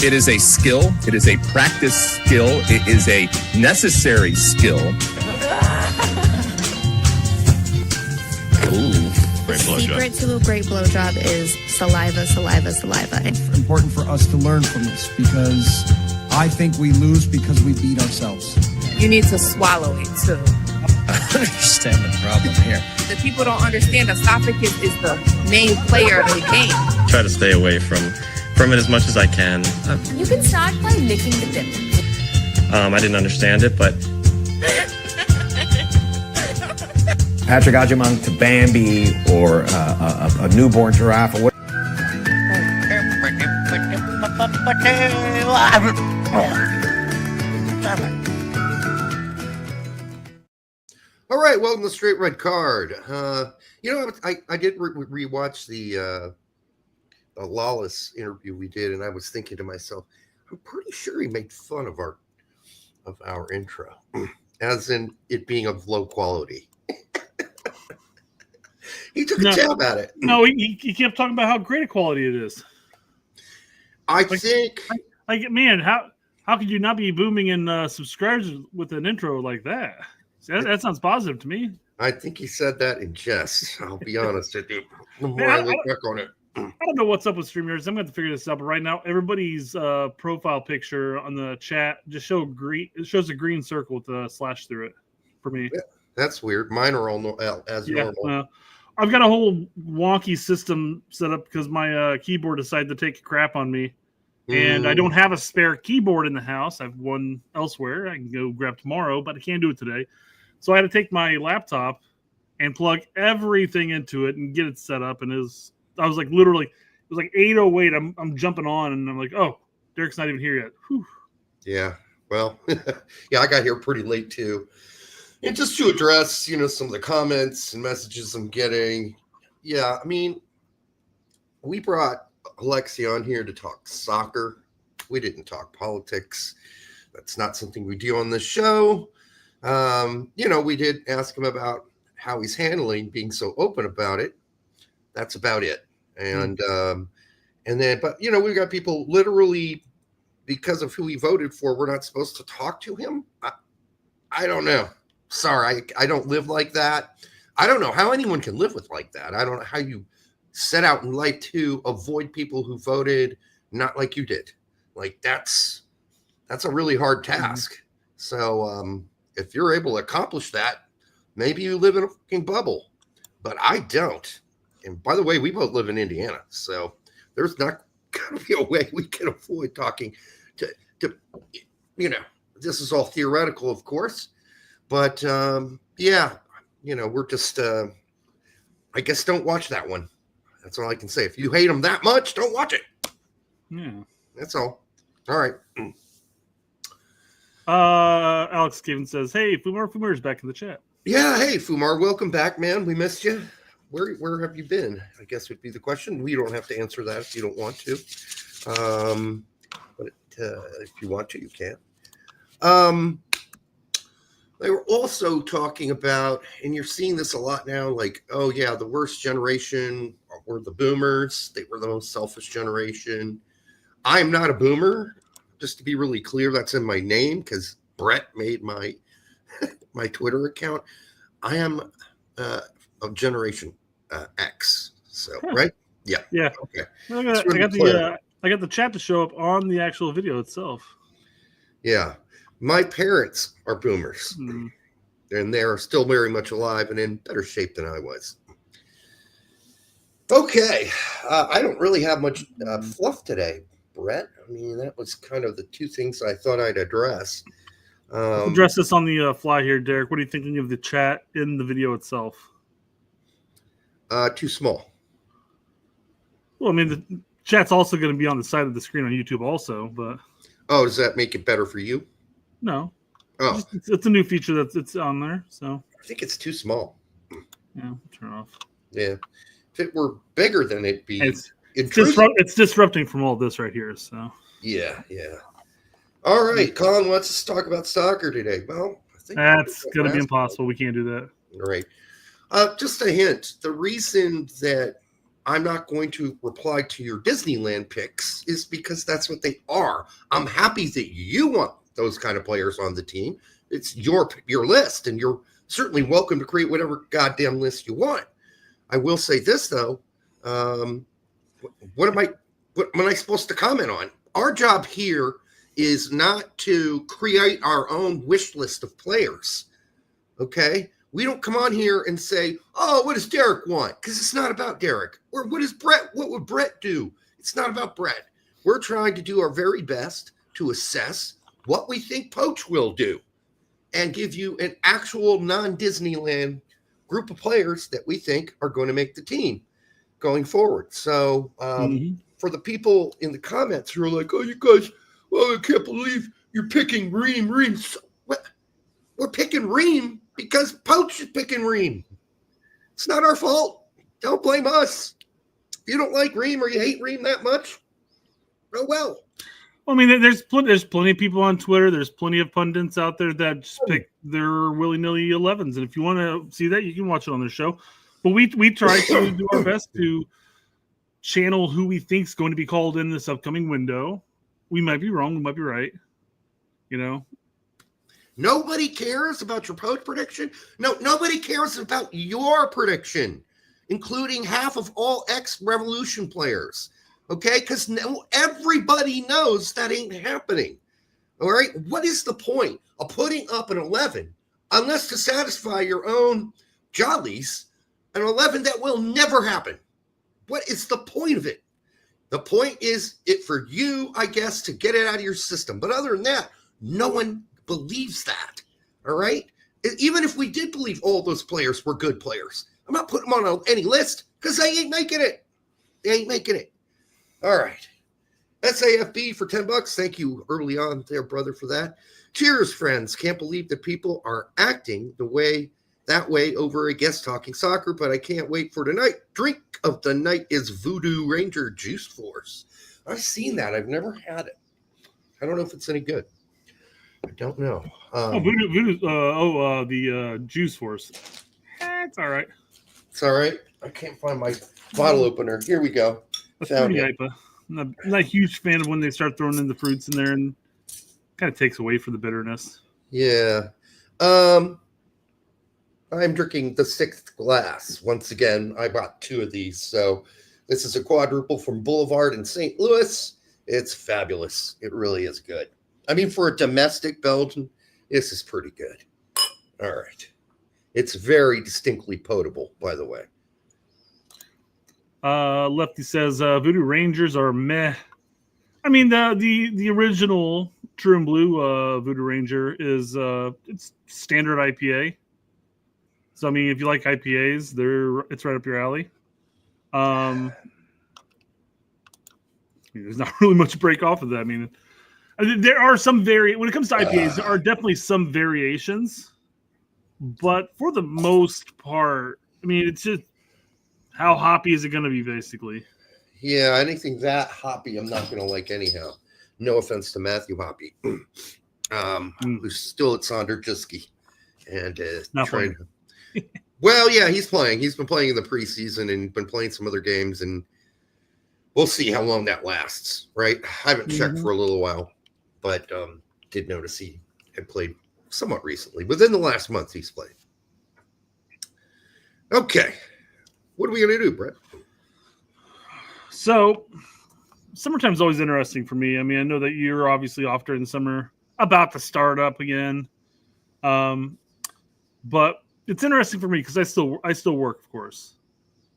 It is a skill. It is a practice skill. It is a necessary skill. Ooh, great blowjob. Secret to a great blowjob is saliva, saliva, saliva. It's important for us to learn from this because I think we lose because we beat ourselves. You need to swallow it too. I don't understand the problem here. The people don't understand esophagus is the main player of the game. Try to stay away from it as much as I can. You can start by licking the dip. I didn't understand it, but Patrick Agyemang to Bambi or a newborn giraffe or what? All right, welcome to Straight Red Card. I did rewatch the Lawless interview we did, and I was thinking to myself, I'm pretty sure he made fun of our intro, as in it being of low quality. He took a jab at it. No, he kept talking about how great a quality it is. I think, man, how could you not be booming in subscribers with an intro like that? That sounds positive to me. I think he said that in jest. I'll be honest with you. The more I look back on it. I don't know what's up with StreamYards. I'm going to have to figure this out. But right now, everybody's profile picture on the chat just it shows a green circle with a slash through it for me. Yeah, that's weird. Mine are all normal. I've got a whole wonky system set up because my keyboard decided to take a crap on me. And I don't have a spare keyboard in the house. I have one elsewhere. I can go grab tomorrow, but I can't do it today. So I had to take my laptop and plug everything into it and get it set up. And I was like, literally, it was like 8:08. I'm jumping on, and I'm like, oh, Derek's not even here yet. Whew. Yeah, well, yeah, I got here pretty late too. And just to address, some of the comments and messages I'm getting. Yeah, I mean, we brought Alexi on here to talk soccer. We didn't talk politics. That's not something we do on this show. We did ask him about how he's handling being so open about it. That's about it. And but we've got people literally because of who he voted for, we're not supposed to talk to him. I don't know. Sorry, I don't live like that. I don't know how anyone can live with like that. I don't know how you set out in life to avoid people who voted not like you did. Like that's a really hard task. So if you're able to accomplish that, maybe you live in a fucking bubble, but I don't. And by the way, we both live in Indiana, so there's not going to be a way we can avoid talking to this is all theoretical, of course, but we're just, I guess don't watch that one. That's all I can say. If you hate them that much, don't watch it. Yeah. That's all. All right. Alex Given says, hey, Fumar's back in the chat. Yeah, hey, Fumar, welcome back, man. We missed you. Where have you been? I guess would be the question. We don't have to answer that if you don't want to. But if you want to, you can. They were also talking about, and you're seeing this a lot now, like, oh, yeah, the worst generation were the boomers. They were the most selfish generation. I'm not a boomer. Just to be really clear, that's in my name because Brett made my Twitter account. I am of Generation X. So, right? Yeah. Yeah. Okay. I got the chat to show up on the actual video itself. Yeah. My parents are boomers, and they're still very much alive and in better shape than I was. Okay. I don't really have much fluff today, Brett. I mean, that was kind of the two things I thought I'd address. Address this on the fly here, Derek. What are you thinking of the chat in the video itself? Too small. Well, I mean, the chat's also going to be on the side of the screen on YouTube also, but... Oh, does that make it better for you? No. Oh. It's a new feature that's on there, so... I think it's too small. Yeah, turn it off. Yeah. If it were bigger, then it'd be... It's disrupting from all this right here, so... Yeah. All right, Colin wants us to talk about soccer today. Well, I think that's going to be impossible. We can't do that. All right. Just a hint. The reason that I'm not going to reply to your Disneyland picks is because that's what they are. I'm happy that you want those kind of players on the team. It's your list, and you're certainly welcome to create whatever goddamn list you want. I will say this, though. What am I supposed to comment on? Our job here is not to create our own wish list of players. Okay? We don't come on here and say, oh, what does Derek want? Because it's not about Derek. Or what would Brett do? It's not about Brett. We're trying to do our very best to assess what we think Poach will do and give you an actual non-Disneyland group of players that we think are going to make the team going forward. So for the people in the comments who are like, oh, you guys, well, I can't believe you're picking Reem. So, we're picking Reem because Poach is picking Reem. It's not our fault. Don't blame us. If you don't like Reem or you hate Reem that much, oh well. I mean, there's plenty of people on Twitter. There's plenty of pundits out there that just pick their willy-nilly 11s. And if you want to see that, you can watch it on their show. But we try to do our best to channel who we think is going to be called in this upcoming window. We might be wrong. We might be right. You know? Nobody cares about your Poach prediction. No, nobody cares about your prediction, including half of all ex-Revolution players. Okay, because everybody knows that ain't happening. All right, what is the point of putting up an 11 unless to satisfy your own jollies? An 11 that will never happen. What is the point of it? The point is it for you, I guess, to get it out of your system. But other than that, no one believes that. All right, even if we did believe all those players were good players, I'm not putting them on any list because they ain't making it. They ain't making it. All right. SAFB for $10. Thank you early on there, brother, for that. Cheers, friends. Can't believe that people are acting that way over a guest talking soccer, but I can't wait for tonight. Drink of the night is Voodoo Ranger Juice Force. I've seen that. I've never had it. I don't know if it's any good. I don't know. The Juice Force. It's all right. It's all right. I can't find my bottle opener. Here we go. Found it. I'm not a huge fan of when they start throwing in the fruits in there and kind of takes away from the bitterness. Yeah. I'm drinking the 6th glass. Once again, I bought 2 of these. So this is a quadruple from Boulevard in St. Louis. It's fabulous. It really is good. I mean, for a domestic Belgian, this is pretty good. All right. It's very distinctly potable, by the way. Lefty says Voodoo Rangers are meh. I mean, the original True and Blue Voodoo Ranger is it's standard IPA. So I mean, if you like IPAs, it's right up your alley. There's not really much to break off of that. I mean, there are some when it comes to IPAs, there are definitely some variations, but for the most part, I mean, it's just how hoppy is it going to be, basically? Yeah, anything that hoppy, I'm not going to like anyhow. No offense to Matthew Hoppy, who's still at Sonderjiski and trying to. Well, yeah, he's playing. He's been playing in the preseason and been playing some other games, and we'll see how long that lasts. Right? I haven't checked for a little while, but did notice he had played somewhat recently. Within the last month, he's played. Okay. What are we going to do, Brett? So, summertime's always interesting for me. I mean, I know that you're obviously off during the summer, about to start up again. But it's interesting for me because I still work, of course.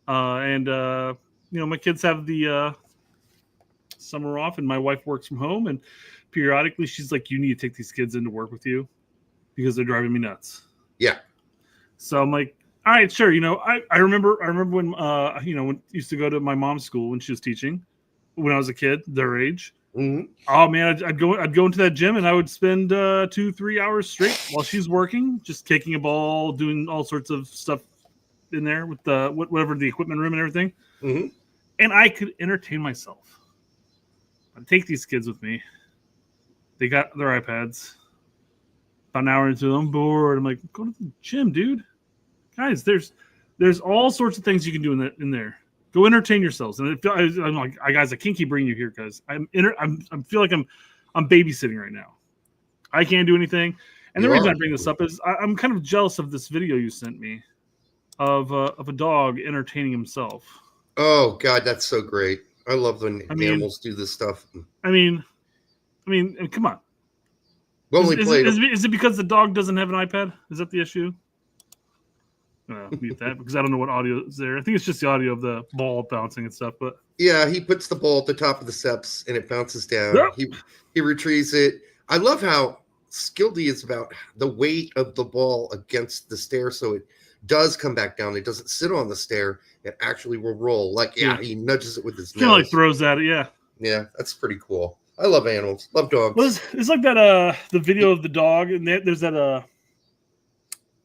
And my kids have the summer off, and my wife works from home. And periodically, she's like, "You need to take these kids into work with you because they're driving me nuts." Yeah. So I'm like, all right, sure. I remember when when I used to go to my mom's school when she was teaching when I was a kid, their age. Mm-hmm. Oh man, I'd go into that gym and I would spend 2-3 hours straight while she's working, just kicking a ball, doing all sorts of stuff in there with whatever the equipment room and everything. Mm-hmm. And I could entertain myself. I'd take these kids with me. They got their iPads. About an hour into them, I'm bored. I'm like, go to the gym, dude. Guys, there's all sorts of things you can do in there. Go entertain yourselves. And I'm like, guys, I can't keep bringing you here because I feel like I'm babysitting right now. I can't do anything. And the reason I bring this up is I'm kind of jealous of this video you sent me of a dog entertaining himself. Oh God, that's so great. I love when animals do this stuff. I mean, come on. Is it because the dog doesn't have an iPad? Is that the issue? Mute that because I don't know what audio is there. I think it's just the audio of the ball bouncing and stuff. But yeah, he puts the ball at the top of the steps and it bounces down. Yep. He retrieves it. I love how skilled he is about the weight of the ball against the stair, so it does come back down. It doesn't sit on the stair. It actually will roll. He nudges it with his nose. Kind of like throws at it. Yeah. Yeah, that's pretty cool. I love animals. Love dogs. Well, it's like that. The video of the dog, and there's that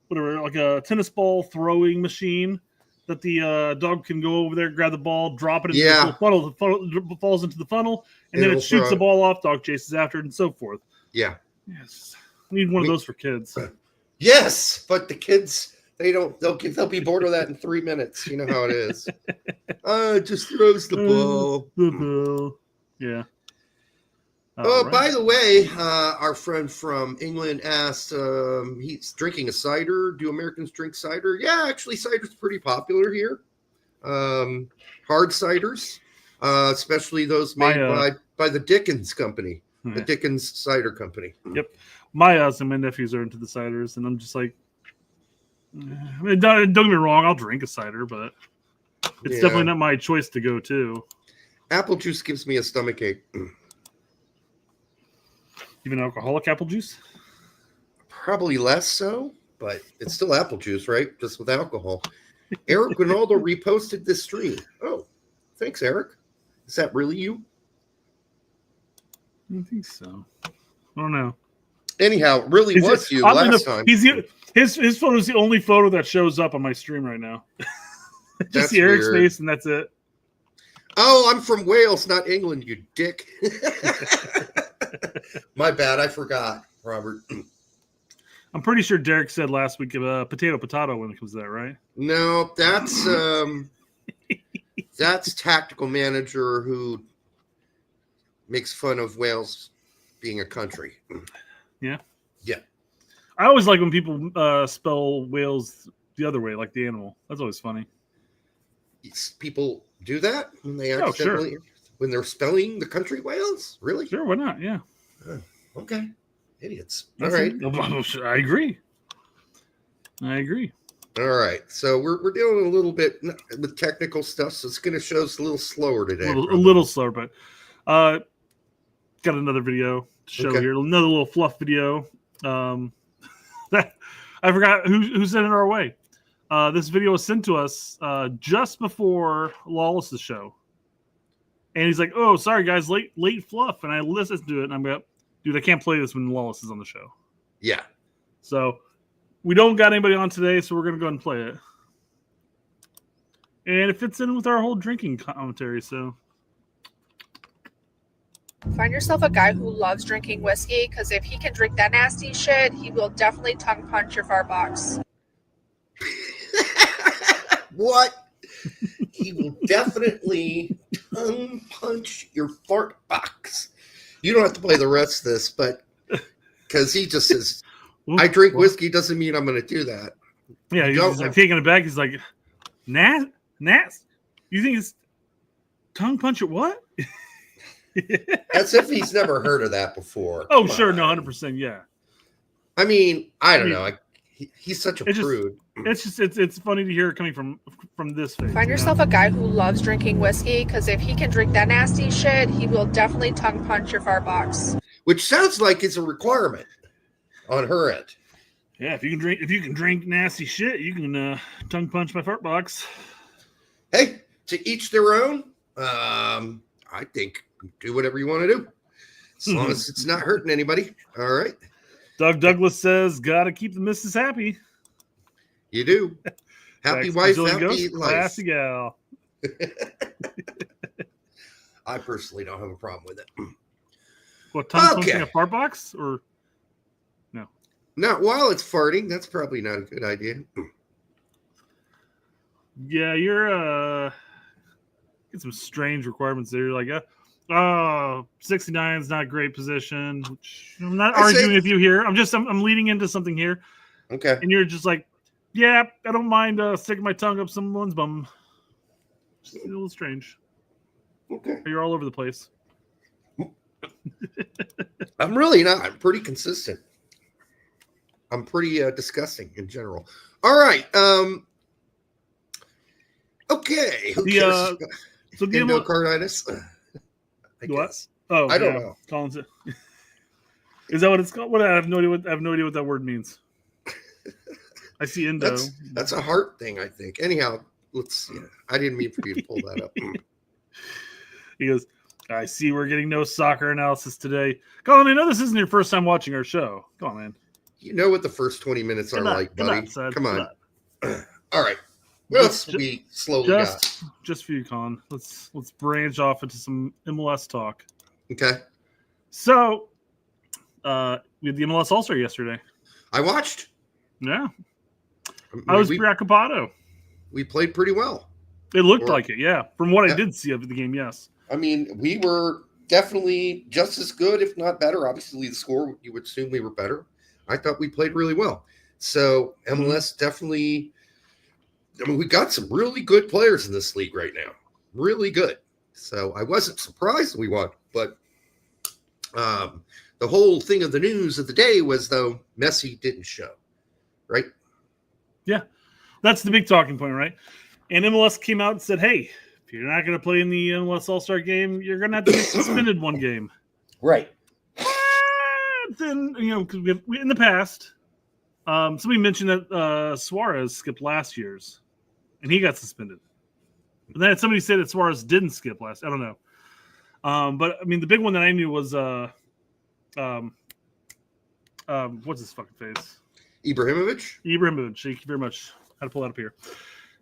whatever, like a tennis ball throwing machine that the dog can go over there, grab the ball, drop it into the funnel. The funnel falls into the funnel, and then it shoots the ball off. Dog chases after it, and so forth. Yeah. Yes. I need one of those for kids. Yes, but the kids they'll be bored of that in 3 minutes. You know how it is. It just throws the ball. The ball. Yeah. By the way, our friend from England asked, he's drinking a cider. Do Americans drink cider? Yeah, actually, cider's pretty popular here. Hard ciders, especially those made by the Dickens Company, the Dickens Cider Company. Yep. Some of my nephews are into the ciders, and I'm just like, I mean, don't get me wrong, I'll drink a cider, but it's definitely not my choice to go to. Apple juice gives me a stomachache. Even alcoholic apple juice? Probably less so, but it's still apple juice, right? Just with alcohol. Eric Ronaldo reposted this stream. Oh, thanks, Eric. Is that really you? I don't think so. I don't know. Anyhow, really was you last time. His photo is the only photo that shows up on my stream right now. Just see Eric's face, and that's it. Oh, I'm from Wales, not England, you dick. My bad. I forgot, Robert. I'm pretty sure Derek said last week potato when it comes to that, right? No, that's tactical manager who makes fun of Wales being a country. Yeah. Yeah. I always like when people spell Wales the other way, like the animal. That's always funny. People do that when they accidentally when they're spelling the country Wales? Really? Sure, why not? Yeah. Okay. Idiots. All right. I agree. All right. So we're dealing a little bit with technical stuff, so it's going to show us a little slower today. A little slower, but got another video to show here. Another little fluff video. I forgot who sent it our way. This video was sent to us just before Lawless's show. And he's like, "Oh, sorry guys, late fluff." And I listened to it, and I'm like, "Dude, I can't play this when Lawless is on the show." Yeah. So we don't got anybody on today, so we're gonna go ahead and play it. And it fits in with our whole drinking commentary. So Find yourself a guy who loves drinking whiskey, because if he can drink that nasty shit, he will definitely tongue punch your fart box. What? He will definitely tongue punch your fart box. You don't have to play the rest of this, but because he just says, I drink whiskey doesn't mean I'm going to do that. Yeah, he's like taking it back. He's like, Nas? You think it's tongue punch your what? As if he's never heard of that before. Oh, sure. No, 100%. Yeah. I mean, I don't know. He's such a prude. It's funny to hear it coming from this face. Find yourself a guy who loves drinking whiskey, because if he can drink that nasty shit, he will definitely tongue punch your fart box. Which sounds like it's a requirement on her end. Yeah, if you can drink nasty shit, you can tongue punch my fart box. Hey, to each their own. I think do whatever you want to do, as long as it's not hurting anybody. All right. Doug Douglas says, "Gotta keep the missus happy." You do. Happy wife, happy life. Classy gal. I personally don't have a problem with it. What, tongue punching a fart box, or no? Not while it's farting. That's probably not a good idea. Yeah, you're get some strange requirements there. You're like, 69 is not a great position. Which I'm not arguing with you here. I'm leading into something here. Okay. And you're just like, yeah, I don't mind sticking my tongue up someone's bum. Just a little strange. Okay. You're all over the place. I'm really not. I'm pretty consistent. I'm pretty disgusting in general. All right. Okay. Who cares? So the endocarditis. What? Oh, I don't know. Collins. Is that what it's called? What? I have no idea what that word means. I see endo. That's a heart thing, I think. Anyhow, let's see. I didn't mean for you to pull that up. He goes, I see we're getting no soccer analysis today. Colin, I know this isn't your first time watching our show. Come on, man. You know what the first 20 minutes are like, buddy. Come on. All right. What else we slowly got? Just for you, Colin. Let's branch off into some MLS talk. Okay. So, we had the MLS All-Star yesterday. I watched. Yeah. I was preoccupado. We played pretty well. It looked like it, yeah. From what I did see of the game, yes. I mean, we were definitely just as good, if not better. Obviously, the score, you would assume we were better. I thought we played really well. So, MLS definitely, I mean, we got some really good players in this league right now. Really good. So, I wasn't surprised we won. But the whole thing of the news of the day was, though, Messi didn't show. Right? Yeah. That's the big talking point, right? And MLS came out and said, hey, if you're not going to play in the MLS All-Star game, you're going to have to get suspended one game. Right. Then, because in the past, somebody mentioned that Suarez skipped last year's, and he got suspended. But then somebody said that Suarez didn't skip last. I don't know. But, I mean, the big one that I knew was, what's his fucking face? Ibrahimovic. Thank you very much. Had to pull that up here.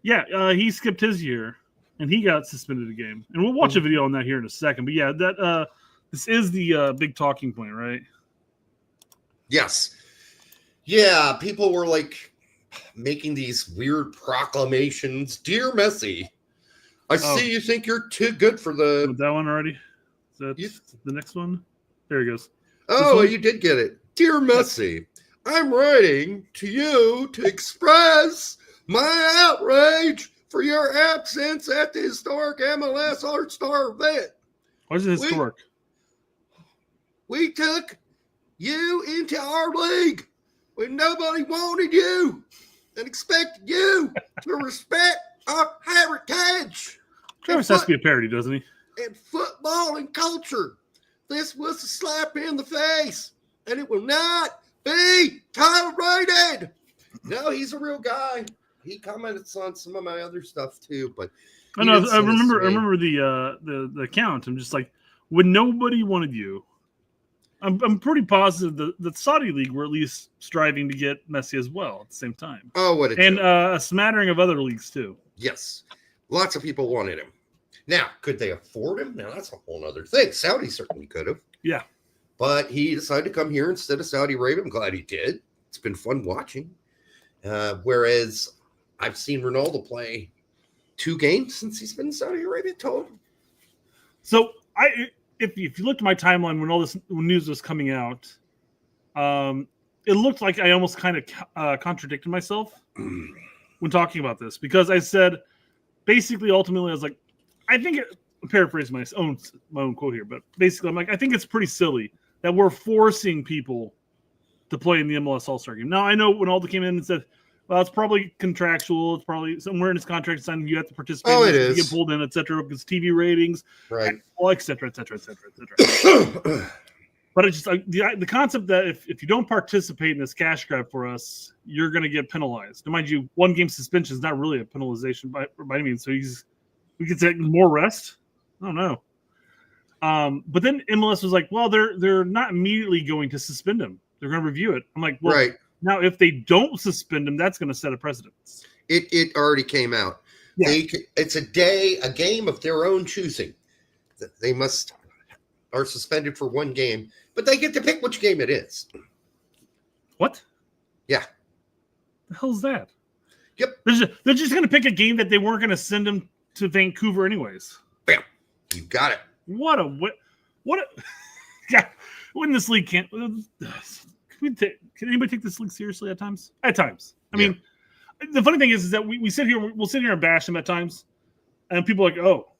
Yeah, he skipped his year, and he got suspended a game. And we'll watch a video on that here in a second. But yeah, that this is the big talking point, right? Yes. Yeah, people were like making these weird proclamations. Dear Messi, I see you think you're too good for the... That one already? Is that the next one? There he goes. Oh, you did get it. Dear Messi, I'm writing to you to express my outrage for your absence at the historic MLS All-Star event. Why is it historic? We took you into our league when nobody wanted you and expected you to respect our heritage. Travis has to be a parody, doesn't he? And football and culture. This was a slap in the face, and it will not be tolerated. No, he's a real guy. He commented on some of my other stuff too, but I know. I remember the account. I'm just like, when nobody wanted you, I'm pretty positive the Saudi league were at least striving to get Messi as well at the same time. Oh, what a and joke. A smattering of other leagues too. Yes, lots of people wanted him. Now, could they afford him? Now that's a whole other thing. Saudi certainly could have. Yeah, but he decided to come here instead of Saudi Arabia. I'm glad he did. It's been fun watching. Whereas I've seen Ronaldo play 2 games since he's been in Saudi Arabia total. So if you looked at my timeline when all this news was coming out, it looked like I almost kind of contradicted myself when talking about this, because I said, basically, ultimately, I was like, I think I'm paraphrasing my own quote here, but basically, I'm like, I think it's pretty silly that we're forcing people to play in the MLS All-Star game. Now, I know when Aldo came in and said, well, it's probably contractual. It's probably somewhere in his contract signing you have to participate. Oh, it is. You get pulled in, et cetera, because TV ratings, right? Et cetera, et cetera, et cetera, et cetera. But it's just like the concept that if you don't participate in this cash grab for us, you're going to get penalized. Now, mind you, 1 game suspension is not really a penalization by any means. So we could say more rest. I don't know. But then MLS was like, well, they're not immediately going to suspend him. They're going to review it. I'm like, well, right. Now if they don't suspend him, that's going to set a precedent. It already came out. Yeah. It's a game of their own choosing. They are suspended for 1 game, but they get to pick which game it is. What? Yeah. The hell's that? Yep. They're just going to pick a game that they weren't going to send them to Vancouver anyways. You got it. What a yeah. When this league can't. Can anybody take this league seriously at times? At times. I mean, the funny thing is that we'll sit here and bash them at times, and people are like, oh,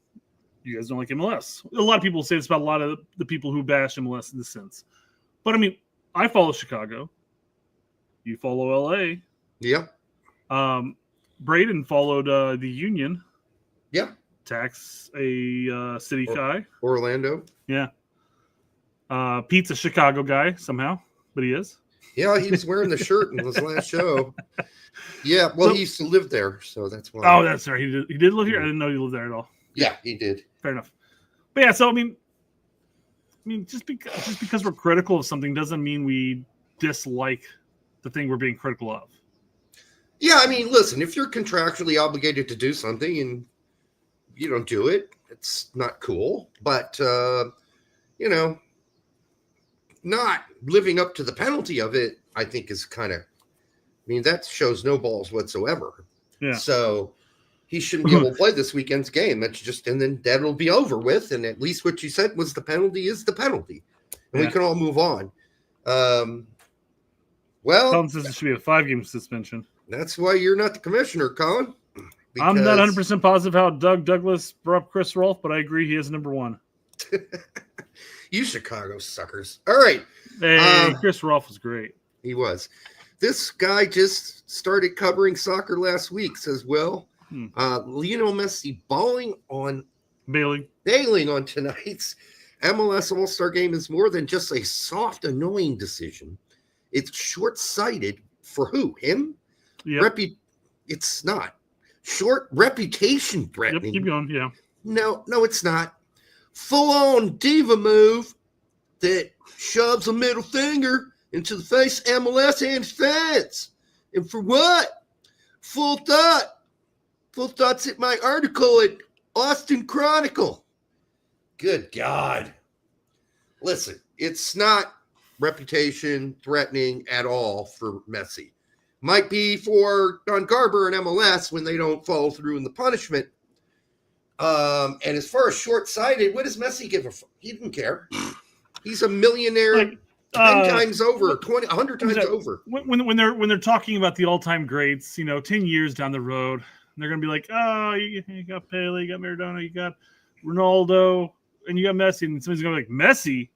you guys don't like MLS. A lot of people say this about a lot of the people who bash MLS in this sense. But I mean, I follow Chicago. You follow LA. Yeah. Braden followed the Union. Yeah. Tax a city guy. Orlando. Yeah. Pete's a Chicago guy somehow, but he is. Yeah, he was wearing the shirt in his last show. Yeah, well, he used to live there, so that's why. Oh, that's right. He did live here. I didn't know he lived there at all. Yeah, he did. Fair enough. But yeah, so I mean, just because we're critical of something doesn't mean we dislike the thing we're being critical of. Yeah, I mean, listen, if you're contractually obligated to do something and you don't do it, it's not cool. But not living up to the penalty of it, I think is kind of, that shows no balls whatsoever. Yeah. So he shouldn't be able to play this weekend's game. That's just, and then that'll be over with. And at least what you said was the penalty is the penalty. And we can all move on. Colin says it should be a 5-game suspension. That's why you're not the commissioner, Colin. I'm not 100% positive how Doug Douglas brought up Chris Rolfe, but I agree he is number 1. You Chicago suckers. All right. Hey, Chris Rolfe was great. He was. This guy just started covering soccer last week, says, Lionel Messi bailing on tonight's MLS All-Star game is more than just a soft, annoying decision. It's short-sighted for who? Him? Yep. It's not. Short reputation threatening. Yep, keep going, yeah. No, it's not. Full-on diva move that shoves a middle finger into the face of MLS and its fans. And for what? Full thoughts at my article at Austin Chronicle. Good God. Listen, it's not reputation threatening at all for Messi. Might be for Don Garber and MLS when they don't follow through in the punishment. And as far as short-sighted, what does Messi give a fuck? He didn't care. He's a millionaire 10 times over, 100 times over. When they're talking about the all-time greats, 10 years down the road, they're going to be like, oh, you got Pele, you got Maradona, you got Ronaldo, and you got Messi. And somebody's going to be like,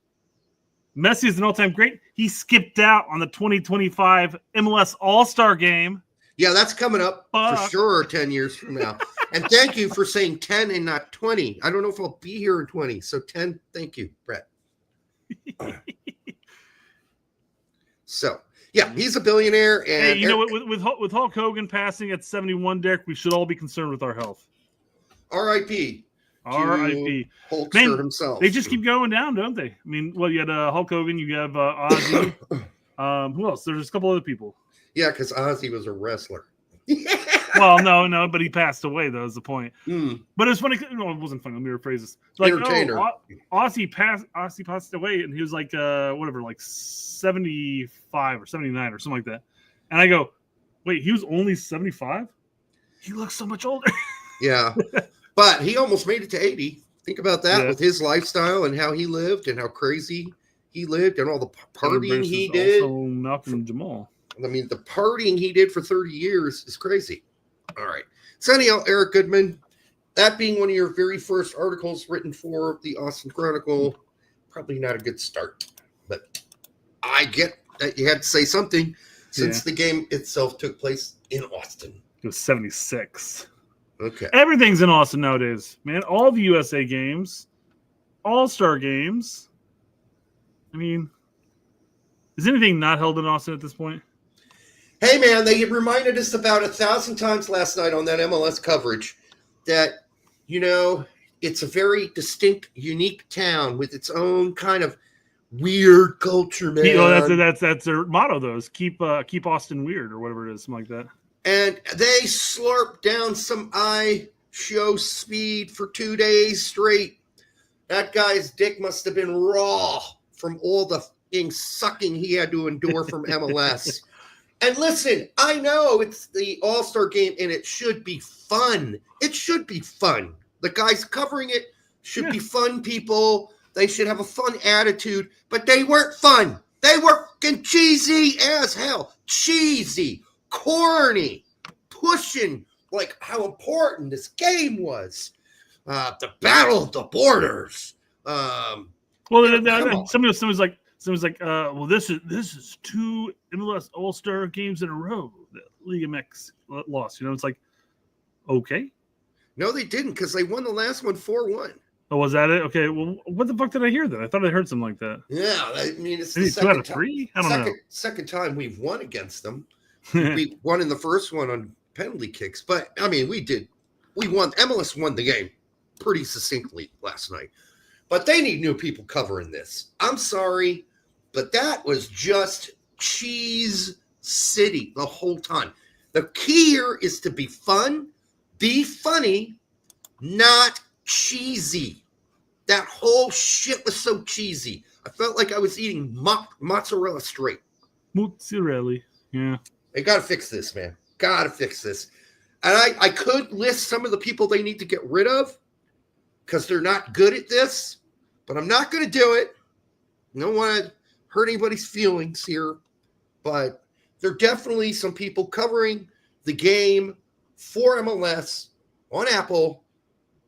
Messi is an all-time great. He skipped out on the 2025 MLS All-Star game. Yeah, that's coming up for sure 10 years from now. And thank you for saying 10 and not 20. I don't know if I'll be here in 20. So 10, thank you, Brett. So, yeah, he's a billionaire. And hey, with Hulk Hogan passing at 71, Derek, we should all be concerned with our health. R.I.P. R.I.P. Hulkster himself. They just keep going down, don't they? I mean, you had Hulk Hogan, you have Ozzy. Who else? There's a couple other people. Yeah, because Ozzy was a wrestler. Well, no, but he passed away. That was the point. But it's funny. No, it wasn't funny. Let me rephrase this. Like, entertainer. Ozzy passed away, and he was like, 75 or 79 or something like that. And I go, wait, he was only 75? He looks so much older. Yeah, but he almost made it to 80. Think about that with his lifestyle and how he lived and how crazy he lived and all the partying he did. Also Malcolm and Jamal. I mean, the partying he did for 30 years is crazy. All right. So anyhow, Eric Goodman, that being one of your very first articles written for the Austin Chronicle, probably not a good start. But I get that you had to say something since the game itself took place in Austin. It was 76. Okay. Everything's in Austin nowadays, man. All the USA games, All-Star games. I mean, is anything not held in Austin at this point? Hey, man, they reminded us about 1,000 times last night on that MLS coverage that, it's a very distinct, unique town with its own kind of weird culture, man. That's their motto, though, is keep Austin weird or whatever it is, something like that. And they slurped down some show speed for 2 days straight. That guy's dick must have been raw from all the sucking he had to endure from MLS. And listen, I know it's the All-Star game and it should be fun. It should be fun. The guys covering it should be fun people. They should have a fun attitude, but they weren't fun. They were fucking cheesy as hell. Cheesy, corny, pushing like how important this game was. The battle of the borders. Somebody's like, well, this is 2 MLS All-Star games in a row that Liga MX lost. You know, it's like, okay. No, they didn't, because they won the last one 4-1. Oh, was that it? Okay. Well, what the fuck did I hear then? I thought I heard something like that. Yeah, I mean, it's Maybe the 2 out second of 3. I don't know. Second time we've won against them. We won in the first one on penalty kicks, but I mean, we won. MLS won the game pretty succinctly last night. But they need new people covering this. I'm sorry, but that was just cheese city the whole time. The key here is to be fun, be funny, not cheesy. That whole shit was so cheesy. I felt like I was eating mozzarella straight. Mozzarella, yeah. They got to fix this, man. Got to fix this. And I could list some of the people they need to get rid of because they're not good at this, but I'm not going to do it. I don't want to hurt anybody's feelings here, but there are definitely some people covering the game for MLS on Apple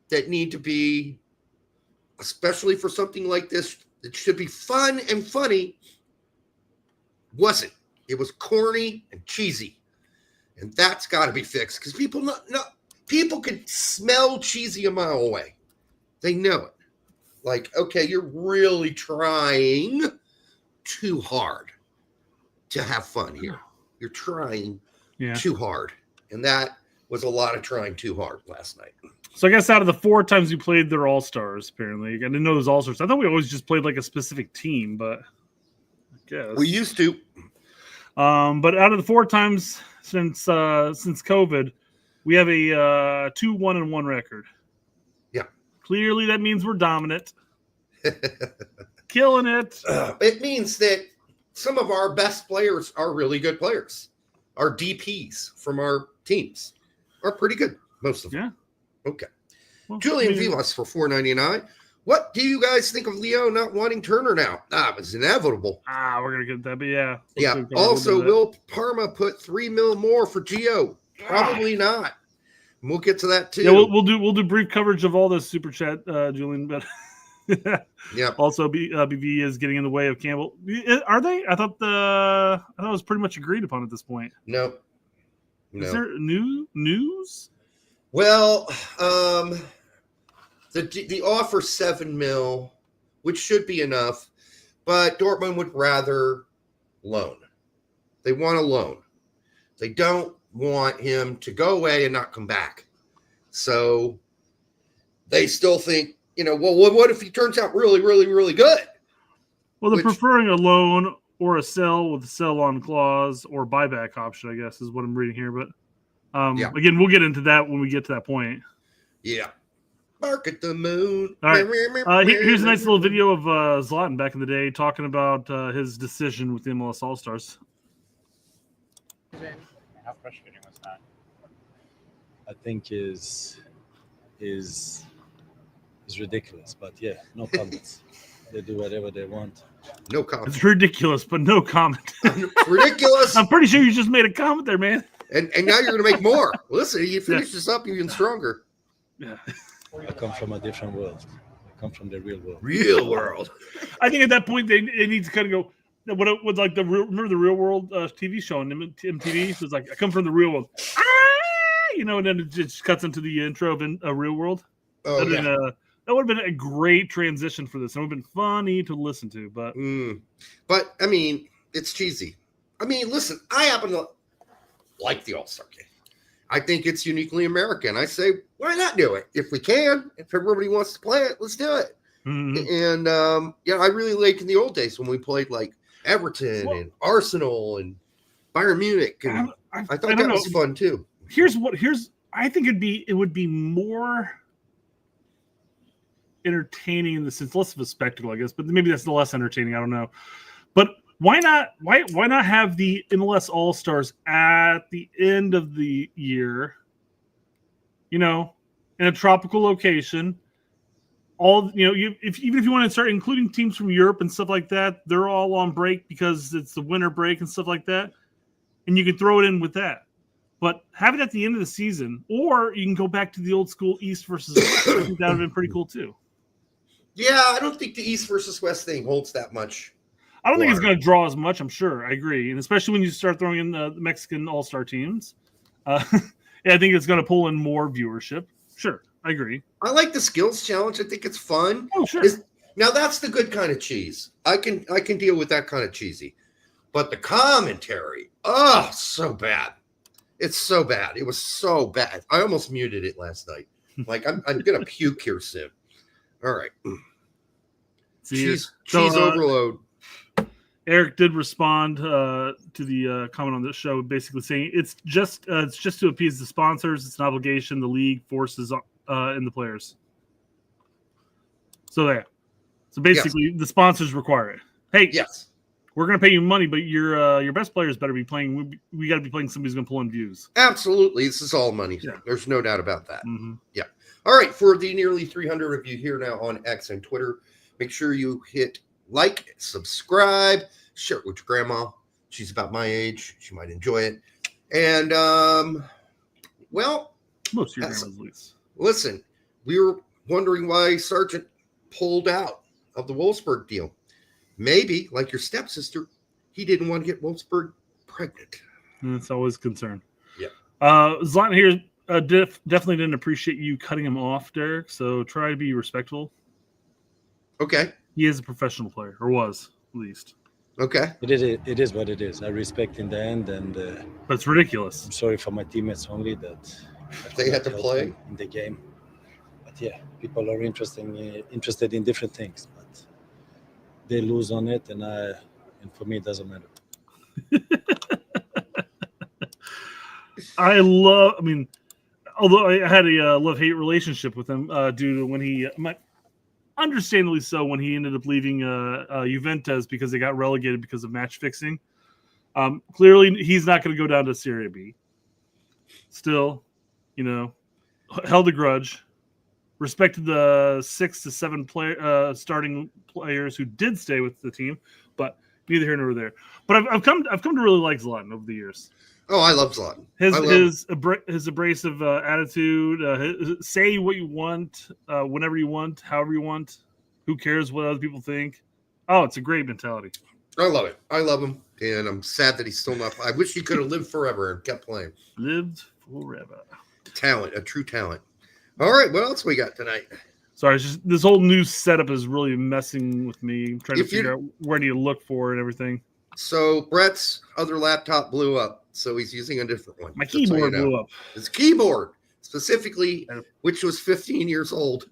that need to be, especially for something like this, it should be fun and funny. Wasn't. It was corny and cheesy. And that's got to be fixed because people can smell cheesy a mile away. They know it. Like, okay, you're really trying too hard to have fun here. You're trying too hard. And that was a lot of trying too hard last night. So I guess out of the 4 times we played, they're All-Stars, apparently. I didn't know those All-Stars. I thought we always just played like a specific team, but I guess. We used to. But out of the 4 times since COVID, we have a 2-1-1 record. Yeah. Clearly that means we're dominant. Killing it. It means that some of our best players are really good players. Our DPs from our teams are pretty good, most of them. Yeah. Okay. Well, Julian Vivas for $4.99. What do you guys think of Leo not wanting Turner now? It was inevitable. We're gonna get that, but yeah. Yeah. Also, will Parma put $3 million more for Gio? Probably not. We'll get to that too. Yeah, we'll do brief coverage of all this super chat, Julian. But yeah. Also, BV is getting in the way of Campbell. Are they? I thought it was pretty much agreed upon at this point. No. Is there news? Well, the offer $7 million, which should be enough, but Dortmund would rather loan. They want a loan. They don't want him to go away and not come back. So they still think, what if he turns out really, really, really good? Well, they're preferring a loan or a sell with a sell-on clause or buyback option, I guess, is what I'm reading here. But again, we'll get into that when we get to that point. Yeah. Bark at the moon. All right. Here's a nice little video of Zlatan back in the day talking about his decision with the MLS All-Stars. How frustrating was that? I think is ridiculous, but yeah, no comments. They do whatever they want. No comment. It's ridiculous, but no comment. Ridiculous. I'm pretty sure you just made a comment there, man. And now you're going to make more. Listen, you finish this up even stronger. Yeah. I come from a different world. I come from the real world. Real world. I think at that point they need to kind of go. What it was like remember the Real World TV show on MTV? It was like, I come from the real world. And then it just cuts into the intro of a Real World. Oh, that would have been a great transition for this. It would have been funny to listen to, but But I mean, it's cheesy. I mean, listen, I happen to like the All-Star game. I think it's uniquely American. I say, why not do it? If we can, if everybody wants to play it, let's do it. Mm-hmm. And I really like in the old days when we played like Everton and Arsenal and Bayern Munich. And I thought that was fun too. I think it would be more entertaining in the sense, less of a spectacle, I guess, but maybe that's the less entertaining. I don't know. But why not have the MLS All-Stars at the end of the year, in a tropical location, all even if you want to start including teams from Europe and stuff like that, they're all on break because it's the winter break and stuff like that, and you can throw it in with that. But have it at the end of the season, or you can go back to the old school East versus West. I think that would have been pretty cool too. Yeah, I don't think the East versus West thing holds that much. I don't think it's going to draw as much. I'm sure. I agree, and especially when you start throwing in the Mexican All-Star teams, I think it's going to pull in more viewership. Sure, I agree. I like the skills challenge. I think it's fun. Oh, sure. Now that's the good kind of cheese. I can deal with that kind of cheesy, but the commentary, so bad. It's so bad. It was so bad. I almost muted it last night. Like I'm gonna puke here soon. All right. Cheese overload. Eric did respond to the comment on this show, basically saying it's just to appease the sponsors. It's an obligation the league forces in the players. So there. So basically, the sponsors require it. Hey, yes, we're going to pay you money, but your best players better be playing. We got to be playing somebody who's going to pull in views. Absolutely, this is all money. Yeah. There's no doubt about that. Mm-hmm. Yeah. All right, for the nearly 300 of you here now on X and Twitter, make sure you hit like, subscribe, share it with your grandma. She's about my age. She might enjoy it. And, well, most of your grandmas, at least. Listen, we were wondering why Sargent pulled out of the Wolfsburg deal. Maybe, like your stepsister, he didn't want to get Wolfsburg pregnant. That's always a concern. Yeah. Zlatan here definitely didn't appreciate you cutting him off, Derek, so try to be respectful. Okay. He is a professional player, or was, at least. Okay. It is what it is. I respect in the end, and but it's ridiculous. I'm sorry for my teammates only that they had to play in the game. But yeah, people are interested in different things, but they lose on it, and for me it doesn't matter. Although I had a love-hate relationship with him due to when he, understandably so, when he ended up leaving Juventus because they got relegated because of match fixing. Clearly, he's not going to go down to Serie B. Still, held a grudge. Respected the 6 to 7 starting players who did stay with the team, but neither here nor there. But I've come to really like Zlatan over the years. Oh, I love Zlatan. His abrasive attitude. Say what you want, whenever you want, however you want. Who cares what other people think? Oh, it's a great mentality. I love it. I love him, and I'm sad that he's still not. I wish he could have lived forever and kept playing. Lived forever. Talent, a true talent. All right, what else we got tonight? Sorry, it's just this whole new setup is really messing with me. I'm trying to figure out where do you look for and everything. So Brett's other laptop blew up, so he's using a different one. My keyboard blew up. His keyboard, specifically, which was 15 years old,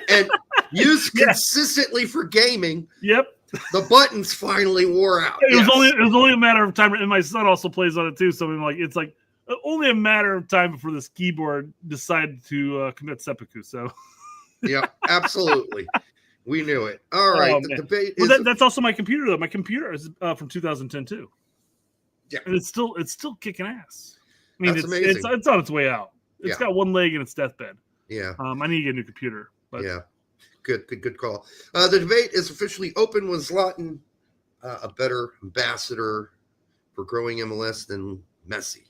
and used consistently for gaming. Yep. The buttons finally wore out. It was only a matter of time, and my son also plays on it too. So it's like only a matter of time before this keyboard decided to commit seppuku. So, yeah, absolutely. We knew it. All right. The debate is that's also my computer, though. My computer is from 2010 too. Yeah, and it's still kicking ass. I mean, that's amazing. It's on its way out. It's got one leg in its deathbed. Yeah. I need to get a new computer. But yeah. Good call. The debate is officially open. Was Zlatan a better ambassador for growing MLS than Messi?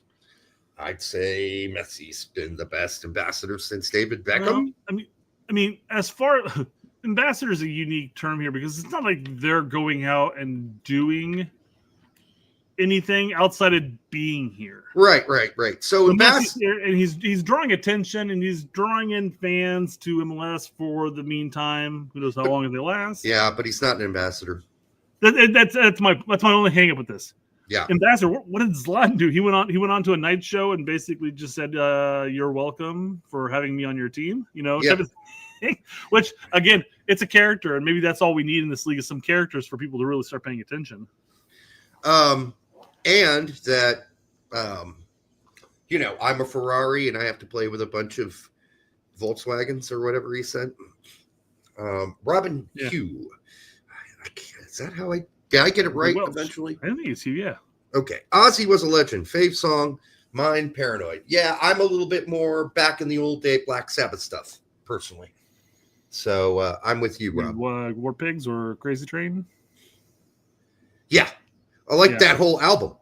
I'd say Messi's been the best ambassador since David Beckham. Well, I mean, as far ambassador is a unique term here because it's not like they're going out and doing anything outside of being here. Right. So ambassador, and he's drawing attention and he's drawing in fans to MLS for the meantime. Who knows how long they last? Yeah, but he's not an ambassador. That's my only hang up with this. Yeah, ambassador. What did Zlatan do? He went on to a night show and basically just said, "You're welcome for having me on your team." Type of thing. Which again, it's a character, and maybe that's all we need in this league is some characters for people to really start paying attention. And that, I'm a Ferrari and I have to play with a bunch of Volkswagens or whatever he said. Robin Hugh. Is that how did I get it right eventually? I think it's Hugh, yeah. Okay. Ozzy was a legend. Fave song, mine, Paranoid. Yeah, I'm a little bit more back in the old day Black Sabbath stuff, personally. So I'm with you, Rob. War Pigs or Crazy Train? Yeah. I like Yeah. that whole album.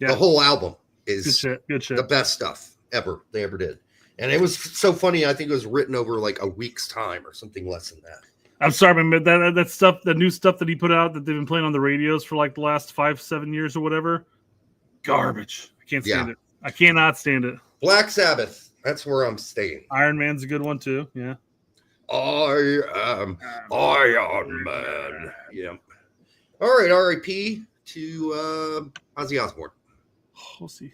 Yeah. The whole album Good is shit. Good shit. the best stuff they ever did. And it was so funny. I think it was written over like a week's time or something less than that. I'm sorry, man, but that stuff, the new stuff that he put out that they've been playing on the radios for like the last 5-7 years or whatever, garbage. I can't stand it. I cannot stand it. Black Sabbath. That's where I'm staying. Iron Man's a good one too. Yeah. I am Iron Man. Yeah. All right. R.I.P. to Ozzy Osbourne. We'll see.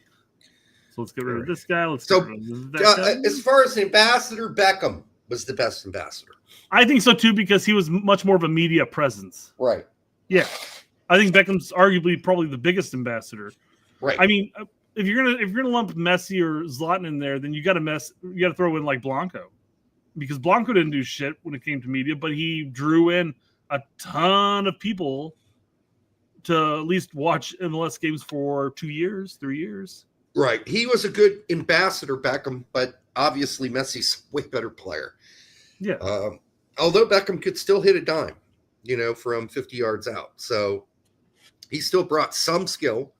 So let's get rid of this guy. Let's So, get rid of that guy. as far as ambassador, Beckham was the best ambassador. I think so too, because he was much more of a media presence. Right. Yeah. I think Beckham's arguably probably the biggest ambassador. Right. I mean, if you're gonna lump Messi or Zlatan in there, then you got to throw in like Blanco, because Blanco didn't do shit when it came to media, but he drew in a ton of people to at least watch MLS games for 2 years, 3 years. Right. He was a good ambassador, Beckham, but obviously Messi's a way better player. Yeah. Although Beckham could still hit a dime, from 50 yards out. So he still brought some skill,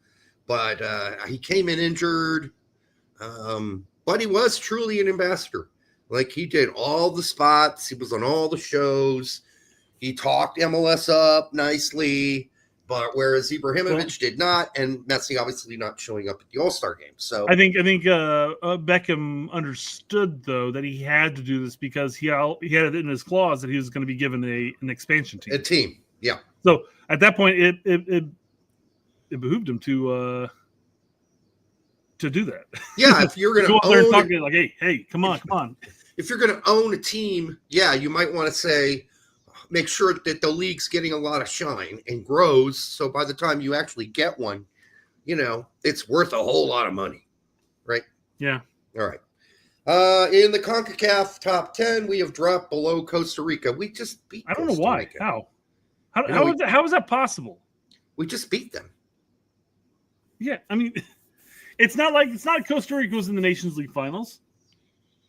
but he came in injured. But he was truly an ambassador. Like, he did all the spots. He was on all the shows. He talked MLS up nicely. But whereas Ibrahimovic did not, and Messi obviously not showing up at the All-Star game. So I think Beckham understood, though, that he had to do this because he had it in his clause that he was going to be given an expansion team. A team, yeah. So at that point, it behooved him to do that. Yeah, if you're going to go out there and talk to like, hey, come on. If you're going to own a team, yeah, you might want to say, make sure that the league's getting a lot of shine and grows. So by the time you actually get one, it's worth a whole lot of money. Right? Yeah. All right. In the CONCACAF top 10, we have dropped below Costa Rica. We just beat I don't know Costa why. Rica. How is that possible? We just beat them. Yeah. I mean, it's not Costa Rica was in the Nations League finals.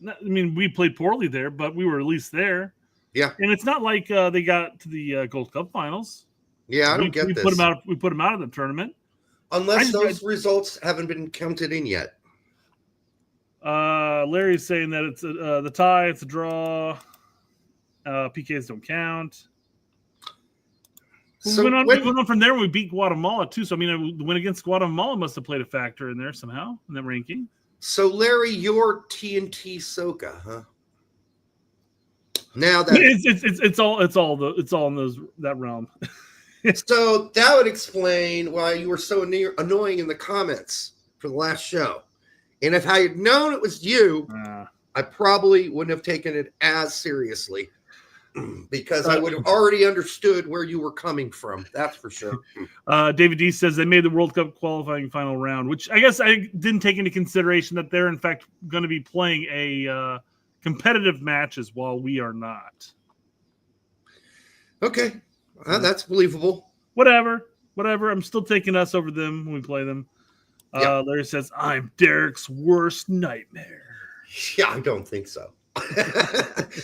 I mean, we played poorly there, but we were at least there. Yeah, and it's not like they got to the Gold Cup finals. Yeah, I don't get this. We put them out of the tournament, unless those results haven't been counted in yet. Larry's saying that it's the tie, it's a draw. PKs don't count. So we went on from there. We beat Guatemala too. So I mean, the win against Guatemala must have played a factor in there somehow in that ranking. So Larry, you're TNT Soca, huh? Now that it's all in that realm. So that would explain why you were so annoying in the comments for the last show. And if I had known it was you, I probably wouldn't have taken it as seriously because I would have already understood where you were coming from. That's for sure. David D says they made the World Cup qualifying final round, which I guess I didn't take into consideration that they're in fact going to be playing a competitive matches while we are not. Okay. That's believable. Whatever. I'm still taking us over them when we play them. Larry says, I'm Derek's worst nightmare. Yeah, I don't think so.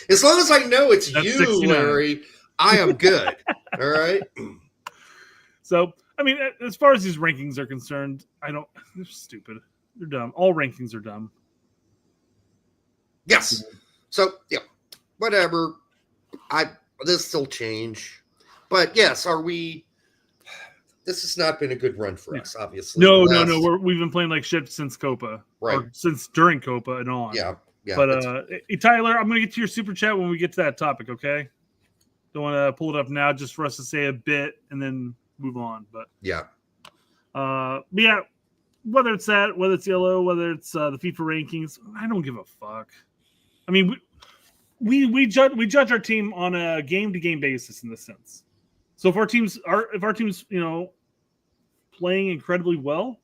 As long as I know it's That's you, 69. Larry, I am good. All right. So, I mean, as far as these rankings are concerned, they're stupid. They're dumb. All rankings are dumb. Yes. So, yeah, whatever. This will change. But yes, this has not been a good run for us, obviously. No. We've been playing like shit since Copa. Right. Or since during Copa and on. Yeah. But Tyler, I'm going to get to your super chat when we get to that topic, okay? Don't want to pull it up now just for us to say a bit and then move on. But yeah. Whether it's that, whether it's yellow, whether it's the FIFA rankings, I don't give a fuck. I mean, we judge our team on a game-to-game basis in this sense. So if our team's playing incredibly well,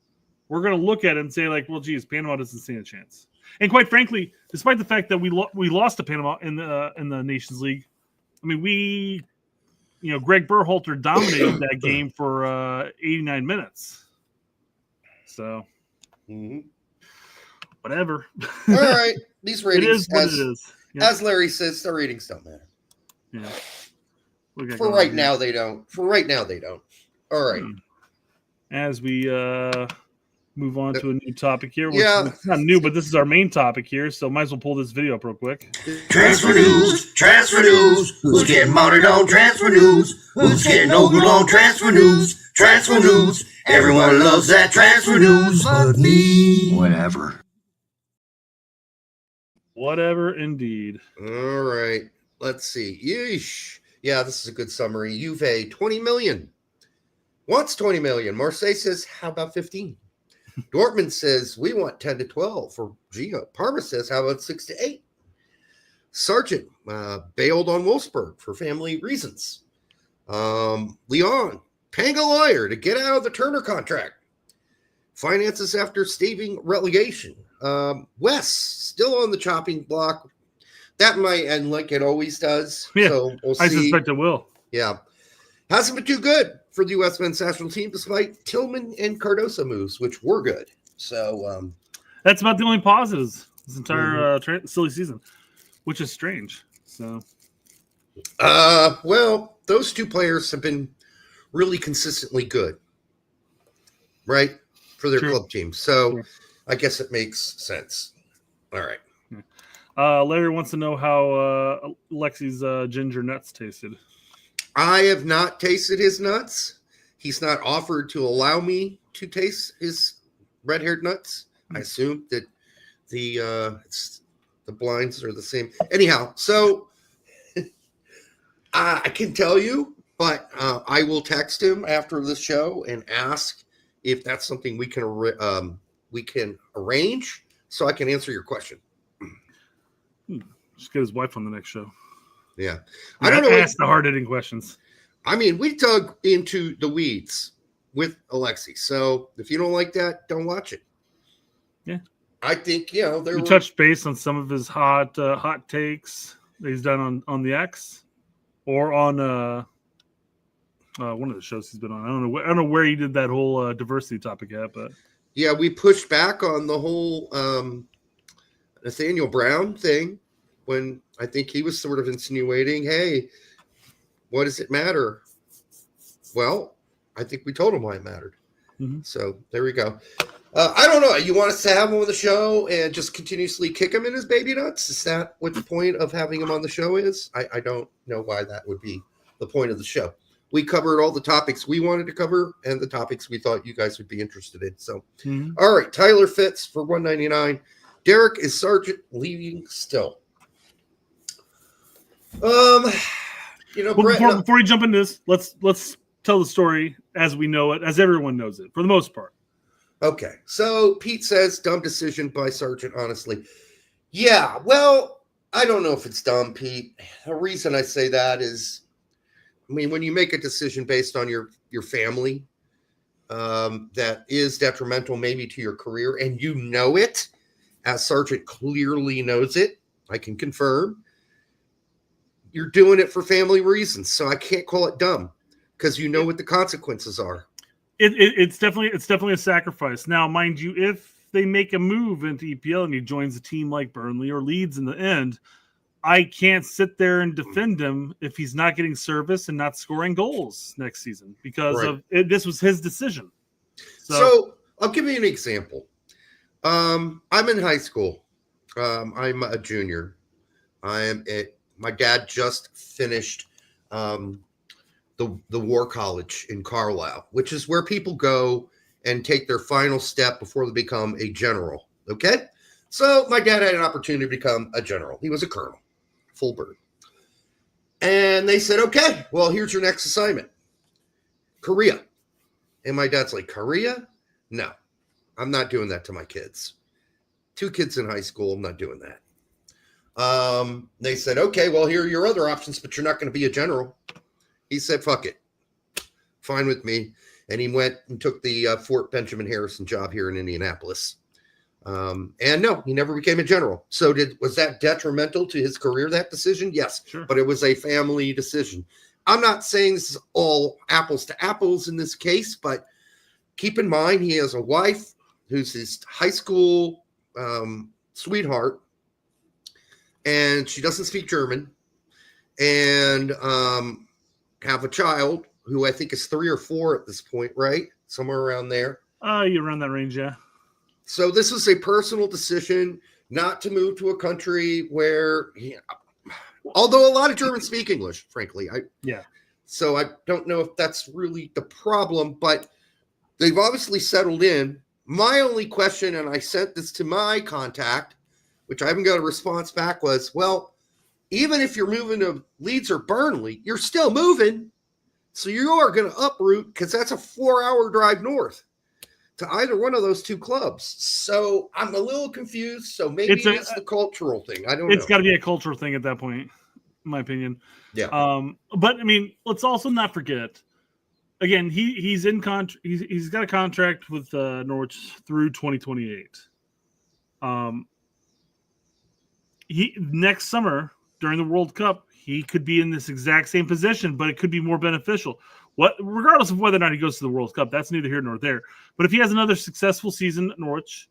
we're going to look at it and say like, well, geez, Panama doesn't stand a chance. And quite frankly, despite the fact that we lost to Panama in the Nations League, I mean, Greg Berhalter dominated that game for 89 minutes. So, whatever. All right. These ratings, it is what it is. Yeah. As Larry says, the ratings don't matter. Yeah. We got For going right on now, they don't. For right now, they don't. All right. As we move on to a new topic here, which Yeah. it's not new, but this is our main topic here, so might as well pull this video up real quick. Transfer news, transfer news. Who's getting mounted on transfer news? Who's getting over on transfer news? Transfer news. Everyone loves that transfer news but me. Whatever. Whatever, indeed. All right. Let's see. Yeesh. Yeah, this is a good summary. Juve, 20 million. Wants 20 million. Marseille says, how about 15? Dortmund says, we want 10 to 12 for Gio. Parma says, how about 6 to 8? Sargent bailed on Wolfsburg for family reasons. Leon, paying a lawyer to get out of the Turner contract. Finances after staving relegation. West, still on the chopping block. That might end like it always does. Yeah, so we'll see. I suspect it will. Yeah. Hasn't been too good for the U.S. men's national team, despite Tillman and Cardoso moves, which were good. So that's about the only positives this entire silly season, which is strange. So, well, those two players have been really consistently good, right, for their club team. So I guess it makes sense. All right. Larry wants to know how Lexi's ginger nuts tasted. I have not tasted his nuts. He's not offered to allow me to taste his red-haired nuts. I assume that the blinds are the same. Anyhow, so I can tell you, but I will text him after the show and ask if that's something we can arrange so I can answer your question. Just get his wife on the next show. Yeah. I don't know. Ask the hard-hitting questions. I mean, we dug into the weeds with Alexi. So if you don't like that, don't watch it. Yeah. I think, we touched base on some of his hot takes that he's done on the X or on one of the shows he's been on. I don't know where he did that whole diversity topic at, but yeah, we pushed back on the whole Nathaniel Brown thing when I think he was sort of insinuating, hey, what does it matter? Well, I think we told him why it mattered. Mm-hmm. So there we go. I don't know. You want us to have him on the show and just continuously kick him in his baby nuts? Is that what the point of having him on the show is? I don't know why that would be the point of the show. We covered all the topics we wanted to cover and the topics we thought you guys would be interested in. So, All right. Tyler Fitz for $199. Derek, is Sargent leaving still? Before we jump into this, let's tell the story as we know it, as everyone knows it, for the most part. Okay, so Pete says dumb decision by Sargent. Honestly, yeah. Well, I don't know if it's dumb, Pete. The reason I say that is, I mean, when you make a decision based on your family, that is detrimental maybe to your career, and you know it, as Sargent clearly knows it. I can confirm. You're doing it for family reasons, so I can't call it dumb because you know what the consequences are. It's definitely a sacrifice. Now, mind you, if they make a move into EPL and he joins a team like Burnley or Leeds in the end, I can't sit there and defend him if he's not getting service and not scoring goals next season because this was his decision. So I'll give you an example. I'm in high school. I'm a junior. My dad just finished the War College in Carlisle, which is where people go and take their final step before they become a general. Okay? So my dad had an opportunity to become a general. He was a colonel, full bird. And they said, okay, well, here's your next assignment. Korea. And my dad's like, Korea? No, I'm not doing that to my kids. 2 kids in high school, I'm not doing that. They said, okay, well, here are your other options, but you're not going to be a general. He said, fuck it. Fine with me. And he went and took the Fort Benjamin Harrison job here in Indianapolis. And no, he never became a general. So was that detrimental to his career, that decision? Yes, sure. But it was a family decision. I'm not saying this is all apples to apples in this case, but keep in mind he has a wife who's his high school sweetheart, and she doesn't speak German. and have a child who I think is 3 or 4 at this point, right? Somewhere around there. You around that range, yeah. So this is a personal decision not to move to a country where, although a lot of Germans speak English, frankly. So I don't know if that's really the problem, but they've obviously settled in. My only question, and I sent this to my contact, which I haven't got a response back, was, well, even if you're moving to Leeds or Burnley, you're still moving. So you are going to uproot, because that's a 4-hour drive north to either one of those 2 clubs. So I'm a little confused. So maybe it's the cultural thing. I don't know. It's got to be a cultural thing at that point, in my opinion. Yeah. But I mean, let's also not forget. Again, he's in he's got a contract with Norwich through 2028. Next summer during the World Cup, he could be in this exact same position, but it could be more beneficial. Regardless of whether or not he goes to the World Cup, that's neither here nor there. But if he has another successful season at Norwich,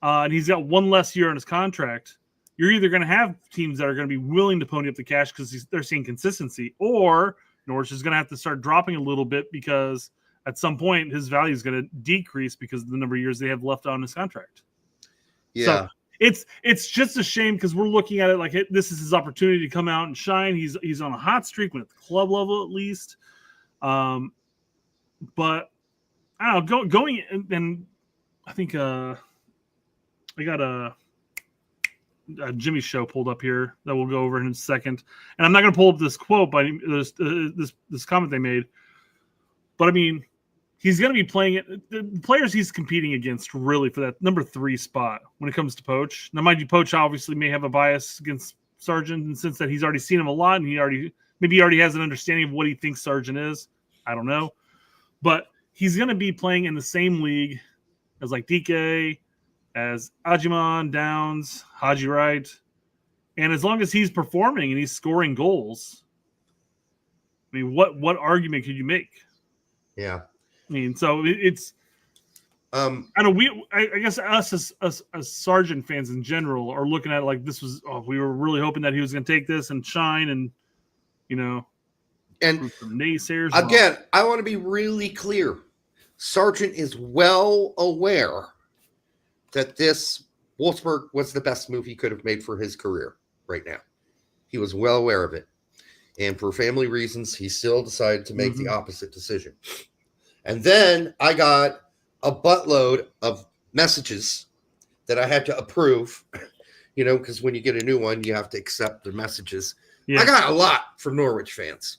and he's got 1 less year on his contract, you're either going to have teams that are going to be willing to pony up the cash because they're seeing consistency, or Norwich is going to have to start dropping a little bit because at some point his value is going to decrease because of the number of years they have left on his contract. Yeah. So it's just a shame because we're looking at it like this is his opportunity to come out and shine. He's on a hot streak at the club level at least. But I don't know, going and I think I got a Jimmy show pulled up here that we'll go over in a second, and I'm not going to pull up this quote by this comment they made, but I mean, he's going to be playing it. The players he's competing against really for that number 3 spot when it comes to Poach. Now, mind you, Poach obviously may have a bias against Sargent in the sense that he's already seen him a lot, and he already has an understanding of what he thinks Sargent is. I don't know, but he's going to be playing in the same league as like DK, as Ajiman, Downs, Haji Wright, and as long as he's performing and he's scoring goals, I mean, what argument could you make? Yeah, I mean, so it's I know I guess us as Sargent fans in general are looking at it like this was we were really hoping that he was going to take this and shine, and and naysayers. Again, I want to be really clear. Sargent is well aware that this Wolfsburg was the best move he could have made for his career right now. He was well aware of it. And for family reasons, he still decided to make the opposite decision. And then I got a buttload of messages that I had to approve, because when you get a new one, you have to accept the messages. Yeah. I got a lot from Norwich fans.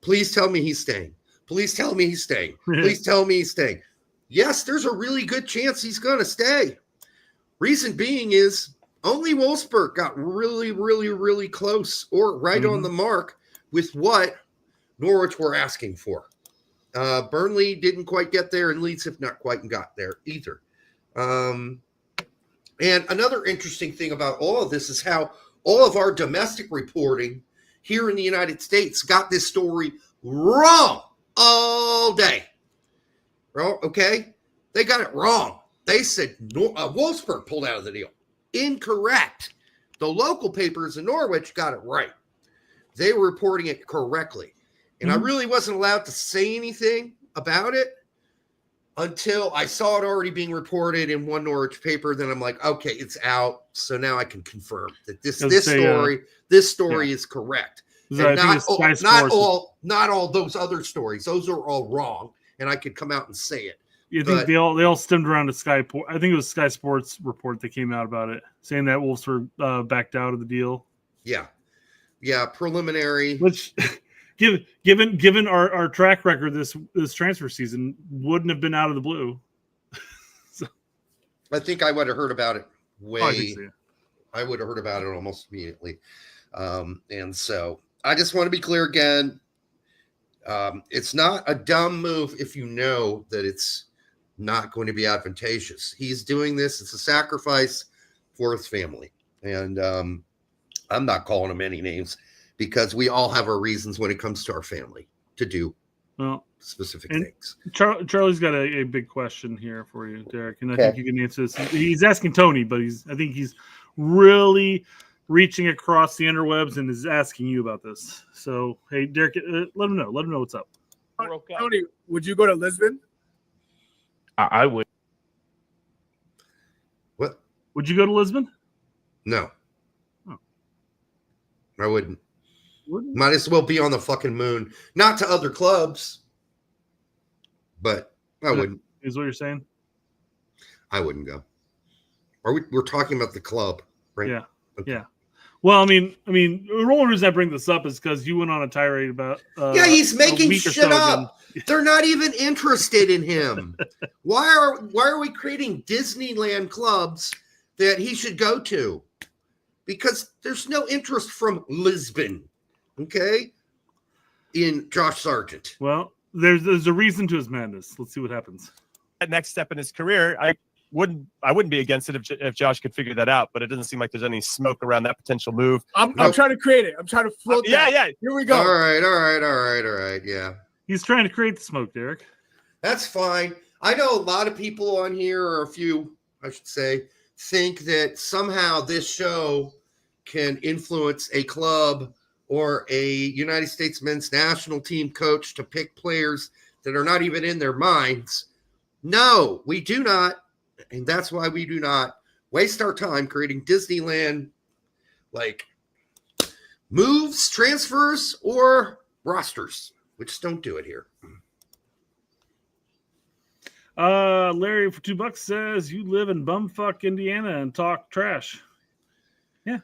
Please tell me he's staying. Please tell me he's staying. Please tell me he's staying. Yes, there's a really good chance he's going to stay. Reason being is only Wolfsburg got really, really, really close or right on the mark with what Norwich were asking for. Burnley didn't quite get there, and Leeds have not quite got there either. And another interesting thing about all of this is how all of our domestic reporting here in the United States got this story wrong all day. Well, okay, they got it wrong. They said Wolfsburg pulled out of the deal. Incorrect. The local papers in Norwich got it right. They were reporting it correctly. And I really wasn't allowed to say anything about it until I saw it already being reported in one Norwich paper. Then I'm like, okay, it's out. So now I can confirm that this story is correct. And not all those other stories. Those are all wrong. And I could come out and say it. You think they all stemmed around to Sky? I think it was Sky Sports report that came out about it, saying that Wolves were backed out of the deal. Yeah, preliminary. Which, given our track record this transfer season, wouldn't have been out of the blue. So, I think I would have heard about it I would have heard about it almost immediately. And so I just want to be clear again. It's not a dumb move if you know that it's not going to be advantageous. He's doing this. It's a sacrifice for his family. And I'm not calling him any names because we all have our reasons when it comes to our family to do specific things. Charlie's got a big question here for you, Derek, and I think you can answer this. He's asking Tony, but I think he's really reaching across the interwebs and is asking you about this. So, hey, Derek, let him know. Let him know what's up. Tony, would you go to Lisbon? I would. What? Would you go to Lisbon? No. Oh. I wouldn't. Wouldn't? Might as well be on the fucking moon. Not to other clubs, but I wouldn't. Is what you're saying? I wouldn't go. We're talking about the club, right? Yeah. Okay. Yeah. Well, I mean, the only reason I bring this up is because you went on a tirade about. Yeah, he's making a week or shit so up. ago. They're not even interested in him. Why are we creating Disneyland clubs that he should go to? Because there's no interest from Lisbon, okay? In Josh Sargent. Well, there's a reason to his madness. Let's see what happens. That next step in his career, I wouldn't be against it if Josh could figure that out, but it doesn't seem like there's any smoke around that potential move. I'm trying to create it. I'm trying to float that. Yeah. Here we go. All right. Yeah. He's trying to create the smoke, Derek. That's fine. I know a lot of people on here, or a few, I should say, think that somehow this show can influence a club or a United States men's national team coach to pick players that are not even in their minds. No, we do not. And that's why we do not waste our time creating Disneyland like moves, transfers, or rosters. We just don't do it here. Larry for $2 says you live in bumfuck Indiana and talk trash. Yeah.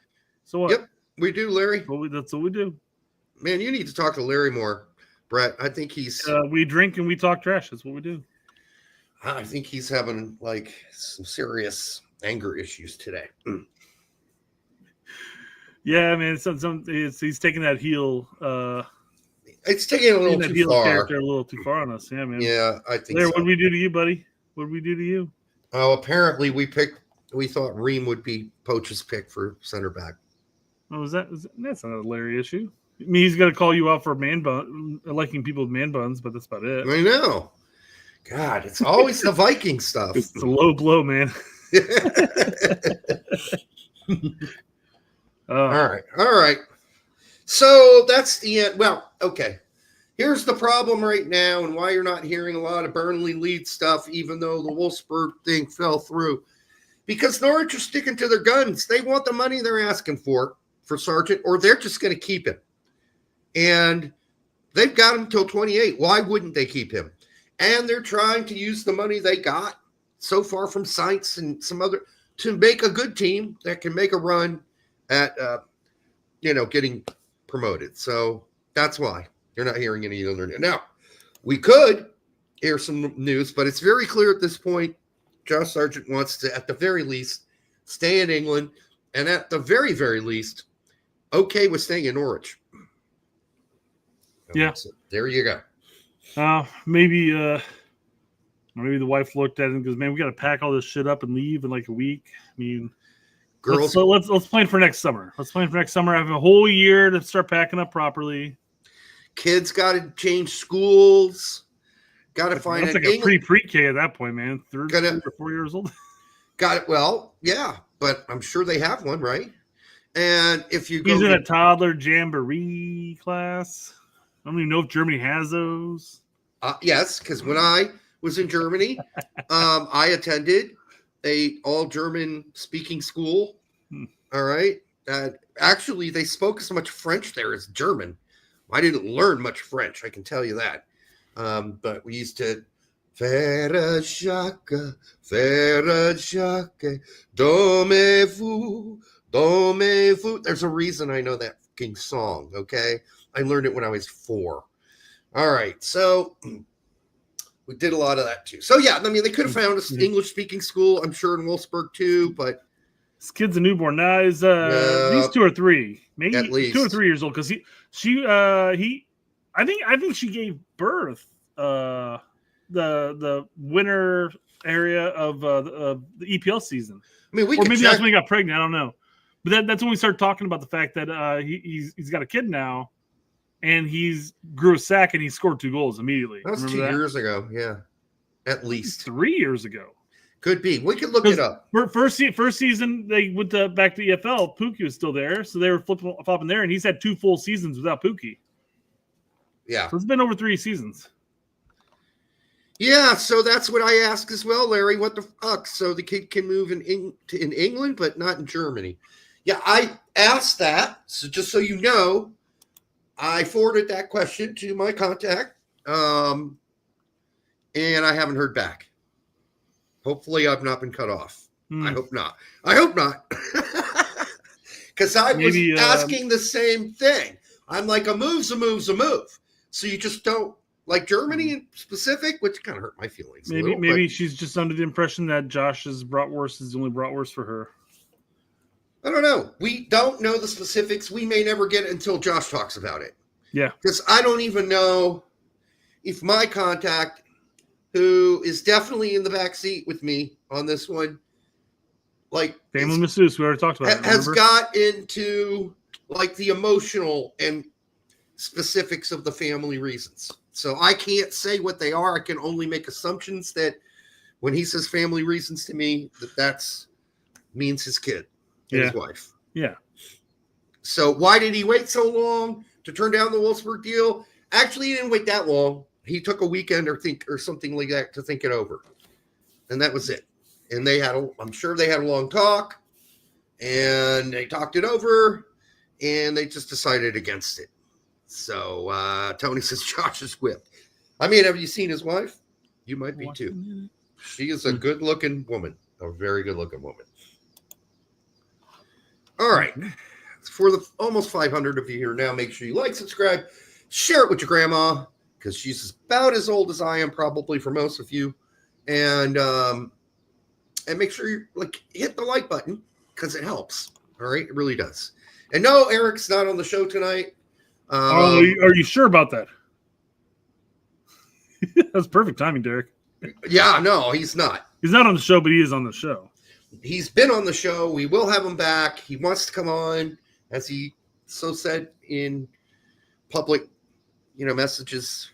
So what? Yep, we do, Larry. That's what we do. Man, you need to talk to Larry more, Brett. I think he's. We drink and we talk trash. That's what we do. I think he's having like some serious anger issues today. Yeah, man. He's taking that heel. It's taking it a little too far. Character a little too far on us. Yeah, man. Yeah, I think. Larry, so. what did we do to you, buddy? What did we do to you? Oh, apparently we thought Ream would be Poach's pick for center back. Oh, that's not a Larry issue. I mean, he's got to call you out for man bun, liking people with man buns, but that's about it. I know. God, it's always the Viking stuff. It's a low blow, man. All right. So that's the end. Well, okay. Here's the problem right now and why you're not hearing a lot of Burnley lead stuff, even though the Wolfsburg thing fell through. Because Norwich are sticking to their guns. They want the money they're asking for Sargent, or they're just going to keep him. And they've got him till 28. Why wouldn't they keep him? And they're trying to use the money they got so far from Saints and some other to make a good team that can make a run at, getting promoted. So that's why you're not hearing any other news. Now, we could hear some news, but it's very clear at this point, Josh Sargent wants to, at the very least, stay in England, and at the very, very least, okay with staying in Norwich. Yeah. So there you go. Maybe the wife looked at it and goes, "Man, we got to pack all this shit up and leave in like a week." I mean, girls, let's plan for next summer. Let's plan for next summer. I have a whole year to start packing up properly. Kids got to change schools. Got to find that's like a pre-K at that point, man. 3 or 4 years old. Got it. Well, yeah, but I'm sure they have one, right? And if you go he's in a toddler jamboree class. I don't even know if Germany has those. Yes, because when I was in Germany, I attended a all-German speaking school. All right. Actually, they spoke as much French there as German. I didn't learn much French, I can tell you that. But we used to faire Jacques, dormez-vous. There's a reason I know that fucking song, okay? I learned it when I was 4. All right, so we did a lot of that too. So yeah, I mean, they could have found an English-speaking school, I'm sure in Wolfsburg too, but this kid's a newborn now. Is he's 2 or 3, maybe at least 2 or 3 years old, because I think she gave birth the winter area of the EPL season. I mean, maybe that's when he got pregnant. I don't know, but that's when we started talking about the fact that he's got a kid now, and he's grew a sack and he scored 2 goals immediately. That was 2 years ago, yeah, at least 3 years ago. Could be. We could look it up. First season, they went back to EFL. Pookie was still there, so they were flopping there, and he's had 2 full seasons without Pookie. Yeah. So it's been over 3 seasons. Yeah, so that's what I ask as well, Larry. What the fuck? So the kid can move in England, but not in Germany. Yeah, I asked that. So just so you know, I forwarded that question to my contact, and I haven't heard back. Hopefully, I've not been cut off. I hope not. I hope not. Because I was asking the same thing. I'm like, a move's a move's a move. So you just don't. Like Germany in specific, which kind of hurt my feelings. Maybe she's just under the impression that Josh's bratwurst is the only bratwurst for her. I don't know. We don't know the specifics. We may never get it until Josh talks about it. Yeah. Because I don't even know if my contact, who is definitely in the back seat with me on this one, like family masseuse, we already talked about it, has got into like the emotional and specifics of the family reasons. So I can't say what they are. I can only make assumptions that when he says family reasons to me, that's means his kid and his wife. Yeah. So why did he wait so long to turn down the Wolfsburg deal? Actually, he didn't wait that long. He took a weekend or something like that to think it over. And that was it. And I'm sure they had a long talk, and they talked it over, and they just decided against it. So Tony says Josh is whipped. I mean, have you seen his wife? You might be too. She is a good-looking woman, a very good-looking woman. All right. For the almost 500 of you here now, make sure you like, subscribe, share it with your grandma, because she's about as old as I am, probably for most of you, and make sure you hit the like button because it helps. All right, it really does. And no, Eric's not on the show tonight. Are you sure about that? That's perfect timing, Derek. Yeah, no, he's not. He's not on the show, but he is on the show. He's been on the show. We will have him back. He wants to come on, as he so said in public, messages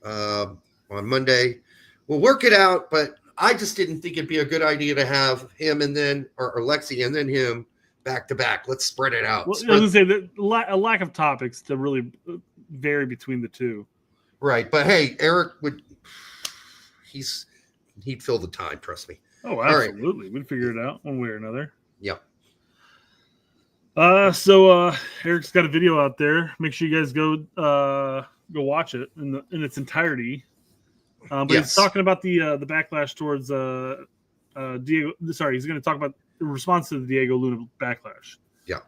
on Monday. We'll work it out, but I just didn't think it'd be a good idea to have him and then or Lexi and then him back to back. Let's spread it out. Well, I was going to say that a lack of topics to really vary between the two. Right, but hey, Eric he'd fill the time. Trust me. Oh, absolutely. Right. We'd figure it out one way or another. Yep. So Eric's got a video out there. Make sure you guys go watch it in its entirety. But he's talking about the backlash towards Diego. Sorry, he's going to talk about the response to the Diego Luna backlash. Yeah.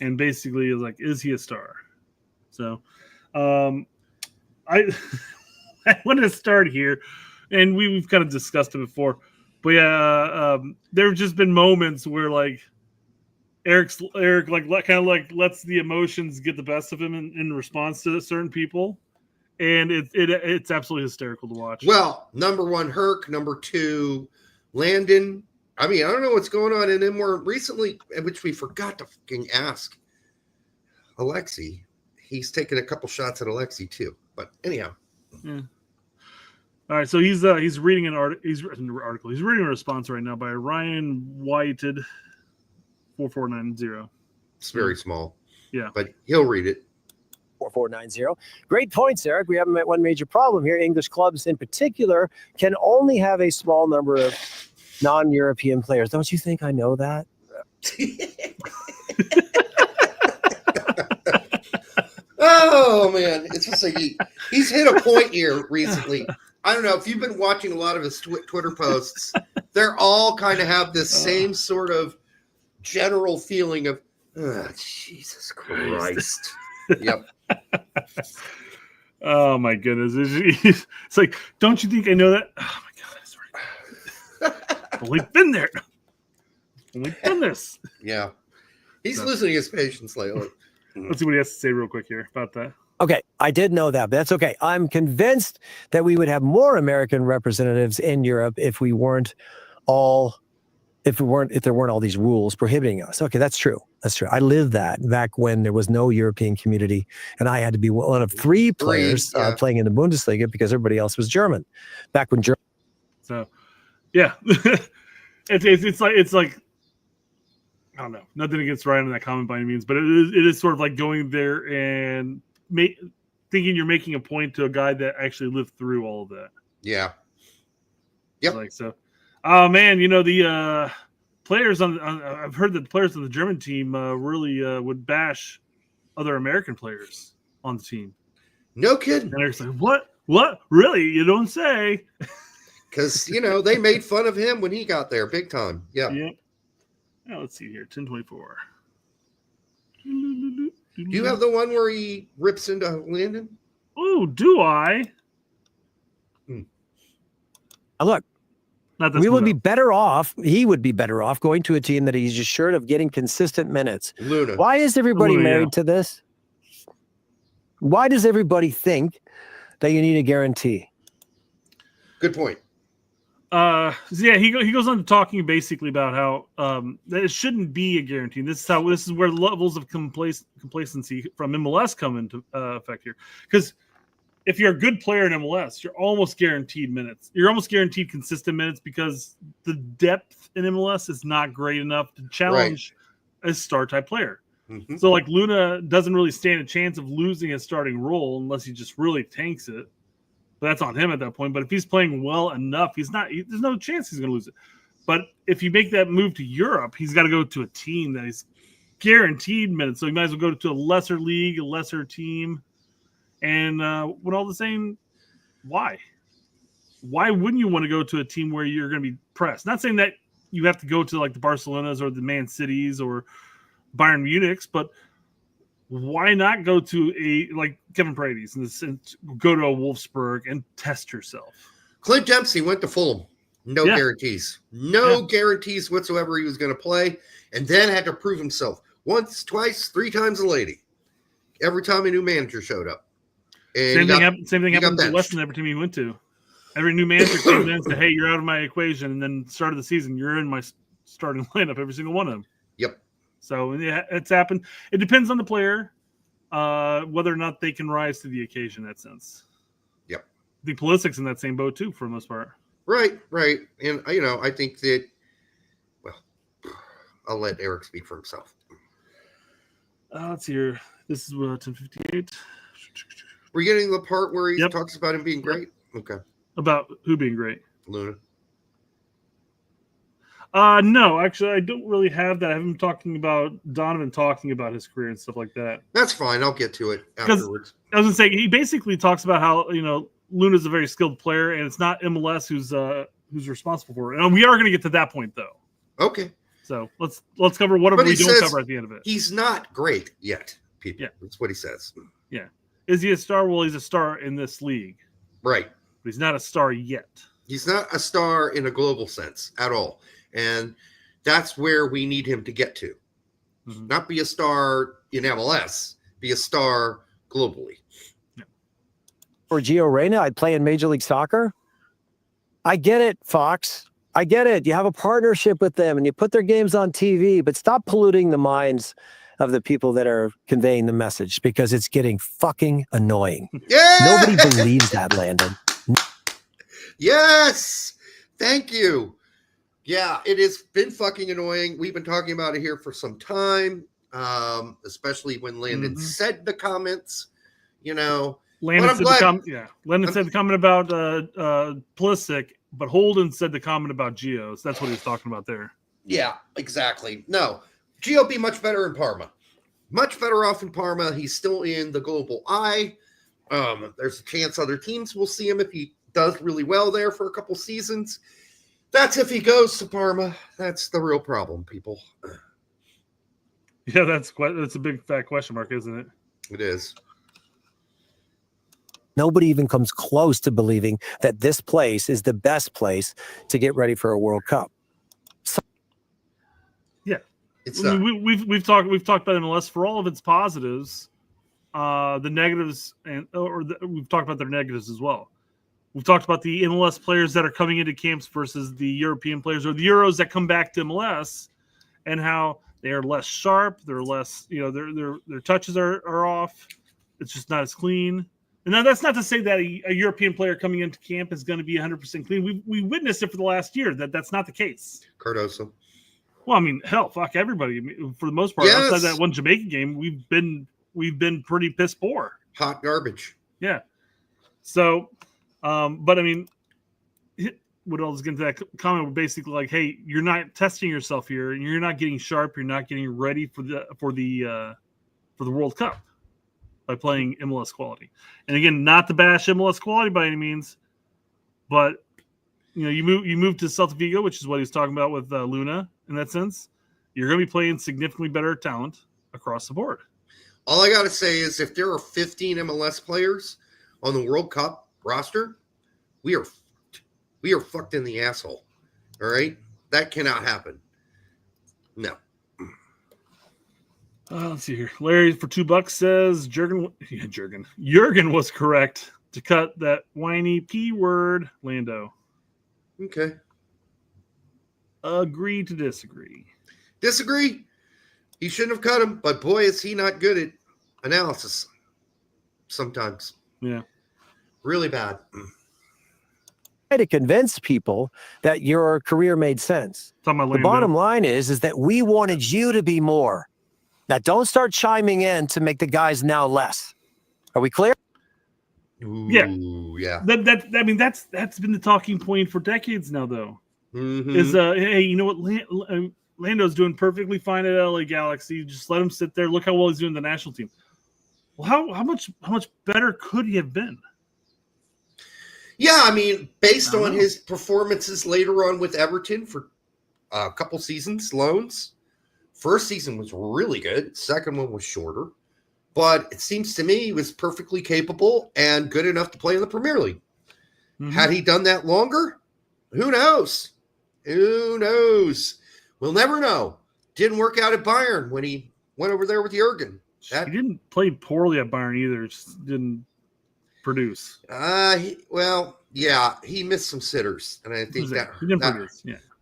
And basically is like, is he a star? So I want to start here, and we've kind of discussed it before. But yeah, there have just been moments where Eric lets the emotions get the best of him in response to certain people, and it's absolutely hysterical to watch. Well, number one, Herc. Number two, Landon. I mean, I don't know what's going on, and then more recently, which we forgot to fucking ask, Alexi. He's taken a couple shots at Alexi too. But anyhow. Yeah. All right, so he's reading an article. He's written an article. He's reading a response right now by Ryan Whited, 4490. It's very small. Yeah, but he'll read it. 4490. Great points, Eric. We have one major problem here. English clubs, in particular, can only have a small number of non-European players. Don't you think I know that? Oh man, it's just like he's hit a point here recently. I don't know if you've been watching a lot of his Twitter posts. They're all kind of have this same sort of general feeling of, Jesus Christ. Yep. Oh my goodness. It's like, don't you think I know that? Oh my God, that's right. We've been there. We've done this. Yeah. He's losing his patience lately. Let's see what he has to say real quick here about that. Okay, I did know that, but that's okay. I'm convinced that we would have more American representatives in Europe if there weren't all these rules prohibiting us. Okay, that's true. That's true. I lived that back when there was no European community, and I had to be one of three players playing in the Bundesliga because everybody else was German. Back when German. So Yeah, it's like I don't know. Nothing against Ryan in that comment by any means, but it is sort of like going there and thinking you're making a point to a guy that actually lived through all of that. Yeah. Yep. Like so. Oh man, the players I've heard that the players on the German team really would bash other American players on the team. No kidding. And Eric's like, what? Really? You don't say? Because they made fun of him when he got there, big time. Yeah. Yep. Now let's see here. 1024. Do you have the one where he rips into Landon? Oh, do I? Look, we would be better off. He would be better off going to a team that he's assured of getting consistent minutes. Luna. Why is everybody married to this? Why does everybody think that you need a guarantee? Good point. He goes on to talking basically about how that it shouldn't be a guarantee. This is where levels of complacency from MLS come into effect here. Because if you're a good player in MLS, you're almost guaranteed minutes. You're almost guaranteed consistent minutes because the depth in MLS is not great enough to challenge a star type player. Mm-hmm. So like Luna doesn't really stand a chance of losing his starting role unless he just really tanks it. But that's on him at that point. But if he's playing well enough, there's no chance he's going to lose it. But if you make that move to Europe, he's got to go to a team that is guaranteed minutes. So he might as well go to a lesser league, a lesser team. And when all the same, why? Why wouldn't you want to go to a team where you're going to be pressed? Not saying that you have to go to like the Barcelonas or the Man Cities or Bayern Munich's, but why not go to like Kevin Paredes and go to a Wolfsburg and test yourself? Clint Dempsey went to Fulham. No guarantees. No guarantees whatsoever he was going to play, and then had to prove himself once, twice, 3 times a lady. Every time a new manager showed up. And same thing happened to Weston every team he went to. Every new manager came in and said, hey, you're out of my equation. And then start of the season, you're in my starting lineup, every single one of them. Yep. So yeah, it's happened. It depends on the player, whether or not they can rise to the occasion in that sense. Yep. The Pulisic's in that same boat too, for the most part. Right. And, I think that, well, I'll let Eric speak for himself. Let's see here. This is 10:58. We're getting the part where he talks about him being great? Okay. About who being great? Luna. No, actually, I don't really have that. I have him talking about Donovan talking about his career and stuff like that. That's fine. I'll get to it afterwards. I was going to say, he basically talks about how, Luna's a very skilled player, and it's not MLS who's responsible for it. And we are going to get to that point, though. Okay. So let's cover whatever we don't cover at the end of it. He's not great yet, people. Yeah. That's what he says. Yeah. Is he a star? Well, he's a star in this league. Right. But he's not a star yet. He's not a star in a global sense at all. And that's where we need him to get to. Mm-hmm. Not be a star in MLS, be a star globally. Yeah. For Gio Reyna, I'd play in Major League Soccer. I get it, Fox. I get it. You have a partnership with them and you put their games on TV, but stop polluting the minds of the people that are conveying the message because it's getting fucking annoying. Yeah! Nobody believes that, Landon. Yes! Thank you. Yeah, it has been fucking annoying. We've been talking about it here for some time, especially when Landon said the comments, Landon said the comment about Pulisic, but Holden said the comment about Gio. So that's what he was talking about there. Yeah, exactly. No, Gio be much better in Parma. Much better off in Parma. He's still in the global eye. There's a chance other teams will see him if he does really well there for a couple seasons. That's if he goes to Parma. That's the real problem, people. Yeah, that's a big fat question mark, isn't it? It is. Nobody even comes close to believing that this place is the best place to get ready for a World Cup. Yeah, it's not. We've talked about MLS for all of its positives, the negatives, we've talked about their negatives as well. We've talked about the MLS players that are coming into camps versus the European players or the Euros that come back to MLS, and how they are less sharp. They're less, their touches are off. It's just not as clean. And now that's not to say that a European player coming into camp is going to be 100% clean. We witnessed it for the last year that's not the case. Cardoso. Well, I mean, hell, fuck everybody. I mean, for the most part, outside that one Jamaica game, we've been pretty piss poor. Hot garbage. Yeah. So, but I mean, what I was getting to that comment was basically like, hey, you're not testing yourself here, and you're not getting sharp. You're not getting ready for the World Cup by playing MLS quality. And again, not to bash MLS quality by any means, but you move to Celta Vigo, which is what he's talking about with Luna. In that sense, you're going to be playing significantly better talent across the board. All I got to say is if there are 15 MLS players on the World Cup roster, we are fucked in the asshole. All right? That cannot happen. No. Let's see here. Larry for $2 says Jurgen was correct to cut that whiny P word, Lando. Okay. Agree to disagree. Disagree. He shouldn't have cut him, but boy, is he not good at analysis sometimes. Yeah. Really bad. Try to convince people that your career made sense. The bottom line is that we wanted you to be more. Now, don't start chiming in to make the guys now less. Are we clear? Ooh, yeah. I mean, that's been the talking point for decades now, though. Mm-hmm. Is hey, you know what? Lando's doing perfectly fine at LA Galaxy. Just let him sit there. Look how well he's doing the national team. Well, how much better could he have been? Yeah, I mean, based on his performances later on with Everton for a couple seasons, loans. First season was really good. Second one was shorter. But it seems to me he was perfectly capable and good enough to play in the Premier League. Mm-hmm. Had he done that longer? Who knows? Who knows? We'll never know. Didn't work out at Bayern when he went over there with Jurgen. He didn't play poorly at Bayern either. Just didn't produce. He missed some sitters, and I think that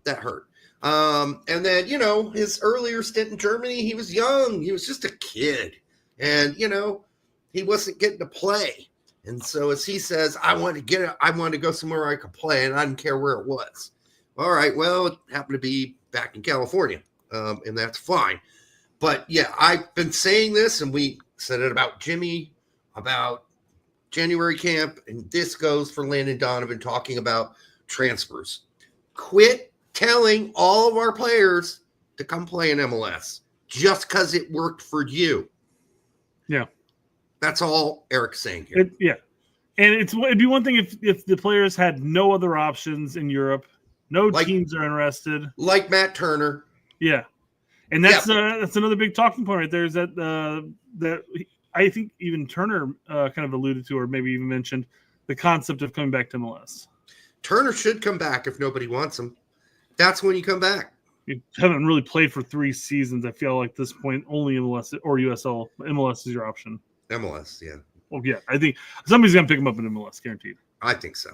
hurt. And then, his earlier stint in Germany, he was young. He was just a kid. And, he wasn't getting to play. And so as he says, I want to go somewhere I could play, and I didn't care where it was. All right, well, it happened to be back in California, and that's fine. But, yeah, I've been saying this, and we said it about Jimmy, about January camp, and this goes for Landon Donovan talking about transfers. Quit telling all of our players to come play in MLS just because it worked for you. Yeah. That's all Eric's saying here. And it'd be one thing if the players had no other options in Europe, teams are interested. Like Matt Turner. Yeah. And that's another big talking point right there is that that I think even Turner kind of alluded to or maybe even mentioned the concept of coming back to MLS. Turner should come back if nobody wants him. That's when you come back. You haven't really played for 3 seasons. I feel like at this point only MLS or USL. MLS is your option. MLS, yeah. Well, yeah. I think somebody's going to pick him up in MLS, guaranteed. I think so.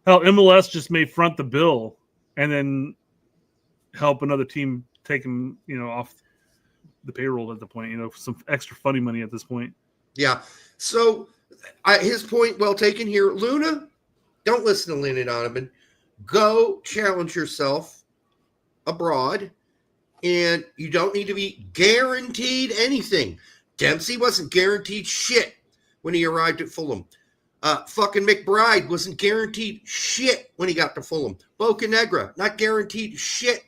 Hell, MLS just may front the bill and then help another team take him, off the payroll at the point, some extra funny money at this point. Yeah. So his point well taken here. Luna, don't listen to Landon Donovan. Go challenge yourself abroad, and you don't need to be guaranteed anything. Dempsey wasn't guaranteed shit when he arrived at Fulham. Fucking McBride wasn't guaranteed shit when he got to Fulham. Bocanegra, not guaranteed shit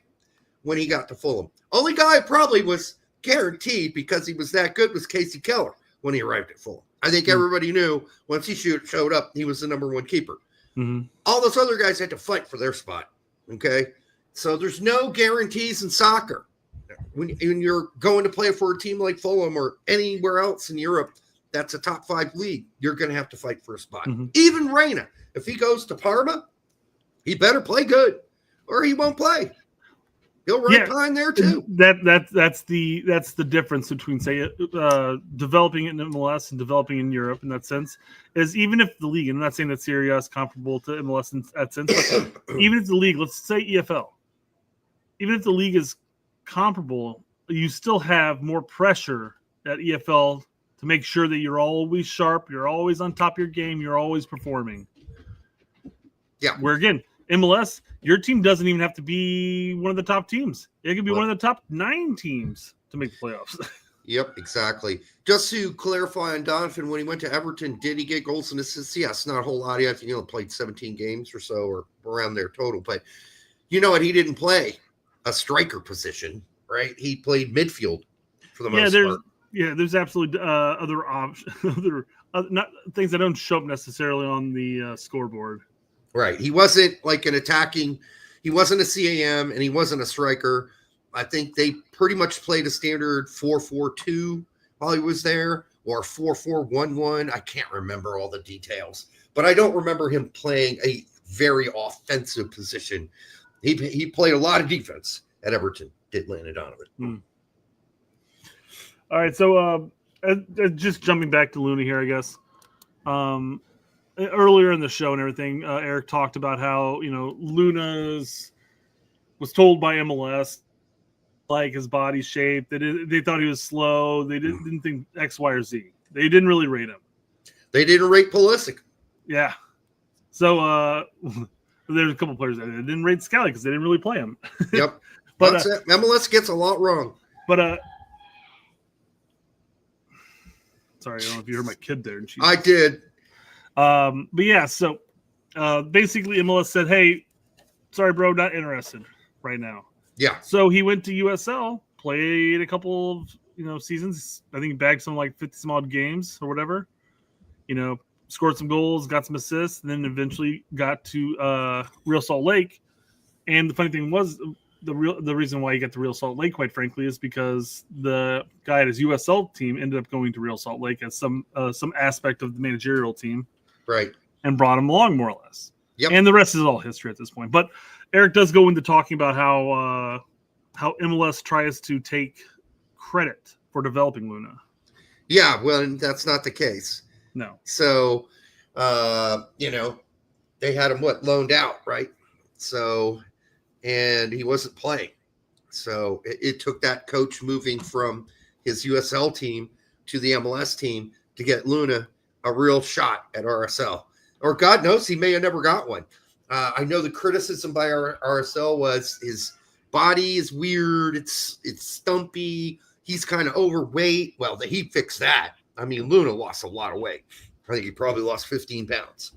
when he got to Fulham. Only guy probably was guaranteed because he was that good was Casey Keller when he arrived at Fulham. I think everybody knew once he showed up, he was the number one keeper. Mm-hmm. All those other guys had to fight for their spot. Okay. So there's no guarantees in soccer. When you're going to play for a team like Fulham or anywhere else in Europe, that's a top 5 league. You're going to have to fight for a spot. Mm-hmm. Even Reina, if he goes to Parma, he better play good or he won't play. He'll run time there too. That's the difference between say developing in MLS and developing in Europe in that sense is even if the league, and I'm not saying that Serie A is comparable to MLS in that sense, but even if the league, let's say EFL, even if the league is comparable, you still have more pressure at EFL to make sure that you're always sharp, you're always on top of your game, you're always performing. Yeah. Where again, MLS, your team doesn't even have to be one of the top teams. It could be one of the top 9 teams to make the playoffs. Yep, exactly. Just to clarify on Donovan, when he went to Everton, did he get goals and assists? Yes, not a whole lot. I think he only played 17 games or so, or around there total. But you know what? He didn't play a striker position, right? He played midfield for the most part. Yeah, there's absolutely other options, not things that don't show up necessarily on the scoreboard. Right. He wasn't like an attacking. He wasn't a CAM, and he wasn't a striker. I think they pretty much played a standard 4-4-2 while he was there, or 4-4-1-1. I can't remember all the details, but I don't remember him playing a very offensive position. He played a lot of defense at Everton, did Landon Donovan. All right, so just jumping back to Luna here, I guess. Earlier in the show and everything, Eric talked about how, Luna's was told by MLS like his body shape. They thought he was slow. They didn't think X, Y, or Z. They didn't really rate him. They didn't rate Pulisic. Yeah. So there's a couple players that didn't rate Scally because they didn't really play him. Yep. But That's it. MLS gets a lot wrong. But sorry, I don't know if you heard my kid there. I did. But yeah, so basically MLS said, hey, sorry, bro, not interested right now. Yeah. So he went to USL, played a couple of, seasons. I think he bagged some like 50 some odd games or whatever. Scored some goals, got some assists, and then eventually got to Real Salt Lake. And the funny thing was, the reason why he got to Real Salt Lake, quite frankly, is because the guy at his USL team ended up going to Real Salt Lake as some aspect of the managerial team. Right. And brought him along more or less. Yep. And the rest is all history at this point. But Eric does go into talking about how MLS tries to take credit for developing Luna. Yeah, well, that's not the case. No. So, they had him loaned out, right? So, and he wasn't playing. So it took that coach moving from his USL team to the MLS team to get Luna a real shot at RSL. Or God knows, he may have never got one. I know the criticism by RSL was his body is weird. It's stumpy. He's kind of overweight. Well, he fixed that. I mean, Luna lost a lot of weight. I think he probably lost 15 pounds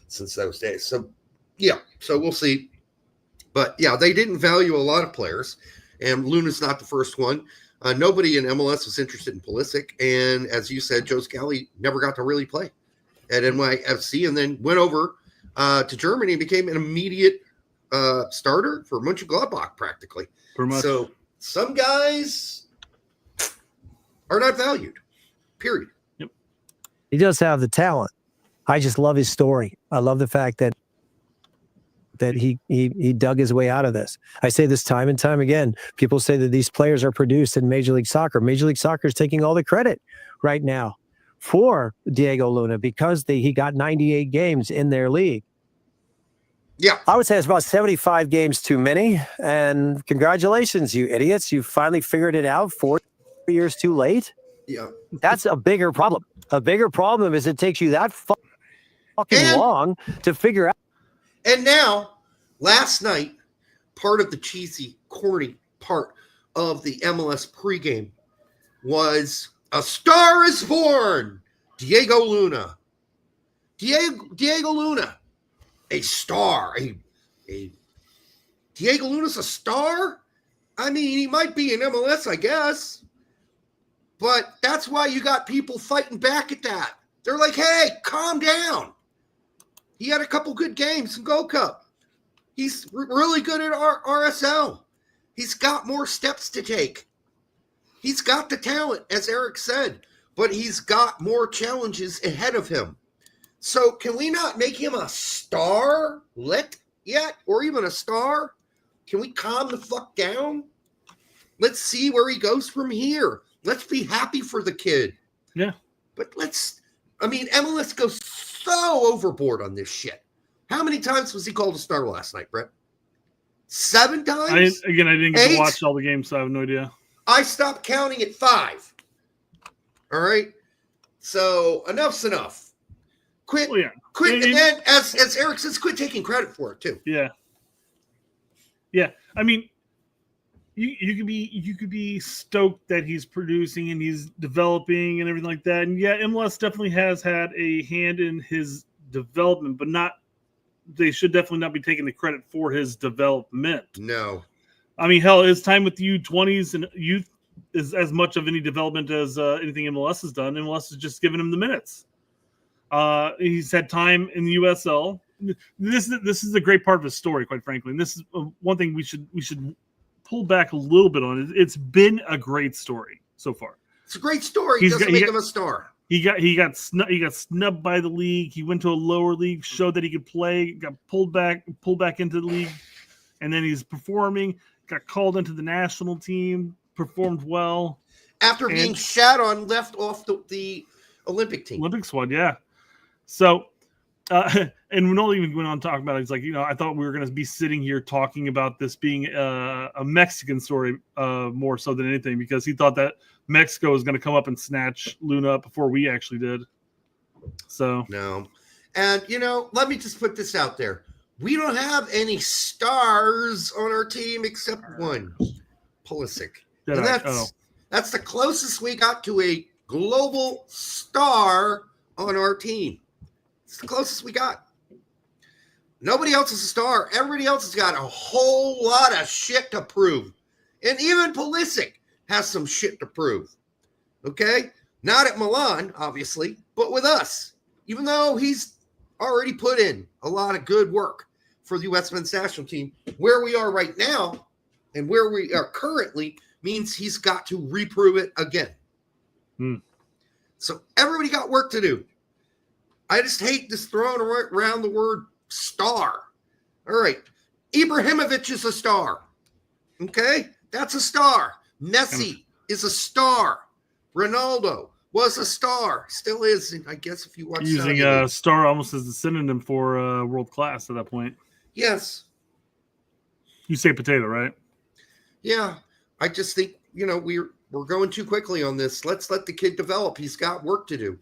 since those days. So, yeah. So we'll see. But, yeah, they didn't value a lot of players. And Luna's not the first one. Nobody in MLS was interested in Pulisic. And as you said, Joe Scally never got to really play at NYFC and then went over to Germany and became an immediate starter for Mönchengladbach practically. So some guys are not valued, period. Yep. He does have the talent. I just love his story. I love the fact that he dug his way out of this. I say this time and time again. People say that these players are produced in Major League Soccer. Major League Soccer is taking all the credit right now for Diego Luna because he got 98 games in their league. Yeah. I would say it's about 75 games too many. And congratulations, you idiots. You finally figured it out 4 years too late. Yeah. That's a bigger problem. A bigger problem is it takes you that fucking long to figure out. And now, last night, part of the cheesy, corny part of the MLS pregame was a star is born. Diego Luna. Diego Luna. A star. Diego Luna's a star? I mean, he might be in MLS, I guess. But that's why you got people fighting back at that. They're like, hey, calm down. He had a couple good games in Gold Cup. He's really good at RSL. He's got more steps to take. He's got the talent, as Eric said, but he's got more challenges ahead of him. So can we not make him a starlet yet, or even a star? Can we calm the fuck down? Let's see where he goes from here. Let's be happy for the kid. Yeah. But MLS goes so overboard on this shit. How many times was he called a star last night, Brett? 7 times? I didn't get to watch all the games, so I have no idea. I stopped counting at 5. All right? So enough's enough. Quit. Well, yeah. Quit. And then, as Eric says, quit taking credit for it too. Yeah. Yeah. I mean, you could be stoked that he's producing and he's developing and everything like that. And yeah, MLS definitely has had a hand in his development, but they should definitely not be taking the credit for his development. No. I mean, hell, his time with the U20s and youth is as much of any development as anything MLS has done. MLS has just given him the minutes. He's had time in the USL. This is the great part of his story, quite frankly. And this is one thing we should pull back a little bit on. It's been a great story so far. It's a great story. It doesn't make him a star. He got snubbed by the league. He went to a lower league, showed that he could play, got pulled back into the league, and then he's performing. Got called into the national team, performed well after being shat on, left off the Olympic team, Olympic squad. Yeah. So, and we're not even going on to talk about it. It's like, I thought we were going to be sitting here talking about this being a Mexican story more so than anything, because he thought that Mexico was going to come up and snatch Luna up before we actually did. So no. And, let me just put this out there. We don't have any stars on our team except one, Pulisic. And that's the closest we got to a global star on our team. It's the closest we got. Nobody else is a star. Everybody else has got a whole lot of shit to prove. And even Pulisic has some shit to prove. Okay? Not at Milan, obviously, but with us. Even though he's already put in a lot of good work for the U.S. men's national team. Where we are right now and where we are currently means he's got to reprove it again. So everybody got work to do. I just hate this throwing around the word star. All right. Ibrahimovic is a star. Okay? That's a star. Messi is a star. Ronaldo was a star. Still is, I guess, if you watch. Using star almost as a synonym for world class at that point. Yes. You say potato, right? Yeah. I just think, we're going too quickly on this. Let's let the kid develop. He's got work to do.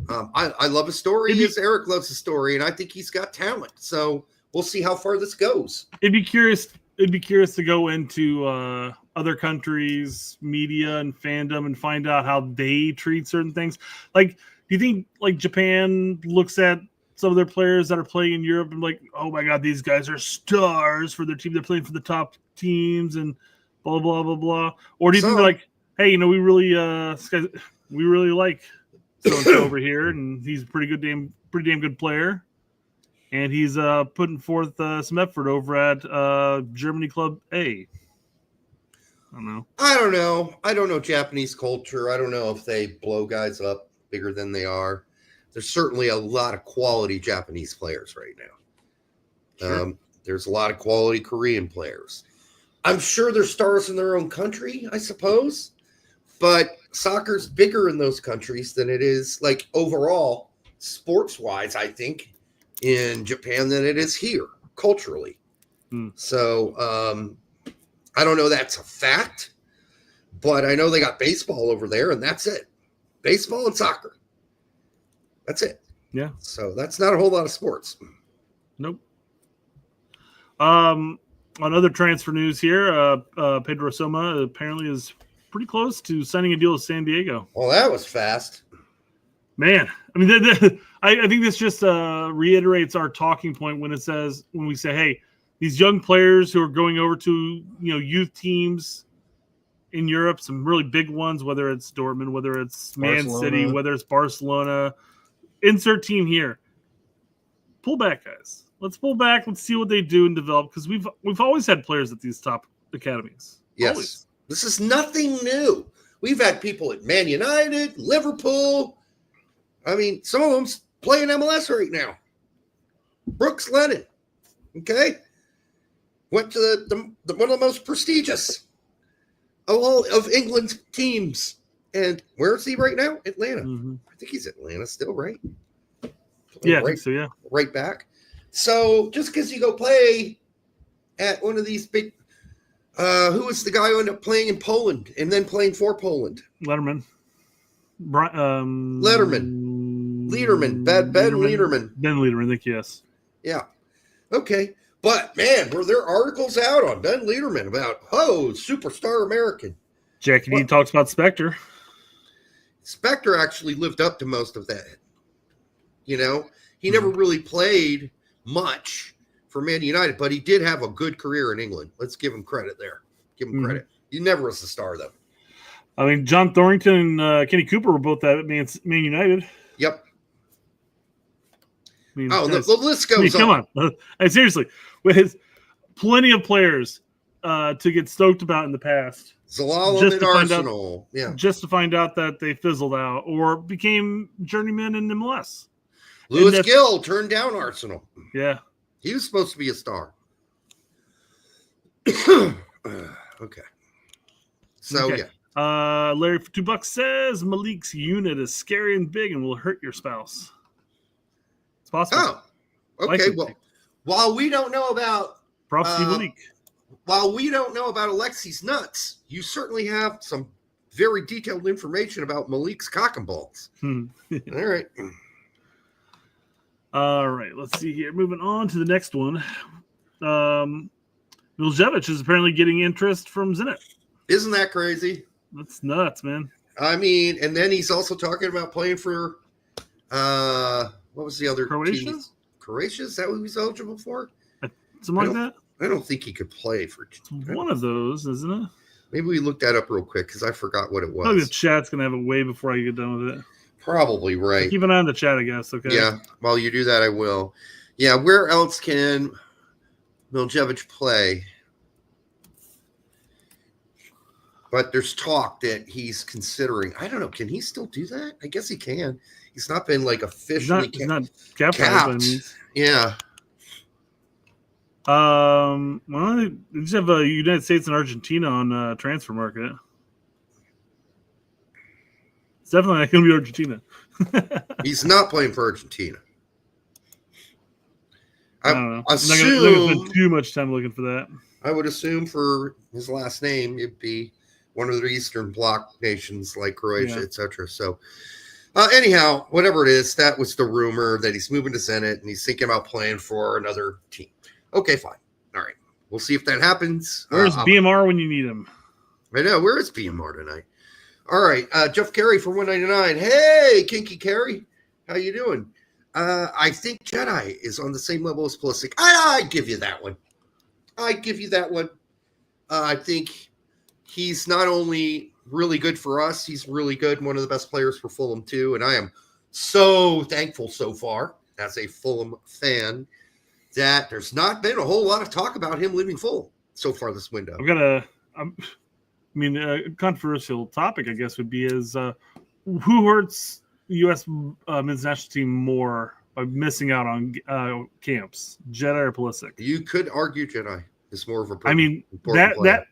I love his story as Eric loves his story, and I think he's got talent. So we'll see how far this goes. It'd be curious to go into other countries' media and fandom and find out how they treat certain things. Like, do you think like Japan looks at some of their players that are playing in Europe and like, oh my God, these guys are stars for their team. They're playing for the top teams and blah, blah, blah, blah. Or do you think they're like, hey, we really like so-and-so over here, and he's a pretty damn good player. And he's putting forth some effort over at Germany Club A. I don't know. I don't know Japanese culture. I don't know if they blow guys up bigger than they are. There's certainly a lot of quality Japanese players right now. Sure. There's a lot of quality Korean players. I'm sure they're stars in their own country, I suppose. But soccer's bigger in those countries than it is, like, overall, sports-wise, I think, in Japan than it is here, culturally. So, I don't know that's a fact, but I know they got baseball over there, and that's it. Baseball and soccer. That's it. Yeah. So that's not a whole lot of sports. Nope. On other transfer news here, Pedro Soma apparently is pretty close to signing a deal with San Diego. Well, that was fast. Man, I mean, I think this just reiterates our talking point when we say, hey, these young players who are going over to youth teams in Europe, some really big ones, whether it's Dortmund, whether it's Man City, whether it's Barcelona, insert team here. Pull back, guys. Let's pull back. Let's see what they do and develop, because we've always had players at these top academies. Yes, always. This is nothing new. We've had people at Man United, Liverpool. I mean, some of them's playing MLS right now. Brooks Lennon, okay, went to the one of the most prestigious of England's teams. And where is he right now? Atlanta. Mm-hmm. I think he's Atlanta still, right? Yeah, I think so, yeah. Right back. So just because you go play at one of these big who was the guy who ended up playing in Poland and then playing for Poland? Letterman. Lederman. Ben Lederman. Ben Lederman, I think, yes. Yeah. Okay. But, man, were there articles out on Ben Lederman about, superstar American? Jackie D talks about Spectre. Spectre actually lived up to most of that. You know, he never really played much for Man United, but he did have a good career in England. Let's give him credit there. Give him credit. He never was a star, though. I mean, John Thornton and Kenny Cooper were both at Man United. Yep. I mean, the list goes on. Come on. Seriously, with plenty of players to get stoked about in the past. Zlatan at Arsenal. Just to find out that they fizzled out or became journeymen in MLS. Lewis Gill turned down Arsenal. Yeah. He was supposed to be a star. Okay. So, okay. Larry for $2 says Malik's unit is scary and big and will hurt your spouse. It's possible. Oh, okay. Well, while we don't know about props to Malik. While we don't know about Alexi's nuts, you certainly have some very detailed information about Malik's cock and balls. All right. All right. Let's see here. Moving on to the next one. Miljevic is apparently getting interest from Zenit. Isn't that crazy? That's nuts, man. I mean, and then he's also talking about playing for what was the other Croatia? team? Croatia? Is that what he's eligible for? Something like that? I don't think he could play for one of those, isn't it? Maybe we look that up real quick because I forgot what it was. Probably the chat's going to have it way before I get done with it. Probably right. Keep an eye on the chat, I guess. Okay. Yeah. While you do that, I will. Yeah. Where else can Miljevic play? But there's talk that he's considering. I don't know. Can he still do that? I guess he can. He's not been like officially he's not capped. Yeah. Well, they just have United States and Argentina on transfer market. It's definitely not going to be Argentina. He's not playing for Argentina. I don't know. I'm not going to spend too much time looking for that. I would assume for his last name, it'd be one of the Eastern Bloc nations like Croatia, etc. So, anyhow, whatever it is, that was the rumor that he's moving to Zenit and he's thinking about playing for another team. Okay, fine. All right. We'll see if that happens. Where's BMR when you need him? I know. Where is BMR tonight? All right. Jeff Carey for $1.99. Hey, Kinky Carey. How you doing? I think Jedi is on the same level as Pulisic. I give you that one. I give you that one. I think he's not only really good for us, he's really good. One of the best players for Fulham, too. And I am so thankful so far as a Fulham fan that there's not been a whole lot of talk about him leaving Fulham so far this window. I've got a controversial topic, I guess, would be who hurts the U.S. men's national team more by missing out on camps, Jedi or Pulisic? You could argue Jedi is more of a that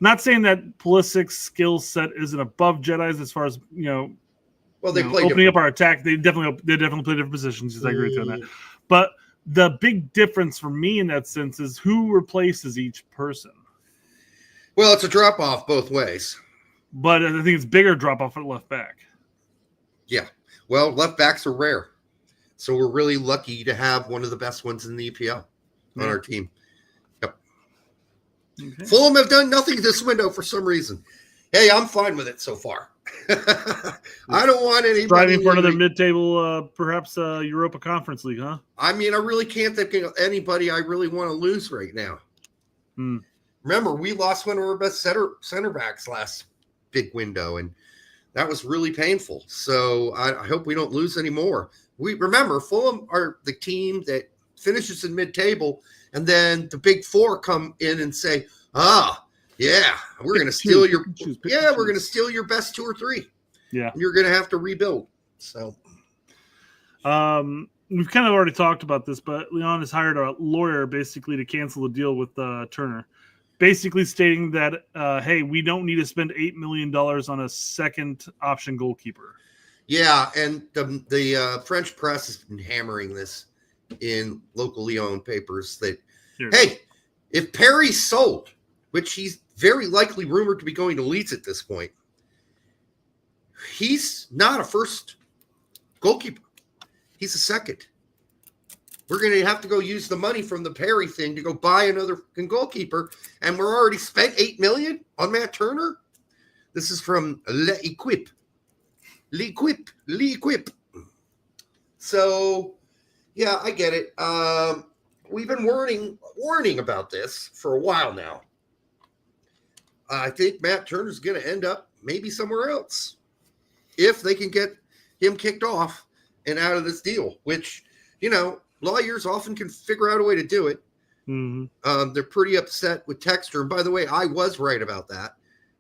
not saying that Pulisic's skill set isn't above Jedi's as far as well, they play opening up our attack. They definitely play different positions. I agree with you on that, but the big difference for me in that sense is who replaces each person. Well, it's a drop off both ways, but I think it's bigger drop off at left back. Yeah, well, left backs are rare, so we're really lucky to have one of the best ones in the EPL on our team. Yep. Okay. Fulham have done nothing this window for some reason. Hey, I'm fine with it so far. I don't want anybody striving for another mid-table, perhaps Europa Conference League, huh? I mean, I really can't think of anybody I really want to lose right now. Remember, we lost one of our best center backs last big window, and that was really painful. So I hope we don't lose any more. We remember Fulham are the team that finishes in mid-table, and then the big four come in and say, yeah, we're going to steal your we're going to steal your best two or three. Yeah. And you're going to have to rebuild. So we've kind of already talked about this, but Leon has hired a lawyer basically to cancel the deal with Turner, basically stating that, hey, we don't need to spend $8 million on a second option goalkeeper. Yeah, and the French press has been hammering this in locally owned papers that, hey, if Perry's sold, which he's very likely rumored to be going to Leeds at this point, He's not a first goalkeeper. He's a second. We're going to have to go use the money from the Perry thing to go buy another goalkeeper, and we're already spent $8 million on Matt Turner. This is from L'Equipe. So, yeah, I get it. We've been warning about this for a while now. I think Matt Turner's going to end up maybe somewhere else if they can get him kicked off and out of this deal, which, lawyers often can figure out a way to do it. Mm-hmm. They're pretty upset with Texter. And by the way, I was right about that.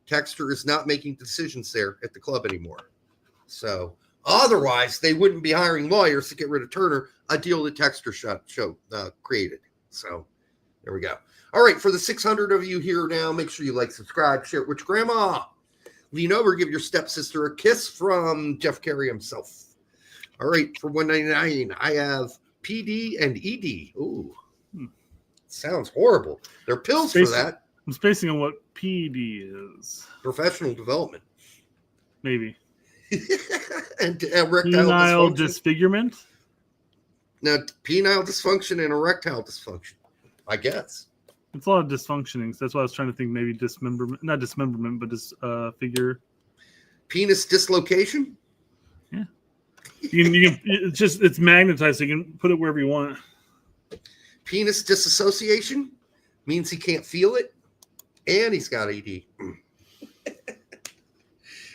Texter is not making decisions there at the club anymore. So otherwise, they wouldn't be hiring lawyers to get rid of Turner, a deal that Texter created. So there we go. All right, for the 600 of you here now, make sure you like, subscribe, share it with your grandma. Lean over, give your stepsister a kiss from Jeff Carey himself. All right, for $1.99, I have PD and ED. Ooh, sounds horrible. There are pills for that. I'm spacing on what PD is. Professional development. Maybe. and erectile penile dysfunction. Disfigurement? Now, penile dysfunction and erectile dysfunction, I guess. It's a lot of dysfunctionings. That's why I was trying to think maybe dismemberment. Not dismemberment, but figure. Penis dislocation? Yeah. It's magnetized, so you can put it wherever you want. Penis disassociation means he can't feel it, and he's got ED.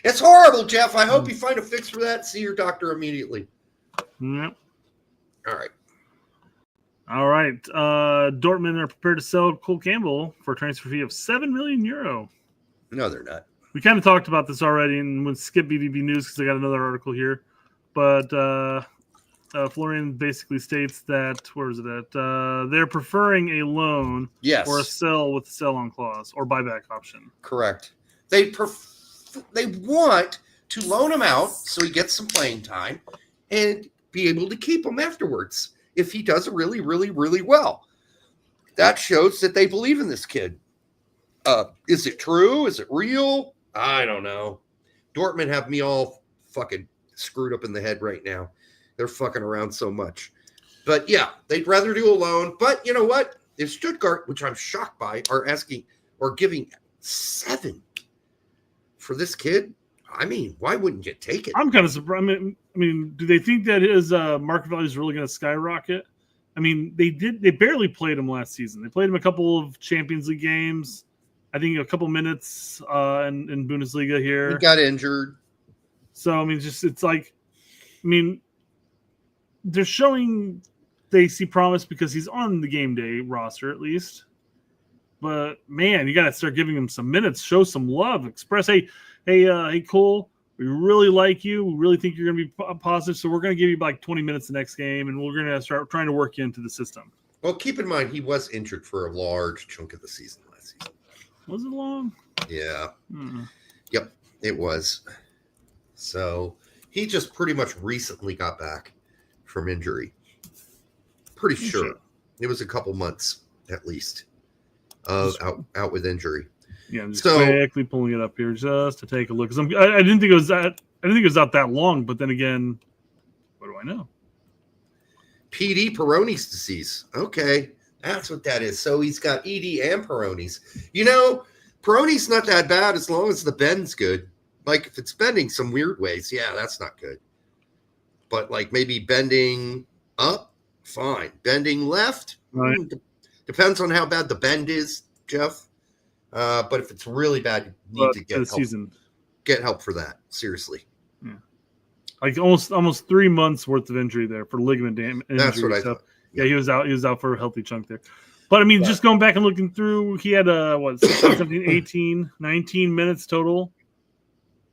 It's horrible, Jeff. I hope you find a fix for that. See your doctor immediately. Yep. All right. Dortmund are prepared to sell Cole Campbell for a transfer fee of €7 million. No, they're not. We kind of talked about this already, and we'll skip BVB News because I got another article here. But Florian basically states that, where is it at? They're preferring a loan or a sell with a sell-on clause or buyback option. Correct. They want to loan him out so he gets some playing time and be able to keep him afterwards if he does really, really, really well. That shows that they believe in this kid. Is it true? Is it real? I don't know. Dortmund have me all fucking screwed up in the head right now. They're fucking around so much. But yeah, they'd rather do a loan. But you know what? If Stuttgart, which I'm shocked by, are asking or giving 7 for this kid, I mean, why wouldn't you take it? I'm kind of surprised. I mean, do they think that his market value is really going to skyrocket? I mean, they barely played him last season. They played him a couple of Champions League games. I think a couple minutes in Bundesliga here. He got injured. So, I mean, they're showing they see promise because he's on the game day roster at least. But, man, you got to start giving him some minutes. Show some love. Express, hey, Cole, we really like you. We really think you're going to be positive. So we're going to give you like 20 minutes the next game, and we're going to start trying to work you into the system. Well, keep in mind, he was injured for a large chunk of the season last season. Was it long? Yeah. Mm-hmm. Yep, it was. So he just pretty much recently got back from injury. Pretty sure. It was a couple months at least out with injury. Yeah, I'm just quickly pulling it up here just to take a look. Because I didn't think it was that. I didn't think it was out that long. But then again, what do I know? PD Peyronie's disease. Okay, that's what that is. So he's got ED and Peyronie's. Peyronie's not that bad as long as the bend's good. Like if it's bending some weird ways, yeah, that's not good. But like maybe bending up, fine. Bending left, right. Depends on how bad the bend is, Jeff. But if it's really bad, you need to get help. Get help for that. Seriously. Yeah. Like almost 3 months worth of injury there for ligament damage. That's what I thought. Yeah, he was out. He was out for a healthy chunk there. But I mean, just going back and looking through, he had 17, 18, 19 minutes total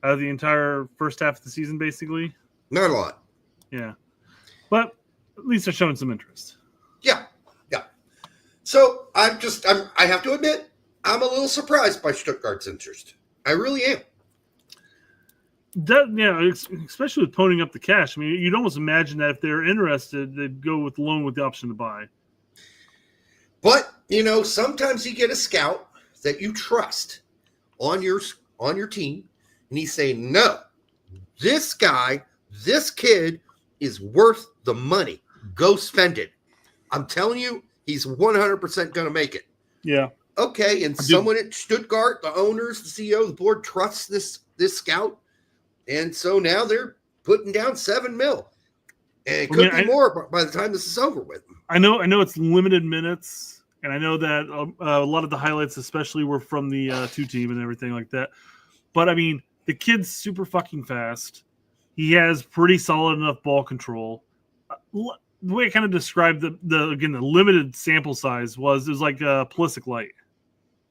out of the entire first half of the season, basically. Not a lot. Yeah, but at least they're showing some interest. Yeah. So I have to admit, I'm a little surprised by Stuttgart's interest. I really am. Especially with ponying up the cash. I mean, you'd almost imagine that if they're interested, they'd go with the loan with the option to buy. But sometimes you get a scout that you trust on your team, and he's saying, "No, This guy, this kid is worth the money. Go spend it. I'm telling you, he's 100% going to make it. Yeah. Okay, and someone at Stuttgart, the owners, the CEO, the board trusts this scout, and so now they're putting down $7 million, and it could be more by the time this is over with. I know it's limited minutes, and I know that a lot of the highlights, especially, were from the 2 team and everything like that. But I mean, the kid's super fucking fast. He has pretty solid enough ball control. The way I kind of described the limited sample size was like a Pulisic light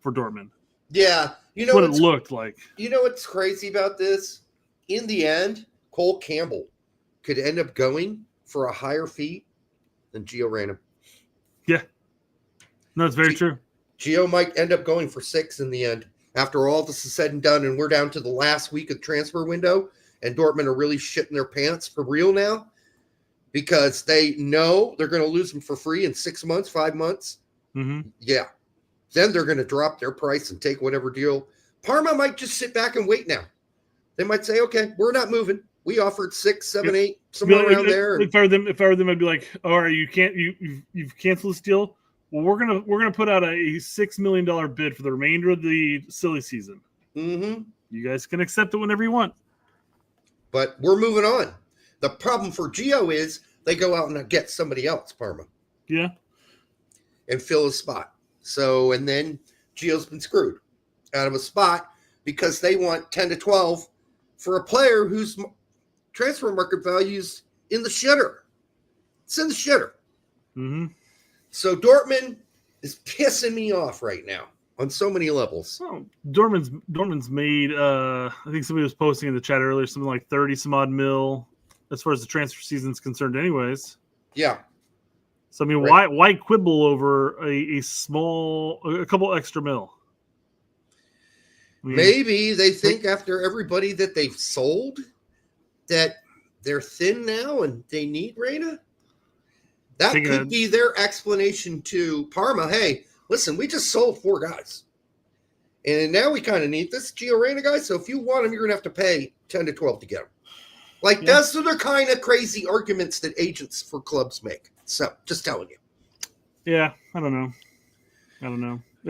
for Dortmund. Yeah, you know what it looked like. You know what's crazy about this? In the end, Cole Campbell could end up going for a higher fee than Gio Reyna. Yeah, no, it's very true. Gio might end up going for 6 in the end after all this is said and done, and we're down to the last week of the transfer window, and Dortmund are really shitting their pants for real now because they know they're going to lose him for free in 6 months, 5 months. Mm-hmm. Yeah. Then they're going to drop their price and take whatever deal. Parma might just sit back and wait now. They might say, okay, we're not moving. We offered 6, 7, 8, somewhere around there. If I were them, I'd be like, all right, you've canceled this deal. Well, we're gonna put out a $6 million bid for the remainder of the silly season. Mm-hmm. You guys can accept it whenever you want. But we're moving on. The problem for Gio is they go out and get somebody else, Parma. Yeah. And fill a spot. So, and then Gio's been screwed out of a spot because they want 10 to 12 for a player whose transfer market value is in the shitter. It's in the shitter. Mm-hmm. So Dortmund is pissing me off right now on so many levels. Well, Dortmund's made, I think somebody was posting in the chat earlier, something like 30 some odd mil as far as the transfer season's concerned anyways. Yeah. So, I mean, why quibble over a couple extra mil? I mean, maybe they think after everybody that they've sold that they're thin now and they need Reyna. That could be their explanation to Parma. Hey, listen, we just sold 4 guys. And now we kind of need this Gio Reyna guy. So if you want him, you're going to have to pay 10 to 12 to get him. Like, those are the kind of crazy arguments that agents for clubs make. So, just telling you. Yeah, I don't know. I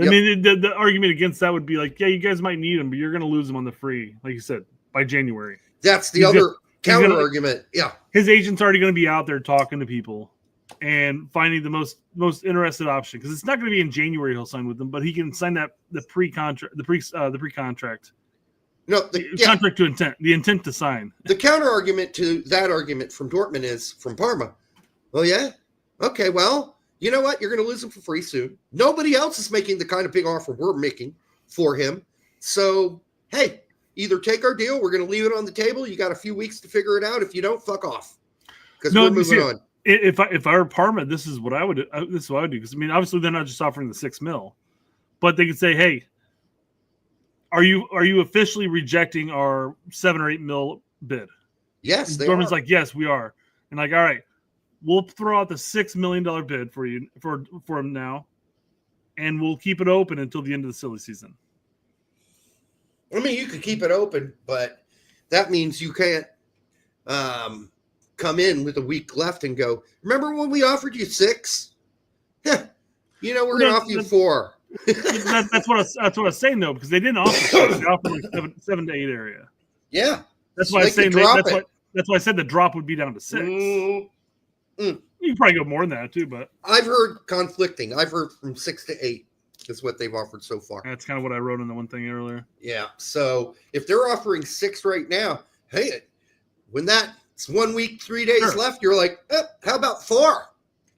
mean, the argument against that would be like, yeah, you guys might need him, but you're going to lose him on the free, like you said, by January. That's the other counter argument. Yeah. His agent's already going to be out there talking to people and finding the most interested option, because it's not going to be in January he'll sign with them, but he can sign the pre-contract. No, the contract to intent, the intent to sign. The counter argument to that argument from Dortmund is from Parma. Oh, yeah? Okay, well, you know what? You're going to lose him for free soon. Nobody else is making the kind of big offer we're making for him. So, hey, either take our deal. We're going to leave it on the table. You got a few weeks to figure it out. If you don't, fuck off. Because we're moving on. If I were Parma, this is what I would do. Because, I mean, obviously they're not just offering the $6 million. But they could say, hey, are you officially rejecting our $7 or $8 million bid? Yes, they Dortmund's are. like, yes, we are. And like, all right, we'll throw out the $6 million bid for you for him now, and we'll keep it open until the end of the silly season. I mean, you could keep it open, but that means you can't come in with a week left and go, remember when we offered you 6? Yeah, we're going to offer you 4. That's what I was saying though, because they didn't offer 6. They offered like 7 to 8 area. Yeah, that's why I was saying that's why I said the drop would be down to 6. You can probably go more than that too, but I've heard conflicting. I've heard from 6 to 8 is what they've offered so far. That's kind of what I wrote in the one thing earlier. Yeah. So if they're offering 6 right now, hey, when that's 1 week, 3 days left, you're like, how about 4?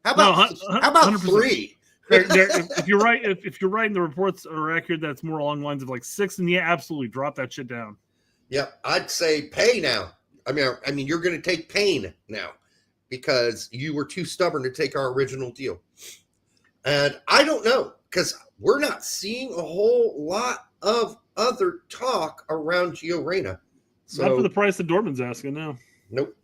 How about 3? If you're right, if you're right and the reports are accurate, that's more along the lines of like 6, and absolutely drop that shit down. Yep, I'd say pay now. I mean, you're going to take pain now because you were too stubborn to take our original deal. And I don't know, because we're not seeing a whole lot of other talk around Gio Reyna. So, not for the price that Dortmund's asking now. Nope.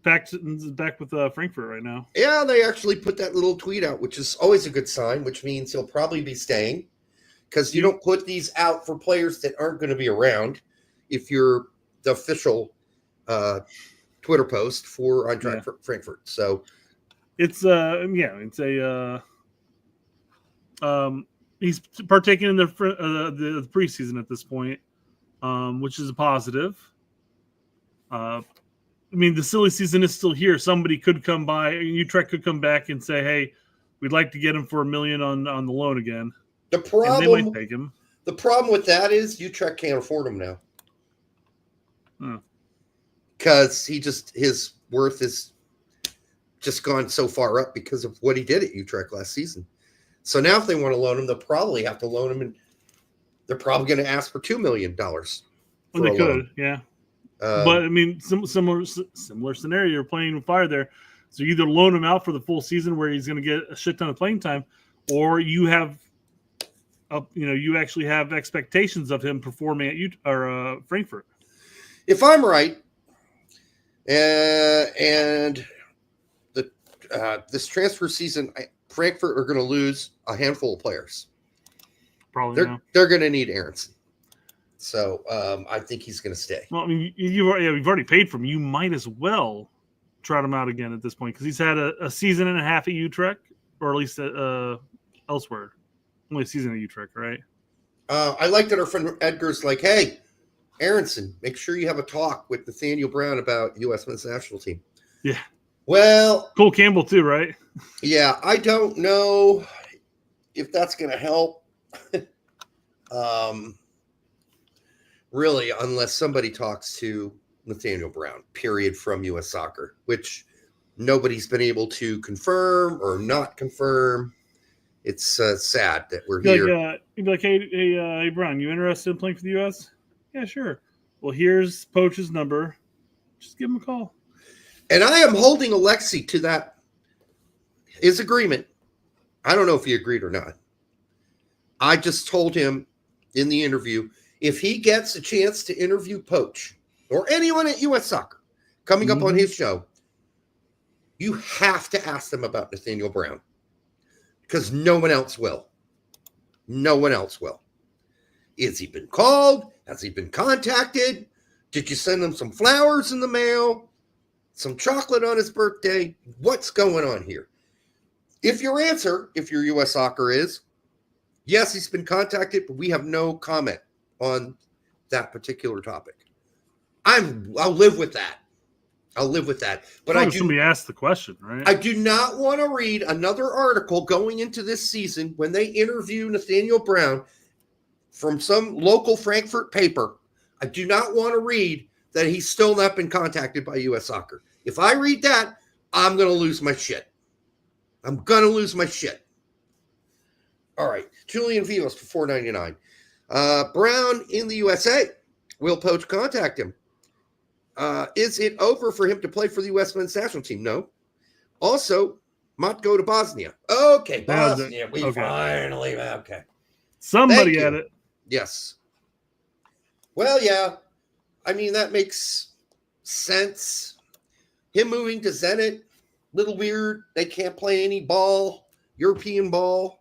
Paxton's back with Frankfurt right now. Yeah, they actually put that little tweet out, which is always a good sign, which means he'll probably be staying, because you don't put these out for players that aren't going to be around. if you're the official Twitter post for Eintracht Frankfurt. So it's he's partaking in the preseason at this point, which is a positive. I mean, the silly season is still here. Somebody could come by. Utrecht could come back and say, "Hey, we'd like to get him for $1 million on the loan again." The problem, and they might take him. The problem with that is Utrecht can't afford him now, because his worth is just gone so far up because of what he did at Utrecht last season. So now, if they want to loan him, they'll probably have to loan him, and they're probably going to ask for $2 million. Well, they could, yeah. But I mean, similar scenario. You're playing with fire there, so you either loan him out for the full season where he's going to get a shit ton of playing time, or you have, you actually have expectations of him performing at Frankfurt. If I'm right, and this transfer season, Frankfurt are going to lose a handful of players. Probably they're going to need Aronson. So I think he's going to stay. Well, I mean, we've already paid for him. You might as well trot him out again at this point because he's had a season and a half at Utrecht, or at least elsewhere. Only a season at Utrecht, right? I like that our friend Edgar's like, hey, Aronson, make sure you have a talk with Nathaniel Brown about U.S. men's national team. Yeah. Well, Cole Campbell too, right? Yeah, I don't know if that's going to help. Really, unless somebody talks to Nathaniel Brown, period, from U.S. Soccer, which nobody's been able to confirm or not confirm. It's sad that we're here. You'd be like, hey, Brown, you interested in playing for the U.S.? Yeah, sure. Well, here's Poach's number. Just give him a call. And I am holding Alexi to his agreement. I don't know if he agreed or not. I just told him in the interview, if he gets a chance to interview Poach or anyone at U.S. Soccer coming up on his show, you have to ask them about Nathaniel Brown, because no one else will. No one else will. Has he been called? Has he been contacted? Did you send him some flowers in the mail? Some chocolate on his birthday? What's going on here? If your answer, if your U.S. Soccer is, yes, he's been contacted, but we have no comment on that particular topic, I'll live with that. I'll live with that. But somebody asked the question, right? I do not want to read another article going into this season when they interview Nathaniel Brown from some local Frankfurt paper. I do not want to read that he's still not been contacted by U.S. Soccer. If I read that, I'm going to lose my shit. I'm going to lose my shit. All right. Julian Vivas for $4.99. Brown in the USA. Will Poach contact him? Is it over for him to play for the U.S. men's national team? No. Also, might go to Bosnia. Okay, Bosnia. We finally. Okay. Somebody had it. Yes. Well, yeah. I mean, that makes sense. Him moving to Zenit, little weird. They can't play any ball, European ball.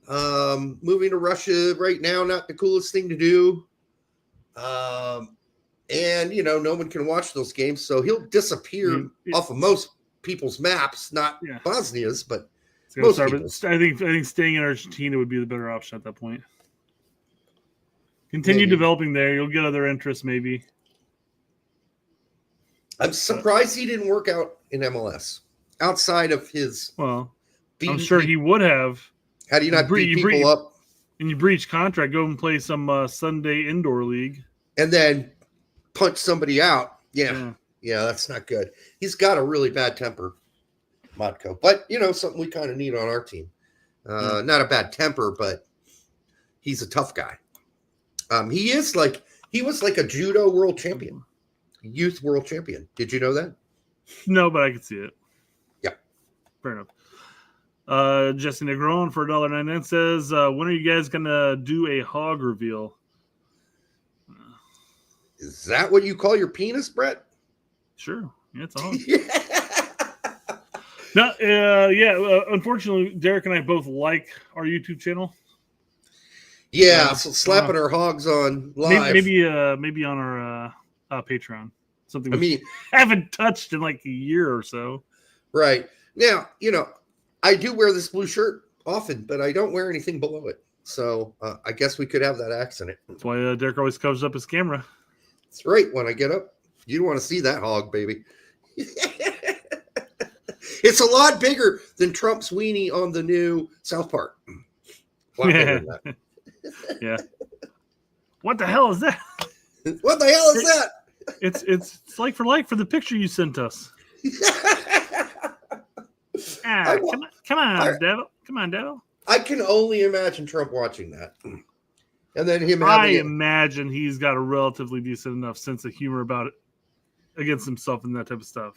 Moving to Russia right now, not the coolest thing to do. And, no one can watch those games, so he'll disappear off of most people's maps, not Bosnia's, but most people's. I think staying in Argentina would be the better option at that point. Continue developing there. You'll get other interests, maybe. I'm surprised he didn't work out in MLS outside of his. Well, I'm sure he would have. How do you not beat people up? And you breach contract, go and play some Sunday indoor league. And then punch somebody out. Yeah, that's not good. He's got a really bad temper, Motko. But, something we kind of need on our team. Not a bad temper, but he's a tough guy. He was like a judo world champion, youth world champion. Did you know that? No, but I could see it. Yeah. Fair enough. Jesse Negron for $1.99 says, when are you guys going to do a hog reveal? Is that what you call your penis, Brett? Sure. Yeah, it's a hog. No, unfortunately, Derek and I both like our YouTube channel. Yeah, so slapping our hogs on live. Maybe on our Patreon. Something we haven't touched in like a year or so. Right. Now, I do wear this blue shirt often, but I don't wear anything below it. So I guess we could have that accident. That's why Derek always covers up his camera. That's right. When I get up, you don't want to see that hog, baby. It's a lot bigger than Trump's weenie on the new South Park. Yeah. Yeah. What the hell is that? What the hell is that? It's like for the picture you sent us. Come on, Devil. Come on, Devil. I can only imagine Trump watching that. And then him I imagine he's got a relatively decent enough sense of humor about it against himself and that type of stuff.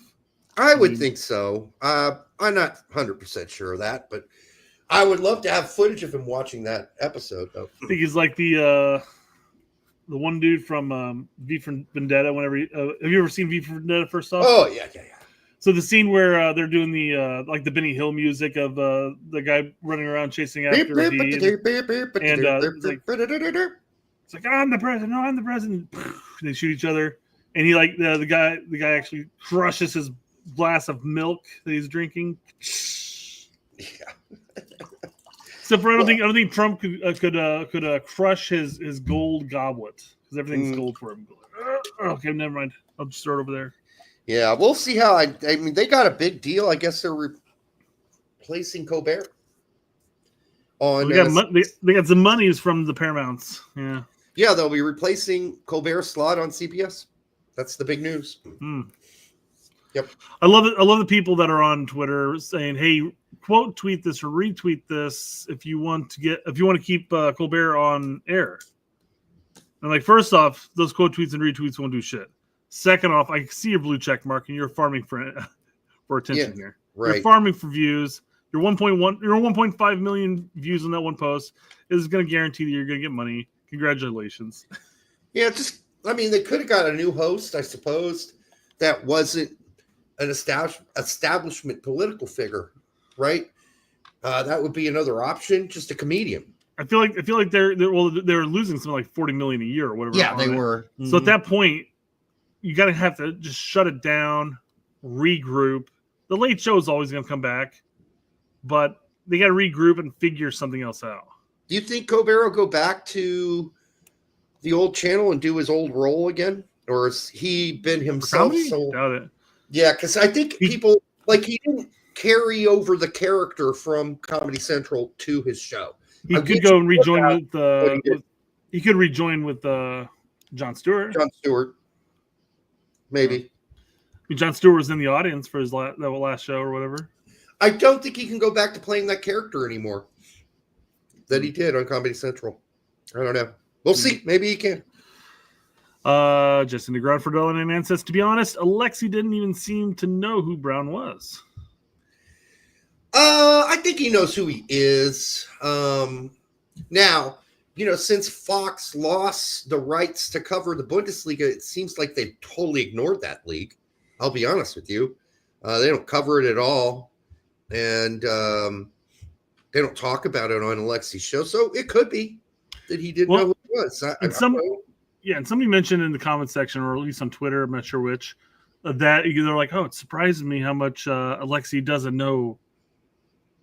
I would think so. I'm not 100% sure of that, but I would love to have footage of him watching that episode, though. I think he's like the one dude from V for Vendetta. Whenever have you ever seen V for Vendetta? First off, oh yeah. So the scene where they're doing the like the Benny Hill music of the guy running around chasing after and it's like I'm the president. No, I'm the president. They shoot each other, and he like the guy actually crushes his glass of milk that he's drinking. Yeah. Except for I don't think Trump could crush his gold goblet because everything's gold for him. Okay, never mind. I'll just throw it over there. Yeah, we'll see how. I mean, they got a big deal. I guess they're replacing Colbert. On they got some monies from the Paramounts. Yeah. Yeah, they'll be replacing Colbert's slot on CBS. That's the big news. Yep. I love it. I love the people that are on Twitter saying, "Hey, quote tweet this or retweet this if you want to keep Colbert on air." And like, first off, those quote tweets and retweets won't do shit. Second off, I see your blue check mark and you're farming for attention here. Right. You're farming for views. Your 1.5 million views on that one post is going to guarantee that you're going to get money. Congratulations. Yeah, they could have got a new host, I suppose, that wasn't an establishment political figure, right? That would be another option. Just a comedian. I feel like they're losing something like $40 million a year or whatever. Yeah, they were. So at that point, you got to have to just shut it down, regroup. The Late Show is always going to come back, but they got to regroup and figure something else out. Do you think Colbert will go back to the old channel and do his old role again, or has he been himself? Doubt it. Yeah, because I think people he didn't carry over the character from Comedy Central to his show. He could go and rejoin he could rejoin with Jon Stewart. Jon Stewart, maybe. Jon Stewart was in the audience for his last show or whatever. I don't think he can go back to playing that character anymore that he did on Comedy Central. I don't know. We'll see. Maybe he can. Just in the ground for Dylan and says, to be honest, Alexi didn't even seem to know who Brown was. I think he knows who he is. Now, since Fox lost the rights to cover the Bundesliga, it seems like they've totally ignored that league. I'll be honest with you. They don't cover it at all. And they don't talk about it on Alexi's show. So it could be that he didn't know who it was. And somebody mentioned in the comment section, or at least on Twitter, I'm not sure which, that they're like, oh, it surprises me how much Alexi doesn't know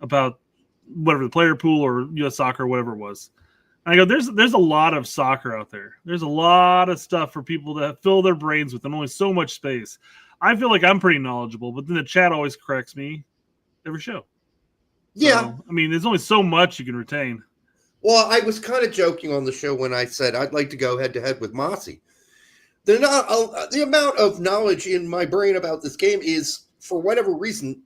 about whatever the player pool or U.S. soccer or whatever it was. And I go, there's a lot of soccer out there. There's a lot of stuff for people to fill their brains with and only so much space. I feel like I'm pretty knowledgeable, but then the chat always corrects me every show. Yeah. So, there's only so much you can retain. Well, I was kind of joking on the show when I said I'd like to go head-to-head with Messi. The amount of knowledge in my brain about this game is, for whatever reason,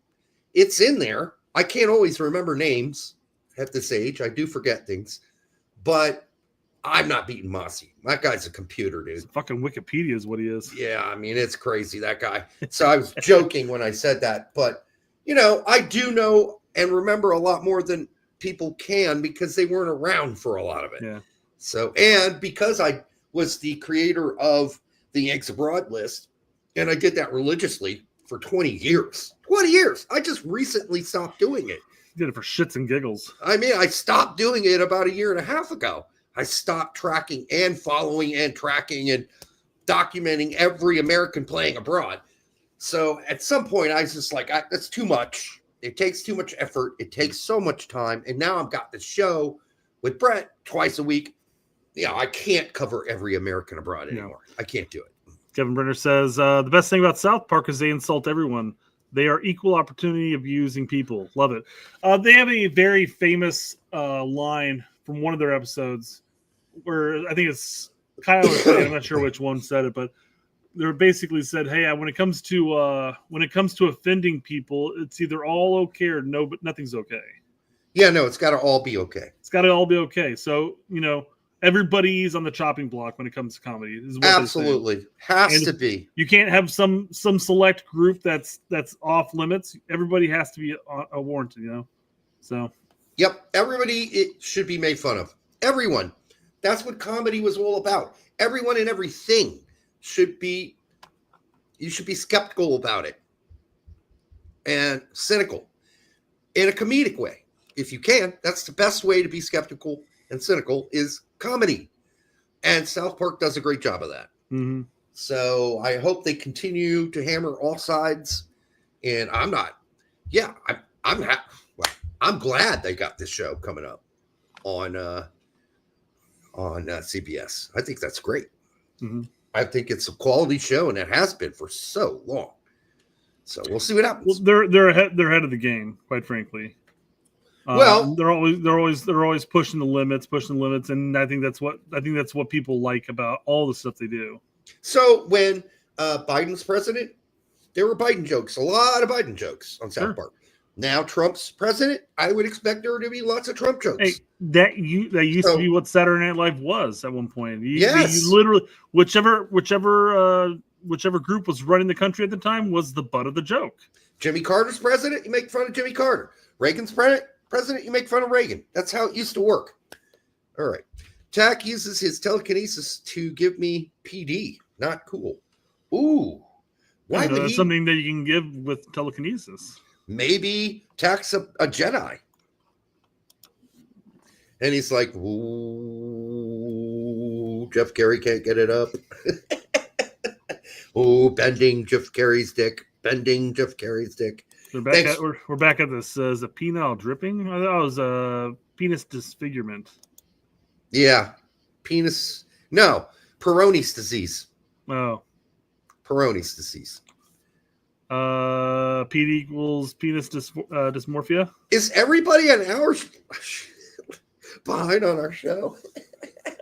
it's in there. I can't always remember names at this age. I do forget things. But I'm not beating Messi. That guy's a computer, dude. Fucking Wikipedia is what he is. Yeah, it's crazy, that guy. So I was joking when I said that. But, I do know and remember a lot more than people can because they weren't around for a lot of it. Yeah. So, and because I was the creator of the Yanks Abroad list, and I did that religiously for 20 years. 20 years. I just recently stopped doing it. You did it for shits and giggles. I stopped doing it about a year and a half ago. I stopped tracking and following and tracking and documenting every American playing abroad. So at some point, I was just like, that's too much. It takes too much effort. It takes so much time. And now I've got the show with Brett twice a week. Yeah, I can't cover every American abroad anymore. I can't do it. Kevin Brenner says, the best thing about South Park is they insult everyone. They are equal opportunity abusing people. Love it. They have a very famous line from one of their episodes where I think it's Kyle or Clay, I'm not sure which one said it, but they basically said, hey, when it comes to offending people, it's either all okay or no, but nothing's okay. Yeah, no, it's got to all be okay. It's got to all be okay. So, everybody's on the chopping block when it comes to comedy. Is what absolutely has to be. You can't have some select group that's off limits. Everybody has to be a warranted, So, yep, everybody it should be made fun of. Everyone. That's what comedy was all about. Everyone and everything you should be skeptical about it and cynical in a comedic way. If you can, that's the best way to be skeptical and cynical is comedy. And South Park does a great job of that. Mm-hmm. So I hope they continue to hammer all sides. And I'm glad they got this show coming up on CBS. I think that's great. Mm-hmm. I think it's a quality show, and it has been for so long. So we'll see what happens. Well, they're ahead of the game, quite frankly. They're always pushing the limits, and I think that's what people like about all the stuff they do. So when Biden's president, there were Biden jokes, a lot of Biden jokes on South Park. Now Trump's president, I would expect there to be lots of Trump jokes. Hey, that used to be what Saturday Night Live was at one point. Yes, you literally whichever group was running the country at the time was the butt of the joke. Jimmy Carter's president, you make fun of Jimmy Carter. Reagan's president, you make fun of Reagan. That's how it used to work. All right. Tack uses his telekinesis to give me PD. Not cool. Ooh. Why would that's something that you can give with telekinesis. Maybe Tack's a Jedi. And he's like, ooh, Jeff Carey can't get it up. Ooh, bending Jeff Carey's dick. We're back at this. Is a penile dripping? I thought it was a penis disfigurement. Yeah. Penis. No. Peyronie's disease. Oh. Peyronie's disease. P equals penis dysmorphia. Is everybody an hour behind on our show?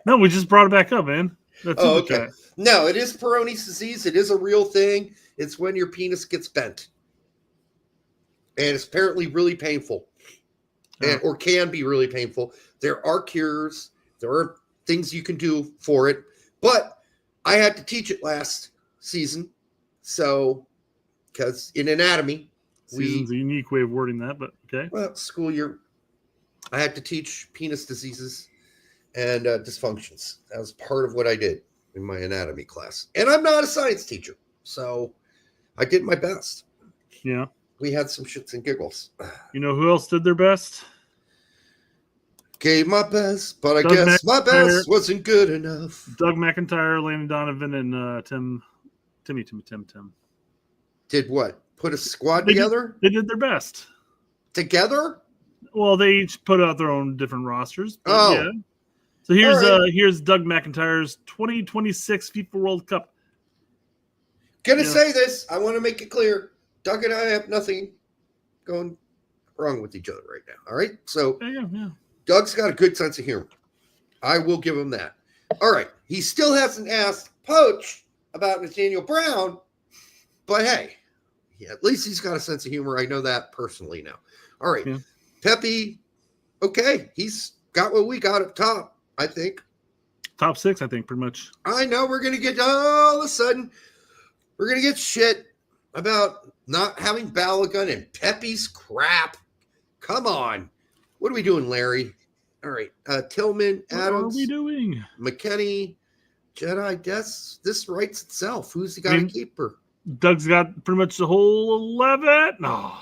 No, we just brought it back up, man. That's okay. No, it is Peyronie's disease. It is a real thing. It's when your penis gets bent. And it's apparently really painful. Or can be really painful. There are cures. There are things you can do for it. But I had to teach it last season. So, because in anatomy, season's a unique way of wording that, but okay. Well, school year, I had to teach penis diseases and dysfunctions. That was part of what I did in my anatomy class. And I'm not a science teacher, so I did my best. Yeah. We had some shits and giggles. You know who else did their best? Gave my best, but I guess my best wasn't good enough. Doug McIntyre, Landon Donovan, and Tim. Did what? Put a squad together? They did their best. Together? Well, they each put out their own different rosters. Oh. Yeah. So here's Doug McIntyre's 2026 FIFA World Cup. Gonna say this. I want to make it clear. Doug and I have nothing going wrong with each other right now. All right? So yeah. Doug's got a good sense of humor. I will give him that. All right. He still hasn't asked Poach about Nathaniel Brown, but hey, at least he's got a sense of humor. I know that personally now. All right. Yeah. Pepe, okay. He's got what we got up top, I think. Top 6, I think, pretty much. I know we're going to get all of a sudden, we're going to get shit about not having Balogun and Pepe's crap. Come on. What are we doing, Larry? All right. Tillman, Adams. What are we doing? McKenney, Jedi, this writes itself. Who's the guy to keep her? Doug's got pretty much the whole 11. No.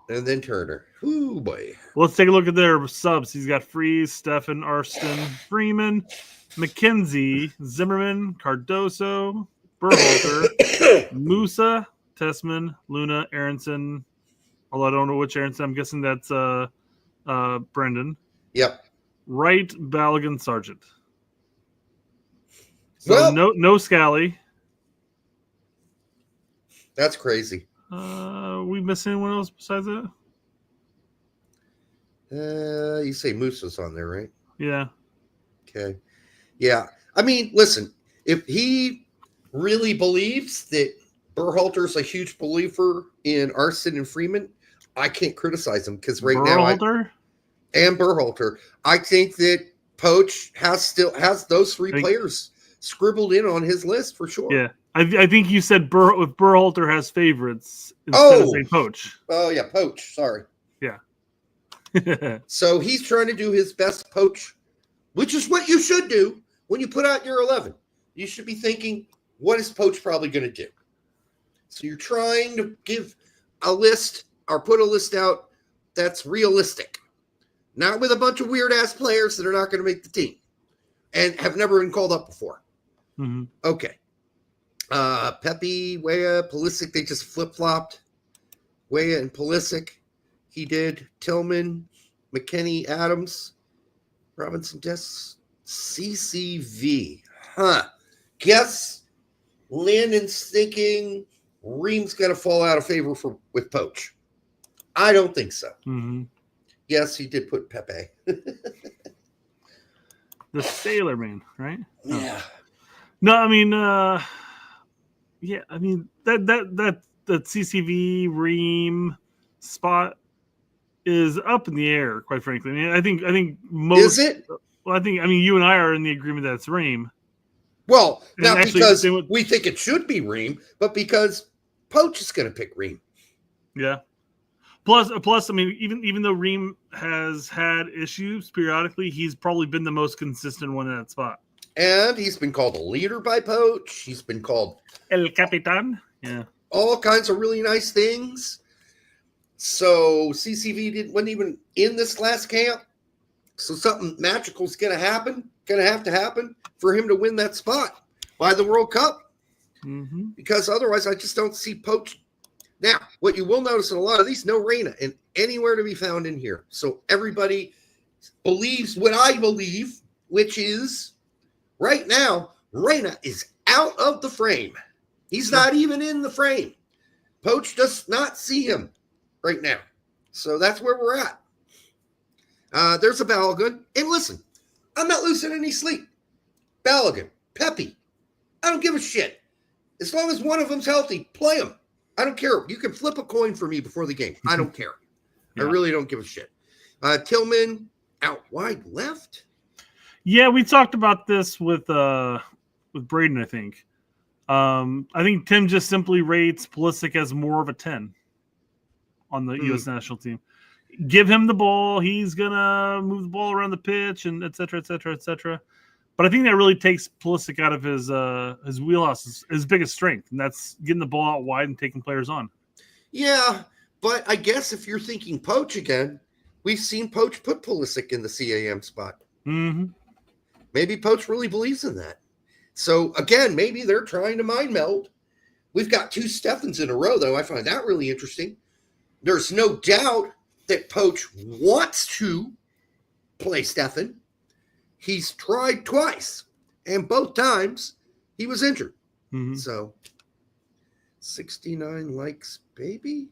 And then Turner. Ooh, boy. Let's take a look at their subs. He's got Freeze, Stefan, Arston, Freeman, McKenzie, Zimmerman, Cardoso, Berhalter, Musa, Tessman, Luna, Aronson. Although I don't know which Aronson. I'm guessing that's Brendan. Yep. Wright, Balogun, Sargent. So no Scally. That's crazy. We miss anyone else besides that? You say Moose was on there, right? Yeah. Okay. Yeah. I mean, listen, if he really believes that Berhalter's a huge believer in Arston and Freeman, I can't criticize him because right Berhalter? And Berhalter, I think that Poach has those three players scribbled in on his list for sure. Yeah. I think you said Berhalter has favorites instead of saying Poach. Oh, yeah, Poach. Sorry. Yeah. So he's trying to do his best Poach, which is what you should do when you put out your 11. You should be thinking, what is Poach probably going to do? So you're trying to give a list or put a list out that's realistic, not with a bunch of weird-ass players that are not going to make the team and have never been called up before. Mm-hmm. Okay. Pepe, Weah, Pulisic, they just flip-flopped. Weah and Pulisic. He did. Tillman, McKennie, Adams, Robinson, CCV. Guess Landon's thinking Ream's going to fall out of favor with Poach. I don't think so. Mm-hmm. Yes, he did put Pepe. The Sailor Man, right? Yeah. No, I mean, yeah, I mean that CCV Ream spot is up in the air, quite frankly. I mean, I think most. Is it? Well, I mean, you and I are in the agreement that it's Ream. Well, And not actually, because we think it should be Ream, but because Poach is going to pick Ream. Yeah. Plus, I mean, even though Ream has had issues periodically, he's probably been the most consistent one in that spot. And he's been called a leader by Poach. He's been called El Capitan. Yeah. All kinds of really nice things. So CCV wasn't even in this last camp. So something magical is going to happen. Going to have to happen for him to win that spot by the World Cup. Mm-hmm. Because otherwise, I just don't see Poach. Now, what you will notice in a lot of these, no Reyna and anywhere to be found in here. So everybody believes what I believe, which is right now, Reyna is out of the frame. He's not even in the frame. Poach does not see him right now. So that's where we're at. There's a Balogun. And listen, I'm not losing any sleep. Balogun, Pepe, I don't give a shit. As long as one of them's healthy, play them. I don't care. You can flip a coin for me before the game. I don't care. Yeah. I really don't give a shit. Tillman out wide left. Yeah, we talked about this with Braden, I think. I think Tim just simply rates Pulisic as more of a 10 on the U.S. national team. Give him the ball. He's going to move the ball around the pitch and et cetera, et cetera, et cetera. But I think that really takes Pulisic out of his wheelhouse, his biggest strength, and that's getting the ball out wide and taking players on. Yeah, but I guess if you're thinking Poach again, we've seen Poach put Pulisic in the CAM spot. Mm-hmm. Maybe Poach really believes in that. So, again, maybe they're trying to mind meld. We've got two Stefans in a row, though. I find that really interesting. There's no doubt that Poach wants to play Stefan. He's tried twice, and both times he was injured. Mm-hmm. So, 69 likes, baby.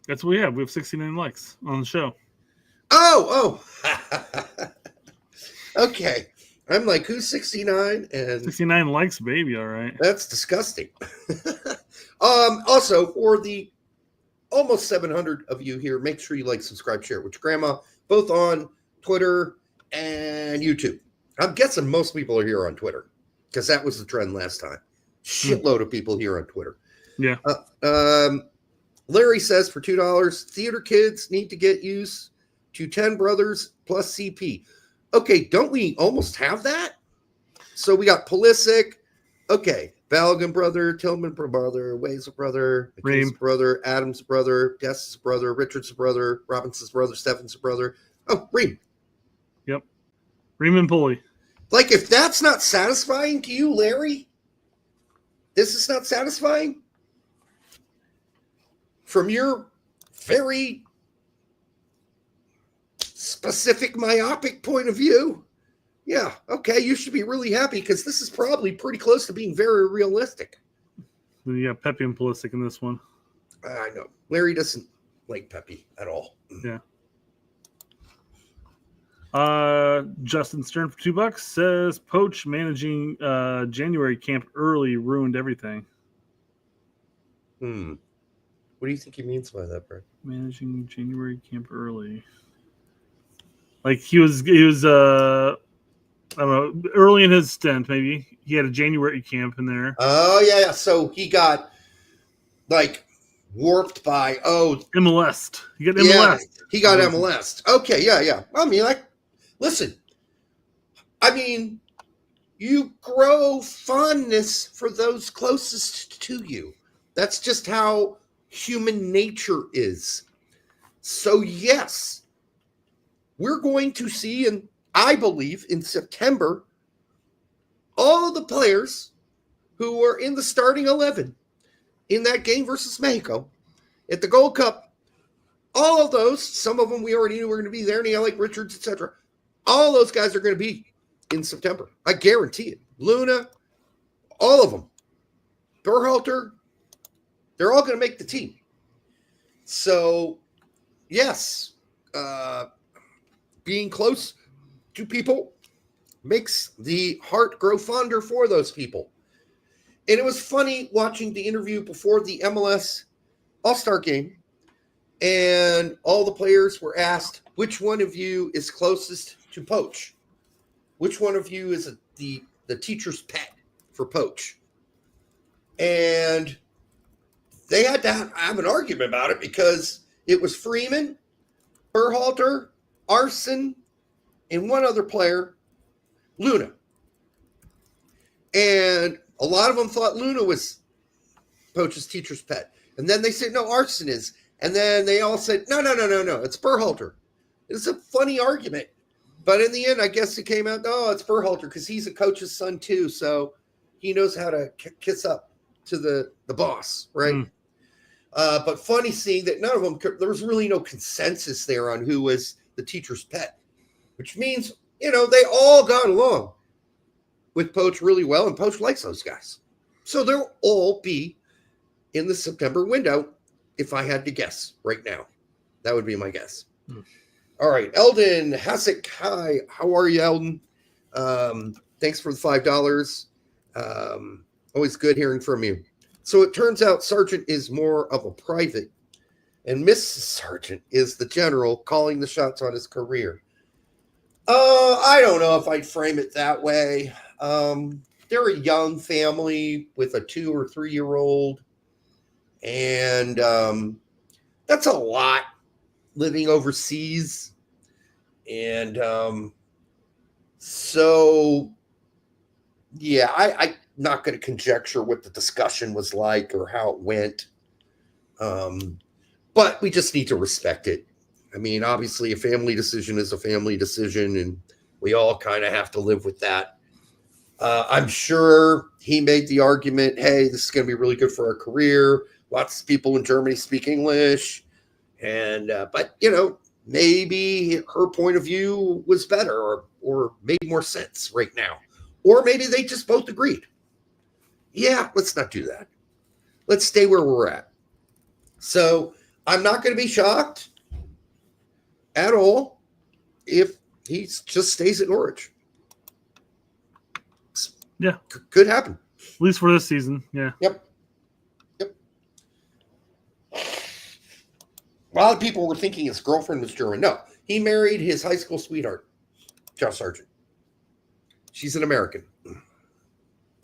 That's what we have. We have 69 likes on the show. Oh. Okay. I'm like, who's 69? And 69 likes, baby. All right. That's disgusting. Also, for the almost 700 of you here, make sure you like, subscribe, share it with your grandma, both on Twitter and YouTube. I'm guessing most people are here on Twitter because that was the trend last time. Shitload of people here on Twitter. Yeah. Larry says for $2, theater kids need to get used to 10 brothers plus CP. Okay, don't we almost have that? So we got Pulisic. Okay, Balogun brother, Tillman brother, Ways brother, McKay's brother, Adams brother, Guest's brother, Richard's brother, Robinson's brother, Stephens brother. Oh, Ream. Yep. Ream and Pulley. Like, if that's not satisfying to you, Larry, this is not satisfying from your very specific myopic point of view. Yeah, okay, you should be really happy because this is probably pretty close to being very realistic. Yeah, Pepe and Pulisic in this one. I know. Larry doesn't like Pepe at all. Yeah. Justin Stern for $2 says Poach managing January camp early ruined everything. What do you think he means by that, Brett? Managing January camp early. Like he was I don't know, early in his stint, maybe. He had a January camp in there. Oh, yeah. So he got, like, warped by, MLS. He got MLS. Yeah, he got MLS. Okay, yeah. I mean, listen. I mean, you grow fondness for those closest to you. That's just how human nature is. So, yes, we're going to see, and I believe in September, all of the players who were in the starting 11 in that game versus Mexico at the Gold Cup, all of those, some of them we already knew were going to be there, like Richards, etc. All those guys are going to be in September. I guarantee it. Luna, all of them. Berhalter, they're all going to make the team. So, yes, being close to people makes the heart grow fonder for those people. And it was funny watching the interview before the MLS All-Star game, and all the players were asked, which one of you is closest to Poach? Which one of you is the teacher's pet for Poach? And they had to have an argument about it because it was Freeman, Berhalter, Arson, and one other player, Luna. And a lot of them thought Luna was Poach's teacher's pet. And then they said, no, Arson is. And then they all said, no, it's Berhalter. It's a funny argument. But in the end, I guess it came out, it's Berhalter because he's a coach's son too. So he knows how to kiss up to the boss, right? But funny seeing that none of them, there was really no consensus there on who was the teacher's pet. Which means, they all got along with Poach really well, and Poach likes those guys. So they'll all be in the September window, if I had to guess right now. That would be my guess. All right, Eldon Hasek, hi. How are you, Eldon? Thanks for the $5. Always good hearing from you. So it turns out Sargent is more of a private, and Mrs. Sargent is the general calling the shots on his career. I don't know if I'd frame it that way. They're a young family with a 2 or 3 year old. And that's a lot living overseas. And so, yeah, I'm not going to conjecture what the discussion was like or how it went. But we just need to respect it. I mean, obviously, a family decision is a family decision, and we all kind of have to live with that. I'm sure he made the argument, hey, this is going to be really good for our career. Lots of people in Germany speak English. And but, maybe her point of view was better or made more sense right now. Or maybe they just both agreed. Yeah, let's not do that. Let's stay where we're at. So I'm not going to be shocked at all if he just stays at Norwich. Yeah. Could happen. At least for this season. Yeah. Yep. A lot of people were thinking his girlfriend was German. No, he married his high school sweetheart, Josh Sargent. She's an American.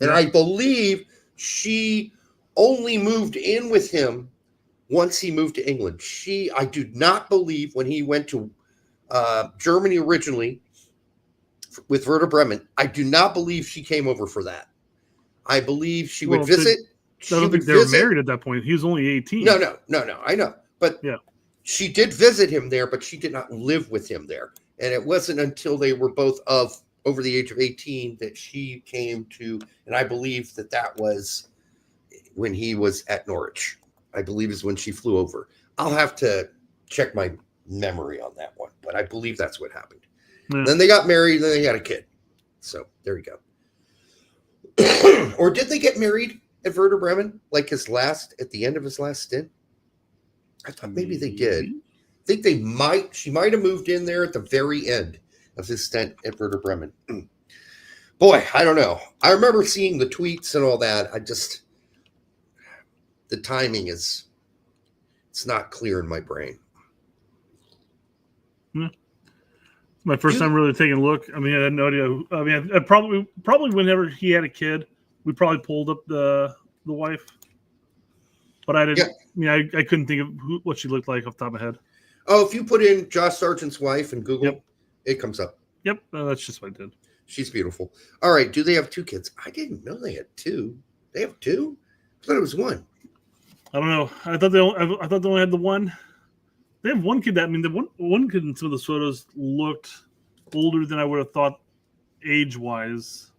And I believe she only moved in with him once he moved to England. I do not believe when he went to Germany originally with Werder Bremen, I do not believe she came over for that. I believe she Well, would visit. I don't think they were married at that point. He was only 18. No, I know. But yeah, she did visit him there, but she did not live with him there. And it wasn't until they were both over the age of 18 that she came to, and I believe that was when he was at Norwich. I believe is when she flew over. I'll have to check my memory on that one, but I believe that's what happened. Yeah. Then they got married, and then they had a kid. So there you go. Or did they get married at Werder Bremen, like at the end of his last stint? I thought maybe they did. I think she might have moved in there at the very end of his stint at Werder Bremen. Boy, I don't know. I remember seeing the tweets and all that. The timing it's not clear in my brain. My first time really taking a look. I mean, I had no idea. I mean, I probably whenever he had a kid, we probably pulled up the wife, but I didn't. Yeah. I couldn't think of what she looked like off the top of my head. Oh, if you put in Josh Sargent's wife in Google, it comes up. Yep, that's just what I did. She's beautiful. All right, do they have 2 kids? I didn't know they had 2. They have 2? I thought it was 1. I don't know. I thought they only had the one. They have one kid. The one kid in some of the photos looked older than I would have thought, age-wise,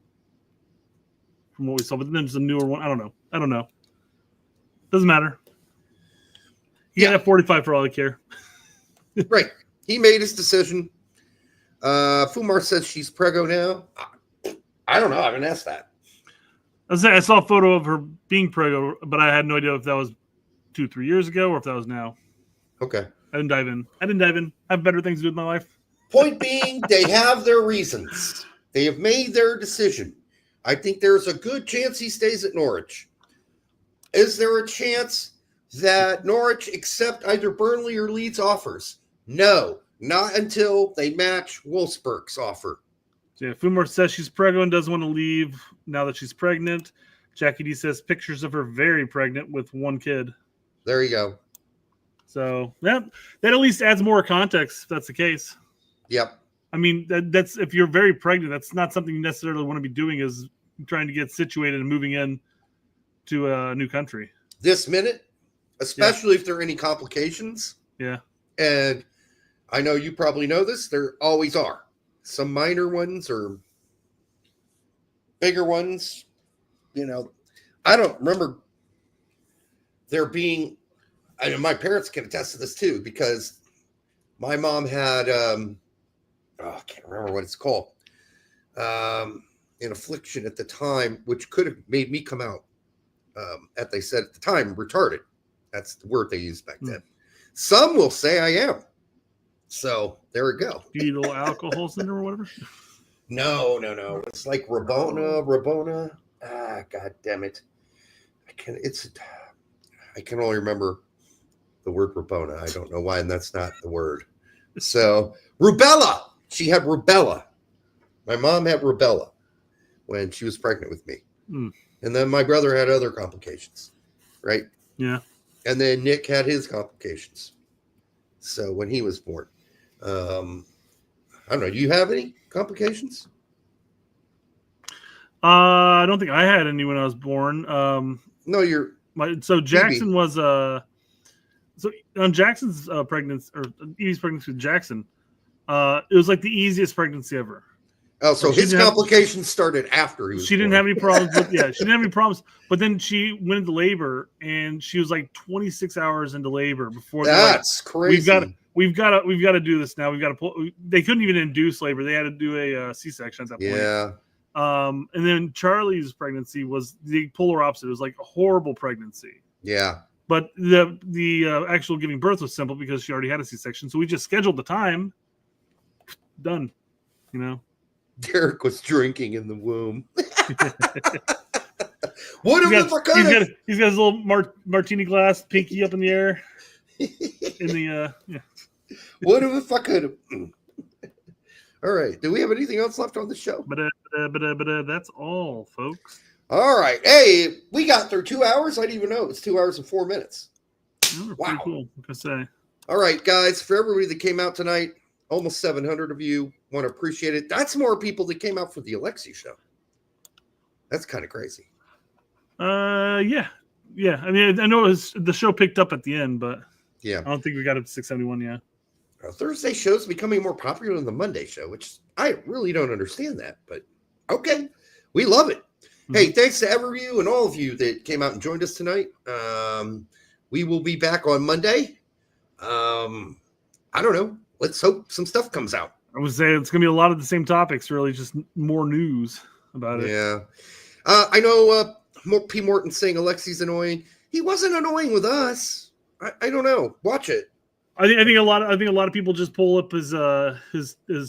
from what we saw. But then there's a newer one. I don't know. Doesn't matter. He got 45 for all I care. Right. He made his decision. Fumar says she's preggo now. I don't know. I haven't asked that. I saw a photo of her being preggo, but I had no idea if that was 2-3 years ago or if that was now. Okay. I didn't dive in. I have better things to do with my life. Point being, they have their reasons. They have made their decision. I think there's a good chance he stays at Norwich. Is there a chance that Norwich accept either Burnley or Leeds offers? No, not until they match Wolfsburg's offer. Yeah, Fumar says she's preggo and doesn't want to leave now that she's pregnant. Jackie D says pictures of her very pregnant with 1 kid. There you go. So that at least adds more context if that's the case. Yep. I mean, that's if you're very pregnant, that's not something you necessarily want to be doing, is trying to get situated and moving in to a new country. This minute, especially if there are any complications. Yeah. And I know you probably know this, there always are. Some minor ones or bigger ones. You know, I don't remember there being, I mean, my parents can attest to this too, because my mom had, I can't remember what it's called, an affliction at the time, which could have made me come out, as they said at the time, retarded. That's the word they used back then. Some will say I am. So there we go. Fetal alcohol syndrome or whatever? No. It's like Rabona. God damn it. I can only remember the word Rabona. I don't know why, and that's not the word. So rubella. She had rubella. My mom had rubella when she was pregnant with me. And then my brother had other complications. Right? Yeah. And then Nick had his complications. So when he was born. I don't know. Do you have any complications? I don't think I had any when I was born. No, so Jackson was so on Jackson's pregnancy, or Evie's pregnancy with Jackson, it was like the easiest pregnancy ever. Oh, so his complications started after he was She didn't have any problems with, she didn't have any problems. But then she went into labor, and she was like 26 hours into labor before. That's crazy. We've got to do this now. We've got to pull. They couldn't even induce labor. They had to do a C-section at that point. Yeah. And then Charlie's pregnancy was the polar opposite. It was like a horrible pregnancy. Yeah. But the actual giving birth was simple because she already had a C-section. So we just scheduled the time. Done. You know. Derek was drinking in the womb. What if I could have? He's got his little martini glass, pinky up in the air. In the What if I could have? All right. Do we have anything else left on the show? But that's all, folks. All right. Hey, we got through 2 hours. I didn't even know it was 2 hours and 4 minutes. Wow. Cool. Like I say. All right, guys. For everybody that came out tonight, almost 700 of you, want to appreciate it. That's more people that came out for the Alexi show. That's kind of crazy. Yeah. I mean, I know the show picked up at the end, but yeah, I don't think we got up to 671 yet. Thursday show's becoming more popular than the Monday show, which I really don't understand that, but okay, we love it. Mm-hmm. Hey, thanks to every of you and all of you that came out and joined us tonight. We will be back on Monday. I don't know. Let's hope some stuff comes out. I would say it's going to be a lot of the same topics, really, just more news about it. Yeah. I know P. Morton saying Alexi's annoying. He wasn't annoying with us. I don't know. Watch it. I think a lot of people just pull up his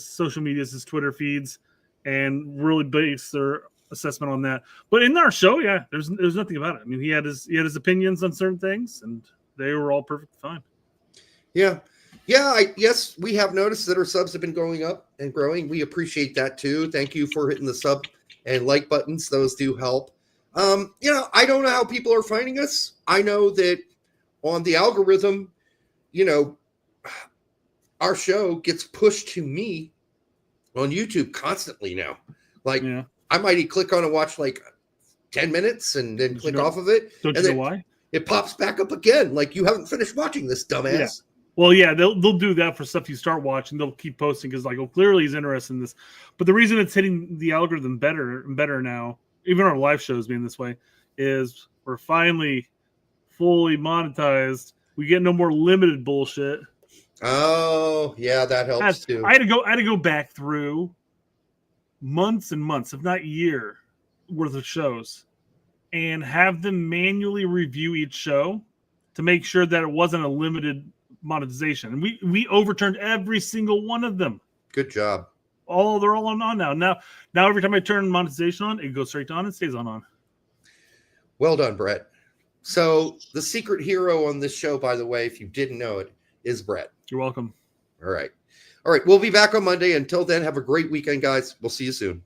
social medias, his Twitter feeds, and really base their assessment on that. But in our show, yeah, there's nothing about it. I mean, he had his opinions on certain things, and they were all perfectly fine. Yeah. Yes, we have noticed that our subs have been going up and growing. We appreciate that too. Thank you for hitting the sub and like buttons. Those do help. I don't know how people are finding us. I know that on the algorithm, our show gets pushed to me on YouTube constantly now. Like, yeah. I might click on and watch like 10 minutes and then click off of it. Don't you know why? It pops back up again. Like, you haven't finished watching this, dumbass. Yeah. Well, yeah, they'll do that for stuff you start watching. They'll keep posting because, like, clearly he's interested in this. But the reason it's hitting the algorithm better and better now, even our live shows being this way, is we're finally fully monetized. We get no more limited bullshit. Oh, yeah, that helps too. I had to go back through months and months, if not year, worth of shows, and have them manually review each show to make sure that it wasn't a limited monetization. And we overturned every single one of them. Good job. They're all on now. Now every time I turn monetization on, it goes straight to on and stays on. Well done, Brett. So the secret hero on this show, by the way, if you didn't know it, is Brett. You're welcome. All right. We'll be back on Monday. Until then, have a great weekend, guys. We'll see you soon.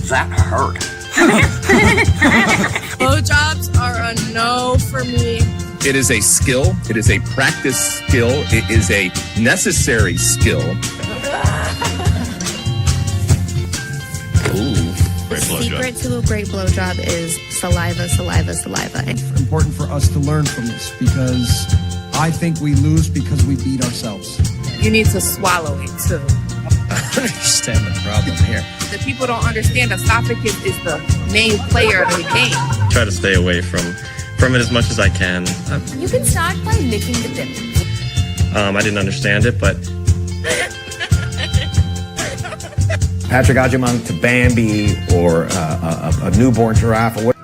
That hurt. Blowjobs are a no for me. It is a skill. It is a practice skill. It is a necessary skill. The secret to a great blowjob is saliva, saliva, saliva. It's important for us to learn from this because I think we lose because we beat ourselves. You need to swallow it too. I don't understand the problem here. The people don't understand esophagus is the main player of the game. Try to stay away from it as much as I can. You can start by licking the dip. I didn't understand it, but Patrick Agyemang to Bambi or a newborn giraffe or what.